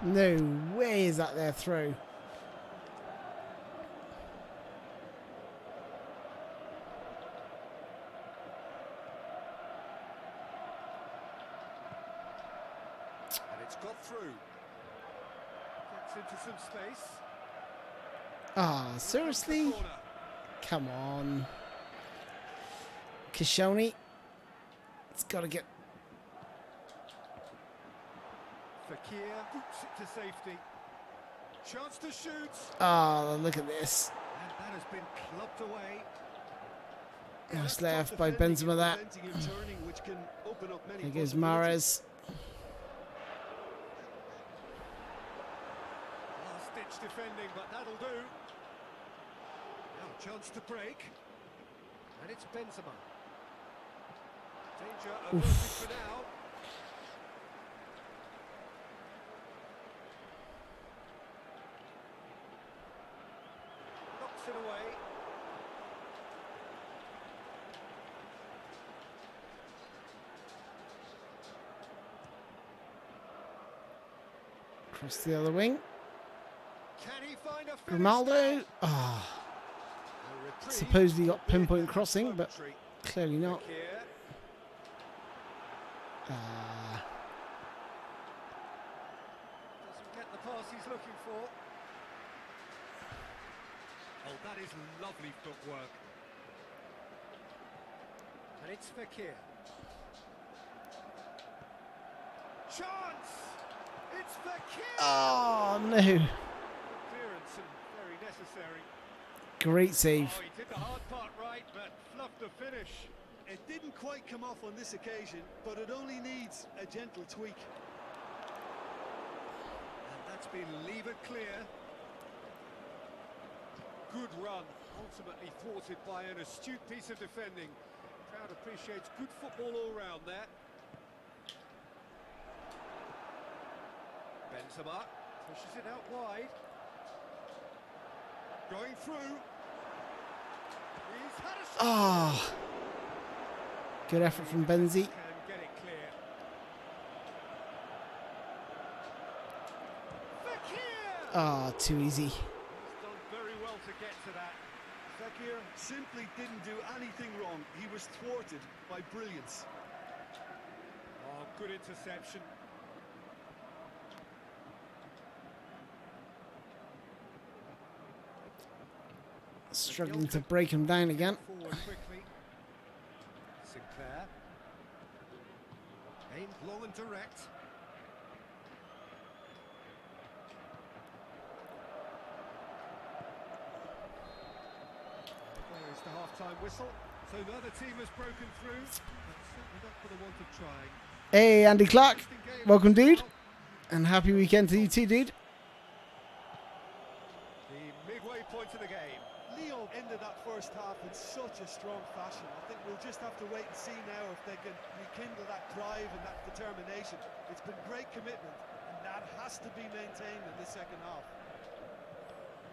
Speaker 1: No way is that their throw.
Speaker 2: And it's got through. Gets into some space.
Speaker 1: Ah, seriously?
Speaker 2: Corner.
Speaker 1: Come on. Kishoni. It's got to get...
Speaker 2: Fakir boots it to safety. Chance to shoot.
Speaker 1: Oh, look at this.
Speaker 2: And that has been clubbed away.
Speaker 1: Nice left by Benzema that.
Speaker 3: Preventing him turning, which can open up many
Speaker 1: Here goes
Speaker 3: possibilities.
Speaker 1: Mahrez.
Speaker 2: Last-ditch defending, but that'll do. Now a chance to break. And it's Benzema. Danger averted for now. Knocks it away.
Speaker 1: Across the other wing.
Speaker 2: Can he find a finish
Speaker 1: Grimaldo.
Speaker 2: there?
Speaker 1: Ah,
Speaker 2: A reprieve
Speaker 1: supposedly got
Speaker 2: will be
Speaker 1: pinpoint
Speaker 2: at
Speaker 1: crossing, but
Speaker 2: momentary.
Speaker 1: clearly not.
Speaker 2: Fakir.
Speaker 1: Ah,
Speaker 2: Doesn't get the pass he's looking for. Oh, that is lovely footwork. And it's Fakir. Chance! It's Fekir.
Speaker 1: Oh, no.
Speaker 2: Clearance and very necessary.
Speaker 1: Great save.
Speaker 2: Oh, he did the hard part right, but fluffed the finish.
Speaker 3: It didn't quite come off on this occasion, but it only needs a gentle tweak.
Speaker 2: And that's been levered clear. Good run, ultimately thwarted by an astute piece of defending. Crowd appreciates good football all round there. Benzema pushes it out wide. Going through. He's had a shot.
Speaker 1: Ah. Good effort from Benzi.
Speaker 2: Can get it clear. Fekir!
Speaker 1: Ah, too easy.
Speaker 2: He's done very well to get to that.
Speaker 3: Fekir simply didn't do anything wrong. He was thwarted by brilliance.
Speaker 2: Oh, good interception.
Speaker 1: Struggling to break him down again.
Speaker 2: Forward quickly. Sinclair. Aimed long and direct. There is the half-time whistle. So the other team has broken through, but certainly not for the want of trying.
Speaker 1: Hey, Andy Clark.
Speaker 2: Interesting game
Speaker 1: Welcome,
Speaker 2: as
Speaker 1: dude.
Speaker 2: well.
Speaker 1: And happy weekend to you too, dude.
Speaker 2: The midway point of the game.
Speaker 3: Lyon ended that first half in such a strong fashion. I think we'll just have to wait and see now if they can rekindle that drive and that determination. It's been great commitment, and that has to be maintained in the second half.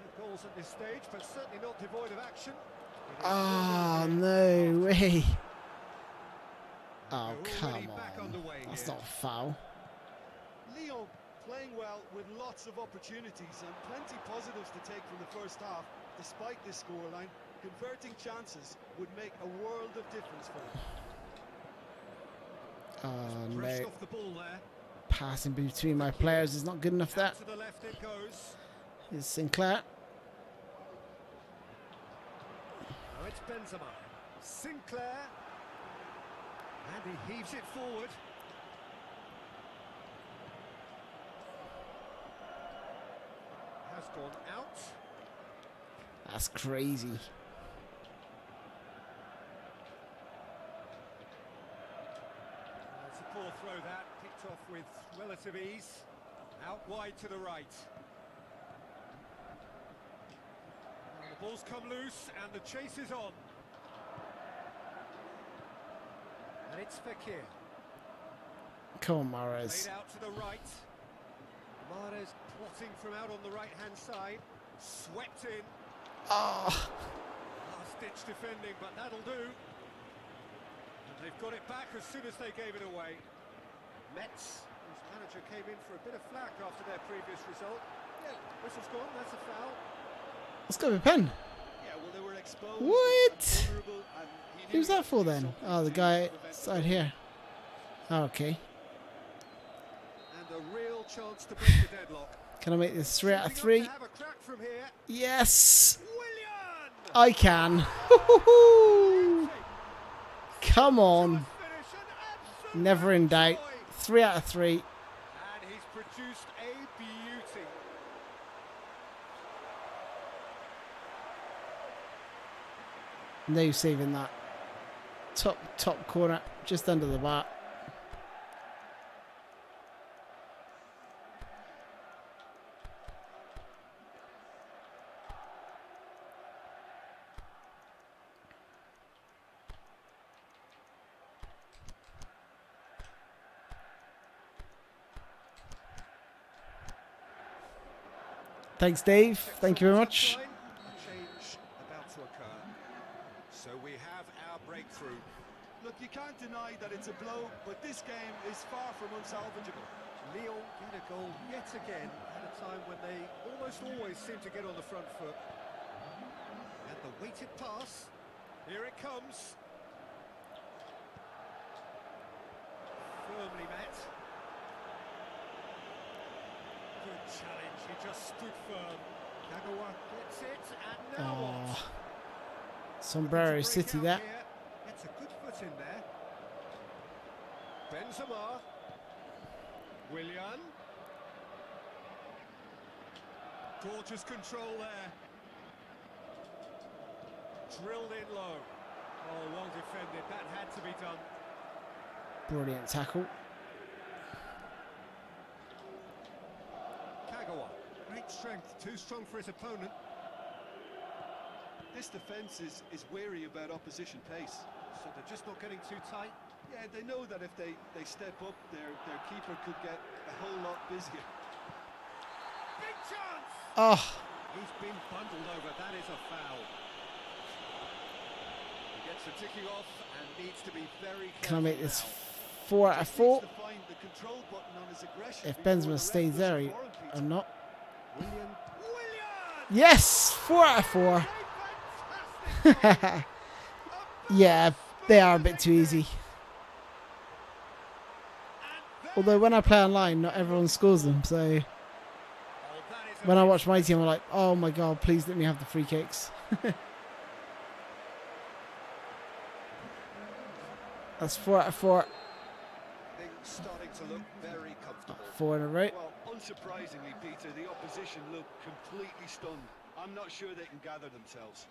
Speaker 2: No goals at this stage, but certainly not devoid of action.
Speaker 1: Ah, no way. Oh,
Speaker 2: They're
Speaker 1: come
Speaker 2: already back
Speaker 1: on.
Speaker 2: underway
Speaker 1: That's
Speaker 2: here.
Speaker 1: not a foul.
Speaker 3: Lyon playing well with lots of opportunities and plenty positives to take from the first half. Despite this scoreline, converting chances would make a world of difference for them.
Speaker 1: Oh,
Speaker 2: Brushed
Speaker 1: no.
Speaker 2: off the ball there.
Speaker 1: Passing between my players is not good enough there.
Speaker 2: Out to the left it goes.
Speaker 1: Here's Sinclair.
Speaker 2: Now it's Benzema. Sinclair. And he heaves it forward. Has gone out.
Speaker 1: That's crazy.
Speaker 2: It's a poor throw that, picked off with relative ease. Out wide to the right. Now the ball's come loose and the chase is on. And it's Fekir.
Speaker 1: Come on, Mahrez.
Speaker 2: Played out to the right. Mahrez plotting from out on the right-hand side. Swept in.
Speaker 1: Oh,
Speaker 2: Last-ditch defending, but that'll do. And they've got it back as soon as they gave it away. Metz, whose manager came in for a bit of flack after their previous result. Yeah, whistle's gone, that's a foul.
Speaker 1: let's go with pen.
Speaker 3: Yeah, well, they were exposed.
Speaker 1: What?
Speaker 3: and vulnerable, and he knew
Speaker 1: Who's
Speaker 3: he
Speaker 1: that
Speaker 3: had to
Speaker 1: for
Speaker 3: do
Speaker 1: then?
Speaker 3: something
Speaker 1: Oh, the
Speaker 3: to
Speaker 1: guy
Speaker 3: prevent
Speaker 1: side
Speaker 3: the
Speaker 1: here. Oh, okay.
Speaker 2: And a real chance to break the deadlock.
Speaker 1: Can I make this 3 out of
Speaker 2: Shaping
Speaker 1: 3?
Speaker 2: up to have a crack from here.
Speaker 1: Yes,
Speaker 2: Willian!
Speaker 1: I can. Hoo-hoo-hoo. Come on.
Speaker 2: Finish an absolute
Speaker 1: Never in doubt.
Speaker 2: joy.
Speaker 1: 3 out of 3.
Speaker 2: And he's produced a beauty.
Speaker 1: No saving that. Top corner, just under the bar. Thanks, Dave. Thank you very much.
Speaker 2: A change about to occur. So we have our breakthrough.
Speaker 3: Look, you can't deny that it's a blow, but this game is far from unsalvageable.
Speaker 2: Lyon get a goal yet again at a time when they almost always seem to get on the front foot. And the weighted pass. Here it comes. Firmly met. Good challenge, he just stood firm. Kagawa gets it, and now
Speaker 1: Oh,
Speaker 2: what?
Speaker 1: Sombrero
Speaker 2: To break
Speaker 1: City
Speaker 2: out
Speaker 1: that.
Speaker 2: here. Gets a good foot in there. Benzema. Willian. Gorgeous control there. Drilled in low. Oh, well defended. That had to be done.
Speaker 1: Brilliant tackle.
Speaker 2: Kagawa. Great strength. Too strong for his opponent.
Speaker 3: This defence is wary about opposition pace.
Speaker 2: So they're just not getting too tight.
Speaker 3: Yeah, they know that if they step up, their keeper could get a whole lot busier.
Speaker 2: Big chance!
Speaker 1: Oh,
Speaker 2: He's been bundled over. That is a foul. He gets the ticking off and needs to be very careful.
Speaker 1: can I make this
Speaker 2: now.
Speaker 1: 4 out of 4?
Speaker 3: To find the control button on his aggression
Speaker 1: If
Speaker 3: before
Speaker 1: Benzema
Speaker 3: the ref
Speaker 1: stays
Speaker 3: does
Speaker 1: there,
Speaker 3: a foreign pizza.
Speaker 1: I'm not.
Speaker 2: William.
Speaker 1: Yes, 4 out of 4.
Speaker 2: A fantastic goal.
Speaker 1: Yeah, they are a bit too easy. Although when I play online, not everyone scores them. So
Speaker 2: Oh, that is a
Speaker 1: when I watch my team, I'm like, oh my god, please let me have the free kicks. That's 4 out of 4.
Speaker 2: thing starting to look very comfortable.
Speaker 1: 4 in a row.
Speaker 3: Well, unsurprisingly, Peter, the opposition look completely stunned. I'm not sure they can gather themselves.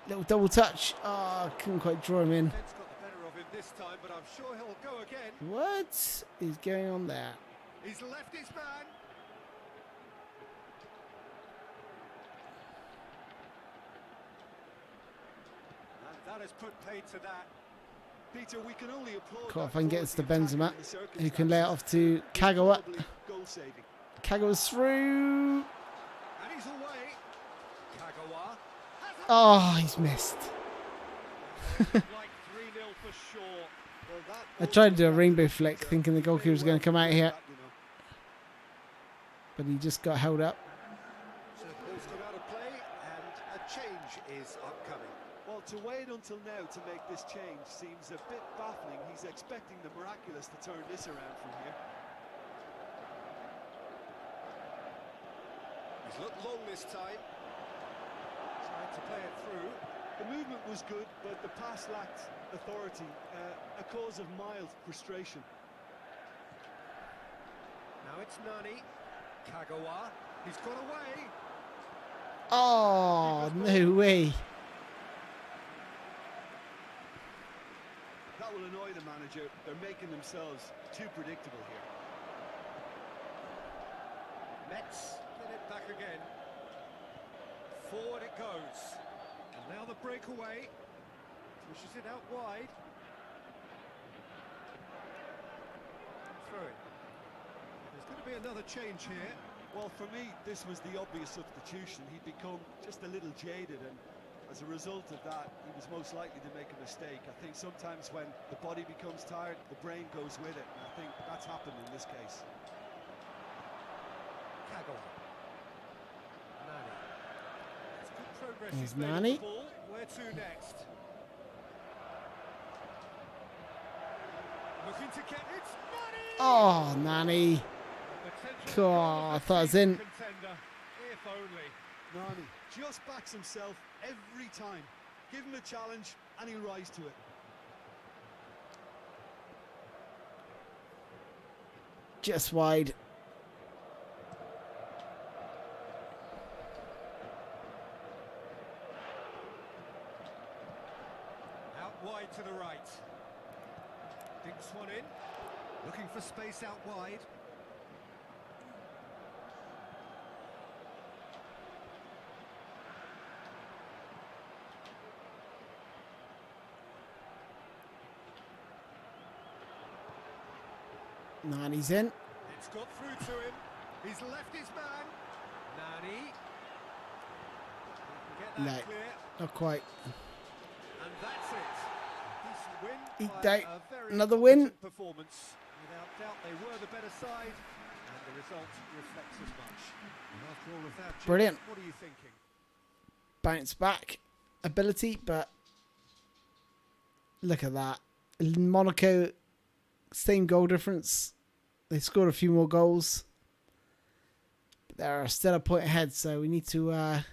Speaker 1: Little double touch. Oh, couldn't quite draw him in.
Speaker 2: Ben's got the better of him this time, but I'm sure he'll go again.
Speaker 1: What is going on there?
Speaker 2: He's left his man. And that has put paid to that.
Speaker 3: Peter, we can only applaud.
Speaker 1: Cool,
Speaker 3: that
Speaker 1: if I can get this to
Speaker 3: quality
Speaker 1: Benzema,
Speaker 3: attack in the
Speaker 1: who can lay it off to
Speaker 3: circumstances.
Speaker 1: Kagawa.
Speaker 3: Probably goal-saving.
Speaker 1: Kagawa's through.
Speaker 2: And he's away. Kagawa has a
Speaker 1: Oh, he's missed.
Speaker 2: like 3-0 for sure.
Speaker 3: Well, that
Speaker 1: I tried to do a rainbow flick, thinking the goalkeeper was going to come out here,
Speaker 3: that, you know.
Speaker 1: but he just got held up.
Speaker 2: So the ball's gone out of play and a change is upcoming.
Speaker 3: Well, to wait until now to make this change seems a bit baffling. He's expecting the miraculous to turn this around from here.
Speaker 2: He's looked long this time. Trying to play it through.
Speaker 3: The movement was good, but the pass lacked authority, a cause of mild frustration.
Speaker 2: Now it's Nani. Kagawa. He's got away.
Speaker 1: Oh, no way.
Speaker 3: That will annoy the manager. They're making themselves too predictable here.
Speaker 2: Mets get it back again. Forward it goes. And now the breakaway. Pushes it out wide. Throw it. There's going to be another change here.
Speaker 3: Well, for me, this was the obvious substitution. He'd become just a little jaded, and as a result of that, he was most likely to make a mistake. I think sometimes when the body becomes tired, the brain goes with it, and I think that's happened in this case.
Speaker 2: Kagawa. Nani. It's good progress
Speaker 1: Here's
Speaker 2: he's made on
Speaker 1: Nani.
Speaker 2: the ball. Where to next? Looking to get it. Nani!
Speaker 1: Oh, Nani.
Speaker 2: Potential
Speaker 1: Cool,
Speaker 2: goal of
Speaker 1: I
Speaker 2: the
Speaker 1: thought it was
Speaker 2: season
Speaker 1: in.
Speaker 2: contender, if only.
Speaker 3: Nani just backs himself every time. Give him a challenge, and he'll rise to it.
Speaker 1: Just wide.
Speaker 2: Out wide to the right. Dinks one in. Looking for space out wide.
Speaker 1: Nani's in.
Speaker 2: It's got through to him. He's left his man. Nani. He can get that
Speaker 1: No.
Speaker 2: clear.
Speaker 1: Not quite.
Speaker 2: And that's it. Decent win.
Speaker 1: Eat
Speaker 2: by
Speaker 1: that.
Speaker 2: a very
Speaker 1: Another win.
Speaker 2: competent performance. Without doubt, they were the better side, and the result reflects as much. And after all of that, James,
Speaker 1: Brilliant.
Speaker 2: what are you thinking?
Speaker 1: Bounce back ability, but look at that. Monaco, same goal difference. They scored a few more goals. But they're still a point ahead, so we need to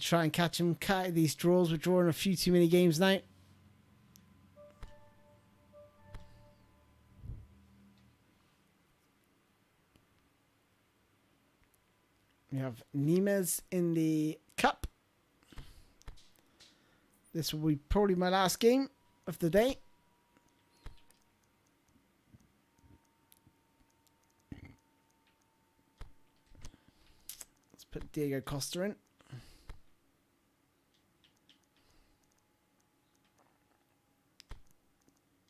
Speaker 1: try and catch them. Cut these draws. We're drawing a few too many games now. We have Nimes in the cup. This will be probably my last game of the day. Let's put Diego Costa in.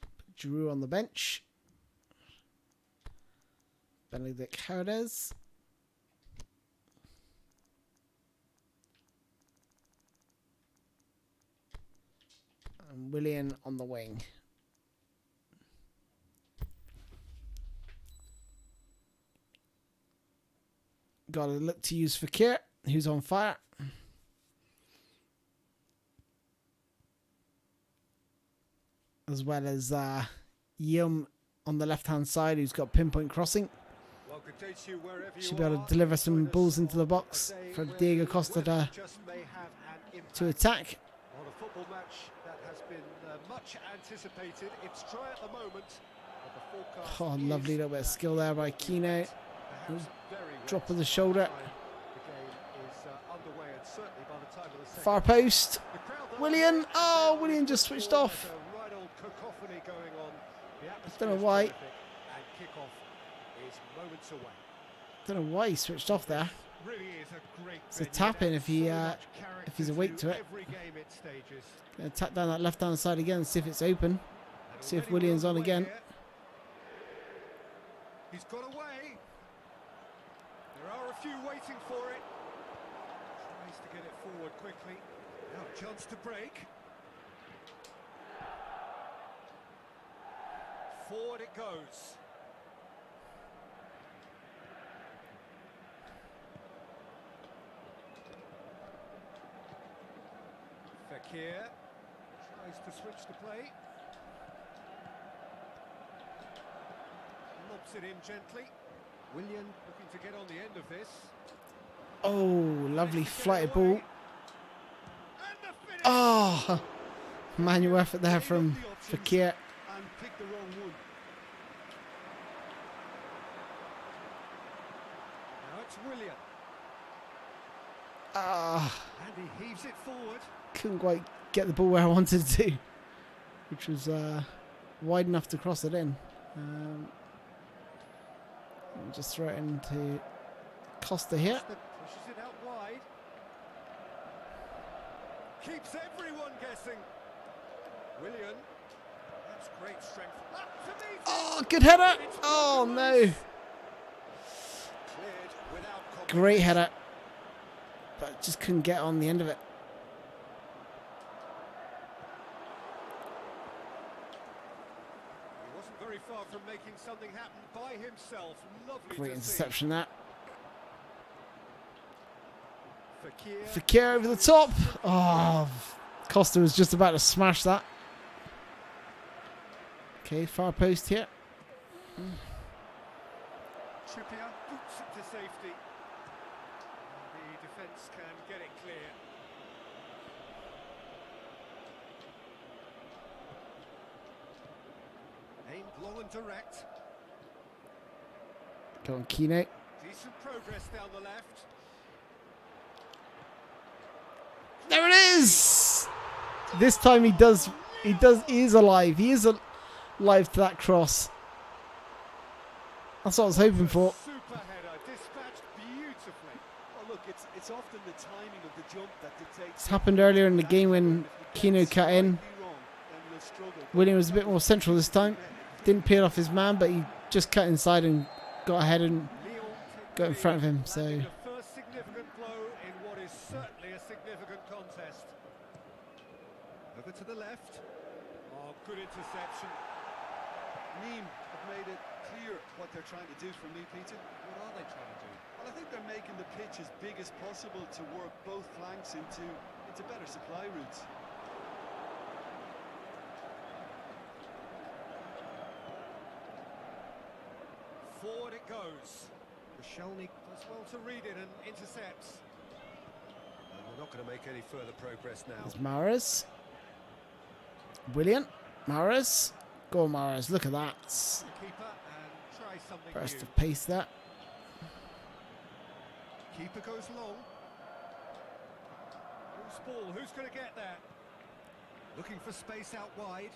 Speaker 1: Put Giroud on the bench. Benedict Herdez. And Willian on the wing. Got to look to use Fekir, who's on fire. As well as Yum on the left-hand side, who's got pinpoint crossing. Should be able to deliver some balls into the box for Diego Costa to attack.
Speaker 2: On a football match that has been much anticipated. It's try at the moment. But the forecast
Speaker 1: Oh, lovely little bit of skill there by Kino. Drop of the
Speaker 2: The
Speaker 1: shoulder.
Speaker 2: game is underway, and certainly by the time of the second
Speaker 1: Far post.
Speaker 2: the crowd that
Speaker 1: Willian.
Speaker 2: was
Speaker 1: Oh, Willian just switched off.
Speaker 2: There's a right old cacophony going on. The atmosphere
Speaker 1: Don't know
Speaker 2: is
Speaker 1: why.
Speaker 2: terrific, and kick-off is moments away.
Speaker 1: Don't know why he switched off there.
Speaker 2: Really is a great
Speaker 1: It's a
Speaker 2: venue.
Speaker 1: tap in
Speaker 2: There's
Speaker 1: if he,
Speaker 2: so much
Speaker 1: if he's
Speaker 2: character
Speaker 1: awake to it.
Speaker 2: every game it stages.
Speaker 1: Gonna tap down that left-hand side again and see if it's open.
Speaker 2: And
Speaker 1: See if
Speaker 2: already
Speaker 1: Willian's
Speaker 2: we're
Speaker 1: on
Speaker 2: away
Speaker 1: again.
Speaker 2: here. He's got away. There are a few waiting for it. Tries to get it forward quickly. Now a chance to break. Forward it goes. Fekir tries to switch the play. Lobs it in gently. Willian looking to get on the end of this.
Speaker 1: Oh, lovely
Speaker 2: Tries to get
Speaker 1: flighted
Speaker 2: away.
Speaker 1: ball.
Speaker 2: And the finish.
Speaker 1: Oh, manual effort there from Fekir.
Speaker 3: And picked the wrong one.
Speaker 2: Now it's Willian.
Speaker 1: Ah,
Speaker 2: And he heaves it forward.
Speaker 1: couldn't quite get the ball where I wanted to, which was wide enough to cross it in. Just throw it into Costa here.
Speaker 2: Pushes it out wide. Keeps everyone guessing. Willian. That's great strength. Up to meet it.
Speaker 1: Oh, good header.
Speaker 2: It's
Speaker 1: Oh,
Speaker 2: Willian
Speaker 1: no.
Speaker 2: loose. Cleared without compromise.
Speaker 1: Great header. But just couldn't get on the end of it.
Speaker 2: He wasn't very far from making something happen by himself. Lovely
Speaker 1: Great
Speaker 2: to
Speaker 1: interception that.
Speaker 2: see. Fekir.
Speaker 1: Fekir over the top. Oh, Costa was just about to smash that. Okay, far post here.
Speaker 2: Trippier boots it to safety. The defence can get it clear. Aimed long and direct.
Speaker 1: Go on, Kino.
Speaker 2: Decent progress down the left.
Speaker 1: There it is. This time he is alive. He is alive to that cross. That's what I was hoping for.
Speaker 2: Super header, dispatched beautifully.
Speaker 3: Oh, look, it's often the timing of the jump that dictates.
Speaker 1: It's happened earlier in the game when Kino cut in. William was a bit more central this time. Didn't peel off his man, but he just cut inside and got ahead and
Speaker 2: Lyon
Speaker 1: got in front of him. So
Speaker 2: landing the first significant blow in what is certainly a significant contest. Over to the left. Oh, good interception.
Speaker 3: Nîmes have made it clear what they're trying to do for me, Peter.
Speaker 2: What are they trying to do?
Speaker 3: Well, I think they're making the pitch as big as possible to work both flanks into better supply routes.
Speaker 2: Forward it goes. Koscielny does well to read it and intercepts. And we're not going to make any further progress now.
Speaker 1: there's Mahrez. William. Mahrez. Go on, Mahrez. Look at that.
Speaker 2: Keeper and try something
Speaker 1: Burst
Speaker 2: new.
Speaker 1: of pace there.
Speaker 2: Keeper goes long. Loose ball, who's going to get there? Looking for space out wide.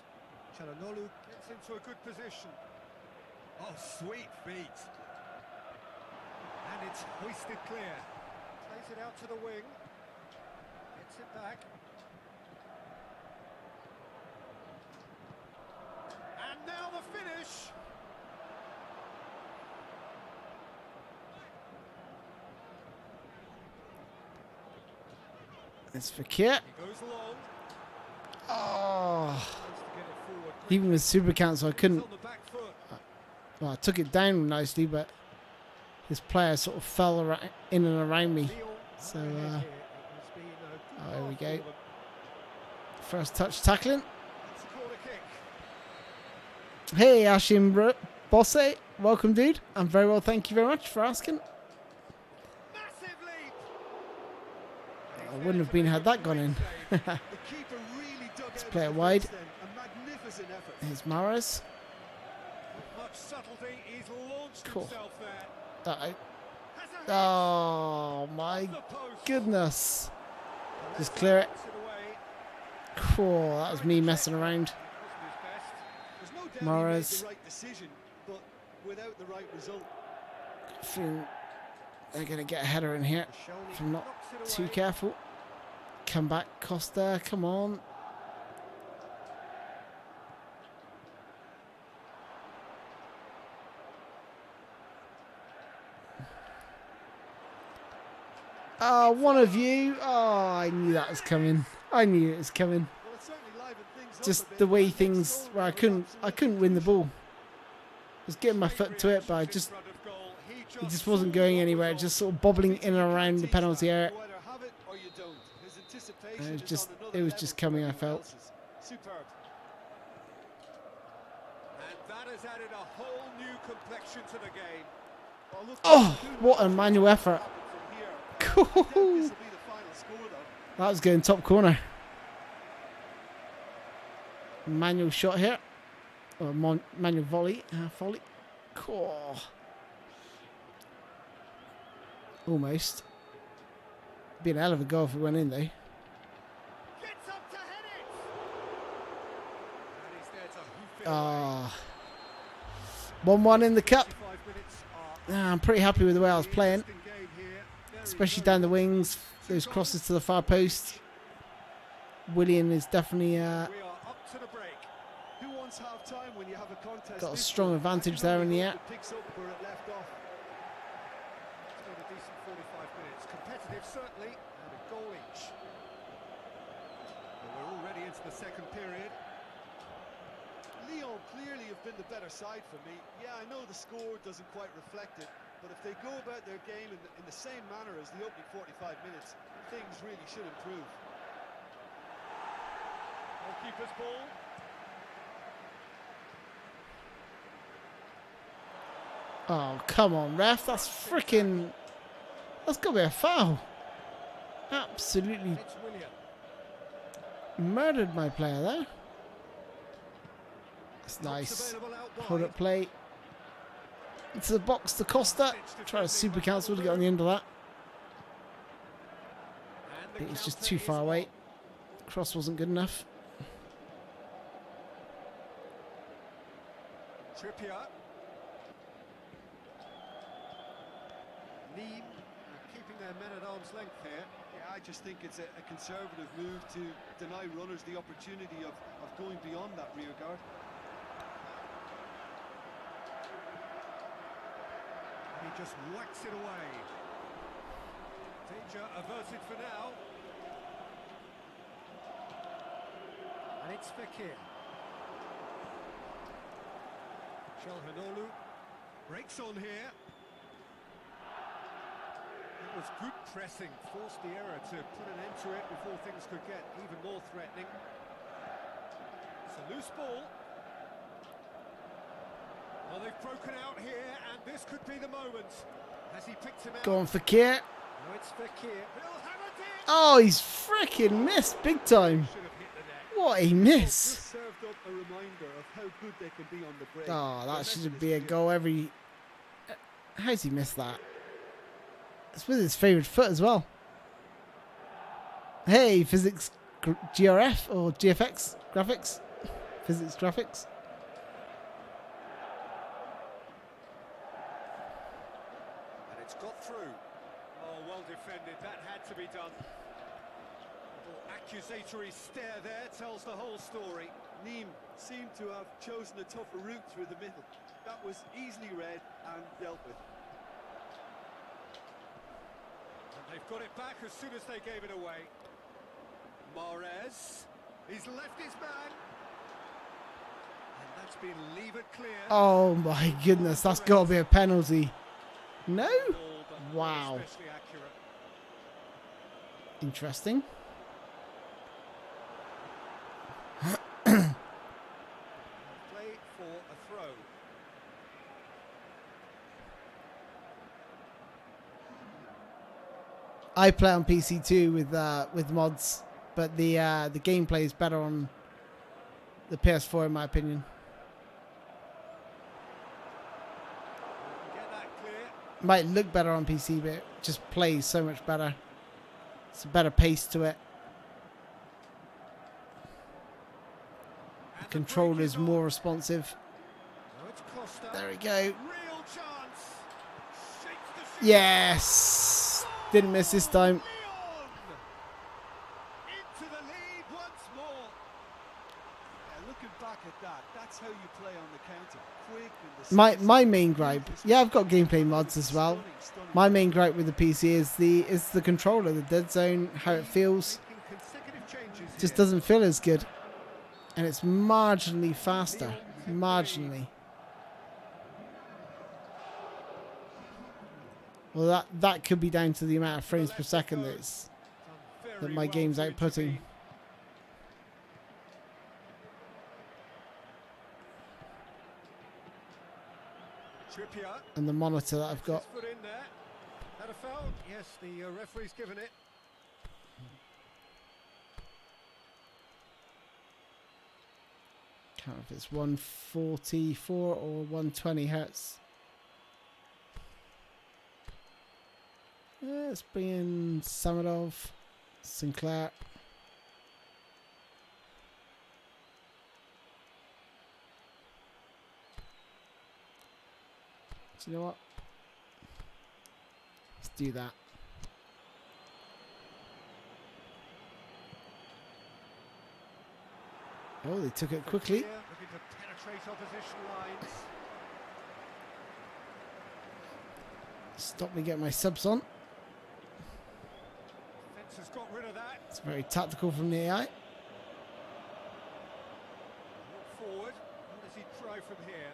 Speaker 2: Chalanolu gets into a good position. Oh, sweet feet. And it's hoisted clear. Plays it out to the wing. Gets it back. And now the finish.
Speaker 1: It's for Kit.
Speaker 2: He goes long.
Speaker 1: Oh,
Speaker 2: Tries to get it forward quickly.
Speaker 1: even with super council, I couldn't.
Speaker 2: On the back foot.
Speaker 1: Well, I took it down nicely, but his player sort of fell in and around me.
Speaker 2: Lyon
Speaker 1: So,
Speaker 2: ahead here. It has been a good
Speaker 1: oh, there we
Speaker 2: half
Speaker 1: go.
Speaker 2: for them.
Speaker 1: First touch tackling.
Speaker 2: It's a corner kick.
Speaker 1: Hey, Ashim Bosse. Welcome, dude. I'm very well. Thank you very much for asking.
Speaker 2: Massive leap.
Speaker 1: I wouldn't have been had that gone in.
Speaker 3: The keeper really dug
Speaker 1: Let's
Speaker 3: out
Speaker 1: play
Speaker 3: his
Speaker 1: it wide.
Speaker 3: defence then. A magnificent effort.
Speaker 1: Here's Mahrez.
Speaker 2: With much subtlety, he's launched
Speaker 1: Cool.
Speaker 2: himself there.
Speaker 1: That
Speaker 2: Has a hit
Speaker 1: Oh my
Speaker 2: off the post.
Speaker 1: goodness.
Speaker 2: And
Speaker 1: Just
Speaker 2: that's
Speaker 1: clear it.
Speaker 2: knocks away.
Speaker 1: Cool. That was me messing around.
Speaker 2: It wasn't his best.
Speaker 3: There's no doubt he made
Speaker 1: Mahrez.
Speaker 3: the right decision, but without the right result.
Speaker 1: Feeling they're going to get a header in here.
Speaker 2: Shoney
Speaker 1: If I'm not
Speaker 2: knocks it
Speaker 1: too
Speaker 2: away.
Speaker 1: careful. Come back, Costa. Come on. Oh, one of you. Oh, I knew that was coming. I knew it was coming.
Speaker 3: Well, it certainly livened things up a
Speaker 1: Just
Speaker 3: bit,
Speaker 1: the way
Speaker 3: and
Speaker 1: things.
Speaker 3: scoring
Speaker 1: Well, I
Speaker 3: was
Speaker 1: couldn't
Speaker 3: absolutely
Speaker 1: win the ball.
Speaker 3: crucial.
Speaker 1: I was getting my foot to it, but I just
Speaker 2: In front of goal. He
Speaker 1: it just
Speaker 2: saw
Speaker 1: wasn't going
Speaker 2: what was
Speaker 1: anywhere.
Speaker 2: on.
Speaker 1: Just sort of bobbling in and around the penalty area.
Speaker 3: You either have it or you don't. His anticipation
Speaker 1: And it was
Speaker 3: is
Speaker 1: just-
Speaker 3: on another
Speaker 1: it was
Speaker 3: level
Speaker 1: just
Speaker 3: from
Speaker 1: coming, I
Speaker 3: everyone
Speaker 1: felt.
Speaker 3: else's. Superb.
Speaker 2: And that has added a whole new complexion to the game.
Speaker 3: Well, look,
Speaker 1: Oh,
Speaker 3: who
Speaker 1: what
Speaker 3: knows
Speaker 1: a manual effort.
Speaker 3: happen from here.
Speaker 1: Cool.
Speaker 3: I doubt this will be the final score, though.
Speaker 1: That was going top corner. Manual shot here. Or manual volley. Volley. Cool. Almost. Be an hell of a goal if it went in, though.
Speaker 2: Gets up to head it. And he's there to hoof it away.
Speaker 1: Ah. 1-1 in the cup.
Speaker 2: 55 minutes are
Speaker 1: I'm pretty happy with the way I was playing.
Speaker 2: interesting game here. Very,
Speaker 1: Especially
Speaker 2: very
Speaker 1: down the wings. Those crosses to the far post. William is definitely
Speaker 2: We are up to the break.
Speaker 3: Who wants half time when you have a contest?
Speaker 1: got a
Speaker 3: this
Speaker 1: strong
Speaker 3: good?
Speaker 1: advantage
Speaker 3: I can
Speaker 1: there in
Speaker 3: only
Speaker 1: the
Speaker 3: hope
Speaker 1: air.
Speaker 3: it picks up where it left off.
Speaker 2: It's been a decent 45 minutes. Competitive, certainly, and a goal each. Well, we're already into the second period.
Speaker 3: Lyon clearly have been the better side for me. Yeah, I know the score doesn't quite reflect it, but if they go about their game in the same manner as the opening 45 minutes, things really should improve.
Speaker 2: Goalkeeper's ball.
Speaker 1: Oh, come on, ref. That's freaking. That's got to be a foul. Absolutely
Speaker 2: It's William.
Speaker 1: murdered my player there. That's
Speaker 2: Knocks
Speaker 1: nice.
Speaker 2: available out wide.
Speaker 1: Hold up play. Into the box to Costa. Try to super cancel to get on the end of that.
Speaker 2: And the
Speaker 1: It was just
Speaker 2: counter
Speaker 1: too
Speaker 2: is
Speaker 1: far away.
Speaker 2: on.
Speaker 1: Cross wasn't good enough.
Speaker 2: Trippier. Neem keeping their men at arm's length here.
Speaker 3: Yeah, I just think it's a conservative move to deny runners the opportunity of going beyond that rear guard.
Speaker 2: He just whacks it away. Danger averted for now. And it's Fekir. Çalhanoğlu breaks on here. It was good pressing, forced the error to put an end to it before things could get even more threatening. It's a loose ball. Well, they've broken out here, and this could be the moment. Has he picked him out?
Speaker 1: Go on for Kier.
Speaker 2: No, it's Fekir. He'll have a dig.
Speaker 1: Oh, he's freaking missed big time.
Speaker 2: Should have hit the net.
Speaker 1: What a miss.
Speaker 3: Just served up a reminder of how good they can be on the break.
Speaker 1: Oh, that
Speaker 3: Remember
Speaker 1: should
Speaker 3: this
Speaker 1: be a
Speaker 3: game.
Speaker 1: goal every. How's he missed that? It's with his favourite foot as well. Hey, physics GRF or GFX graphics? Physics graphics.
Speaker 2: And it's got through. Oh, well defended. That had to be done. Accusatory stare there tells the whole story.
Speaker 3: Neem seemed to have chosen a tougher route through the middle. That was easily read and dealt with.
Speaker 2: And they've got it back as soon as they gave it away. Mahrez, he's left his man. And that's been levered clear.
Speaker 1: Oh my goodness, that's got to be a penalty. No?
Speaker 2: Ball, but not
Speaker 1: Wow.
Speaker 2: especially accurate.
Speaker 1: Interesting.
Speaker 2: Play for a throw.
Speaker 1: I play on PC too with mods, but the gameplay is better on the PS4 in my opinion.
Speaker 2: Get that clear.
Speaker 1: Might look better on PC, but it just plays so much better. It's a better pace to it.
Speaker 2: And the
Speaker 1: Controller
Speaker 2: break
Speaker 1: is
Speaker 2: on.
Speaker 1: more responsive.
Speaker 2: Now it's Costa.
Speaker 1: There we go.
Speaker 2: Real chance. Shakes the shoot.
Speaker 1: Yes! Didn't miss this time.
Speaker 2: Leon! Into the lead once more.
Speaker 3: Yeah, looking back at that, that's how you play on the counter. Quick and decisive.
Speaker 1: My main gripe, yeah, I've got gameplay mods as well.
Speaker 3: Stunning.
Speaker 1: My main gripe with the PC is the controller, the dead zone, how it feels.
Speaker 2: Making consecutive changes
Speaker 1: Just
Speaker 2: here.
Speaker 1: doesn't feel as good. And it's marginally faster. Marginally. Well, that could be down to the amount of frames per second
Speaker 2: Done
Speaker 1: that
Speaker 2: very
Speaker 1: my
Speaker 2: well
Speaker 1: game's
Speaker 2: to
Speaker 1: outputting.
Speaker 2: intervene. Trippier.
Speaker 1: And the monitor that I've got.
Speaker 2: His foot in there. Had a foul? Yes, the referee's given it.
Speaker 1: Can't remember if it's 144 or 120 hertz. Let's bring in Samadov, Sinclair. Do you know what? Let's do that. Oh, they took it quickly.
Speaker 2: Here, looking to penetrate opposition lines.
Speaker 1: Stop me getting my subs on.
Speaker 2: Defence has got rid of that.
Speaker 1: It's very tactical from the AI.
Speaker 2: Walk forward. What does he try from here?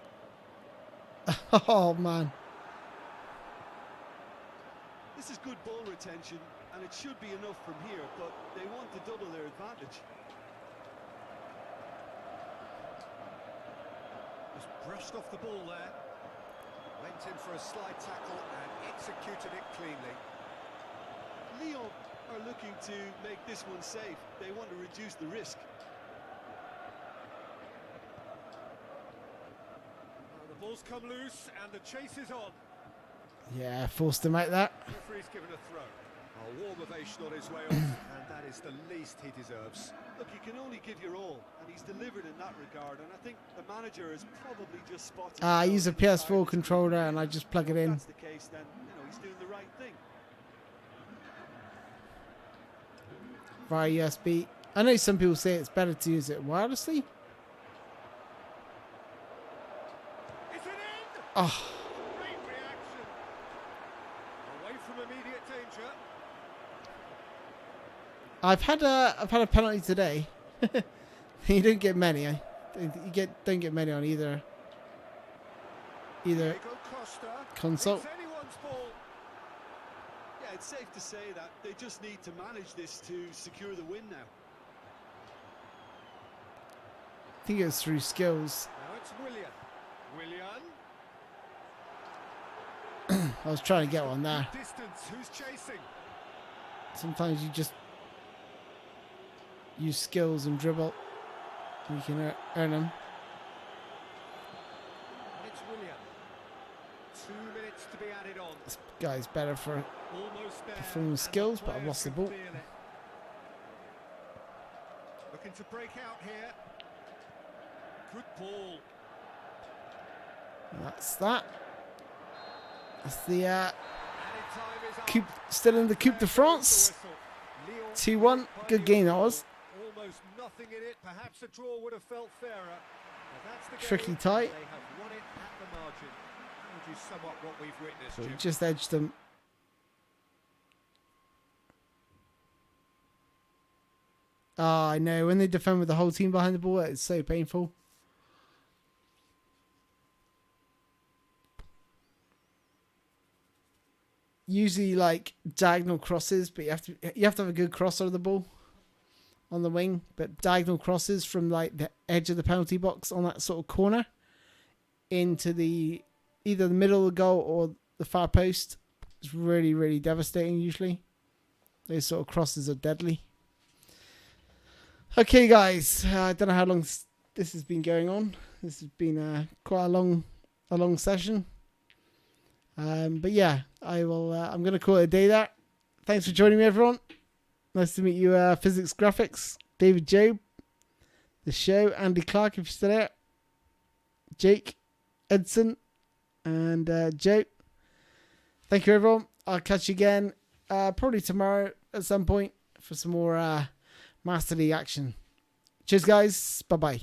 Speaker 1: Oh man.
Speaker 3: This is good ball retention, and it should be enough from here, but they want to double their advantage.
Speaker 2: Just brushed off the ball there. Went in for a slide tackle and executed it cleanly.
Speaker 3: Lyon are looking to make this one safe. They want to reduce the risk.
Speaker 2: The ball's come loose and the chase is on.
Speaker 1: Yeah, forced him out there.
Speaker 2: Referee's given a throw. A warm ovation on his way off, and that is the least he deserves.
Speaker 3: Look, you can only give your all, and he's delivered in that regard, and I think the manager has probably just spotted...
Speaker 1: I use a
Speaker 3: himself in
Speaker 1: PS4
Speaker 3: this
Speaker 1: controller
Speaker 3: move.
Speaker 1: and I just plug it
Speaker 3: If
Speaker 1: in.
Speaker 3: that's the case, then, he's doing the right thing.
Speaker 1: Via USB. I know some people say it's better to use it wirelessly.
Speaker 2: Is it in?
Speaker 1: Oh,
Speaker 2: Great reaction. Away from immediate danger.
Speaker 1: I've had a penalty today. You don't get many. Don't get many on either
Speaker 2: Diego Costa.
Speaker 1: console.
Speaker 2: It's anyone's ball.
Speaker 3: Yeah, it's safe to say that they just need to manage this to secure the win now.
Speaker 1: I think it was through skills.
Speaker 2: Now it's Willian.
Speaker 1: I was trying to get one there.
Speaker 2: Distance. Who's chasing?
Speaker 1: Sometimes you just use skills and dribble. You can earn them.
Speaker 2: It's Willian. 2 minutes to be added on.
Speaker 1: This guy's better for
Speaker 2: Almost there.
Speaker 1: performance
Speaker 2: and
Speaker 1: skills,
Speaker 2: the
Speaker 1: but I've
Speaker 2: players
Speaker 1: lost the
Speaker 2: can
Speaker 1: ball.
Speaker 2: feel it. Looking to break out here. Good ball.
Speaker 1: That's that. That's the
Speaker 2: Added time is up.
Speaker 1: coupe, still in the Coupe de France. 2-1. Good game that was.
Speaker 2: Almost nothing in it. Perhaps a draw would have felt fairer. But that's the game.
Speaker 1: Tricky tie.
Speaker 2: They have won it at the margin. Which is somewhat what we've witnessed.
Speaker 1: So we
Speaker 2: Jim.
Speaker 1: just edged them. Ah, I know. When they defend with the whole team behind the ball, it's so painful. Usually like diagonal crosses, but you have to have a good crosser of the ball on the wing. But diagonal crosses from like the edge of the penalty box on that sort of corner into the either the middle of the goal or the far post is really, really devastating usually. Those sort of crosses are deadly. Okay, guys, I don't know how long this has been going on. This has been quite a long session. But yeah, I will. I'm going to call it a day there. Thanks for joining me, everyone. Nice to meet you, Physics Graphics, David Job, the show, Andy Clark, if you're still there, Jake, Edson, and Joe. Thank you, everyone. I'll catch you again probably tomorrow at some point for some more Master League action. Cheers, guys. Bye-bye.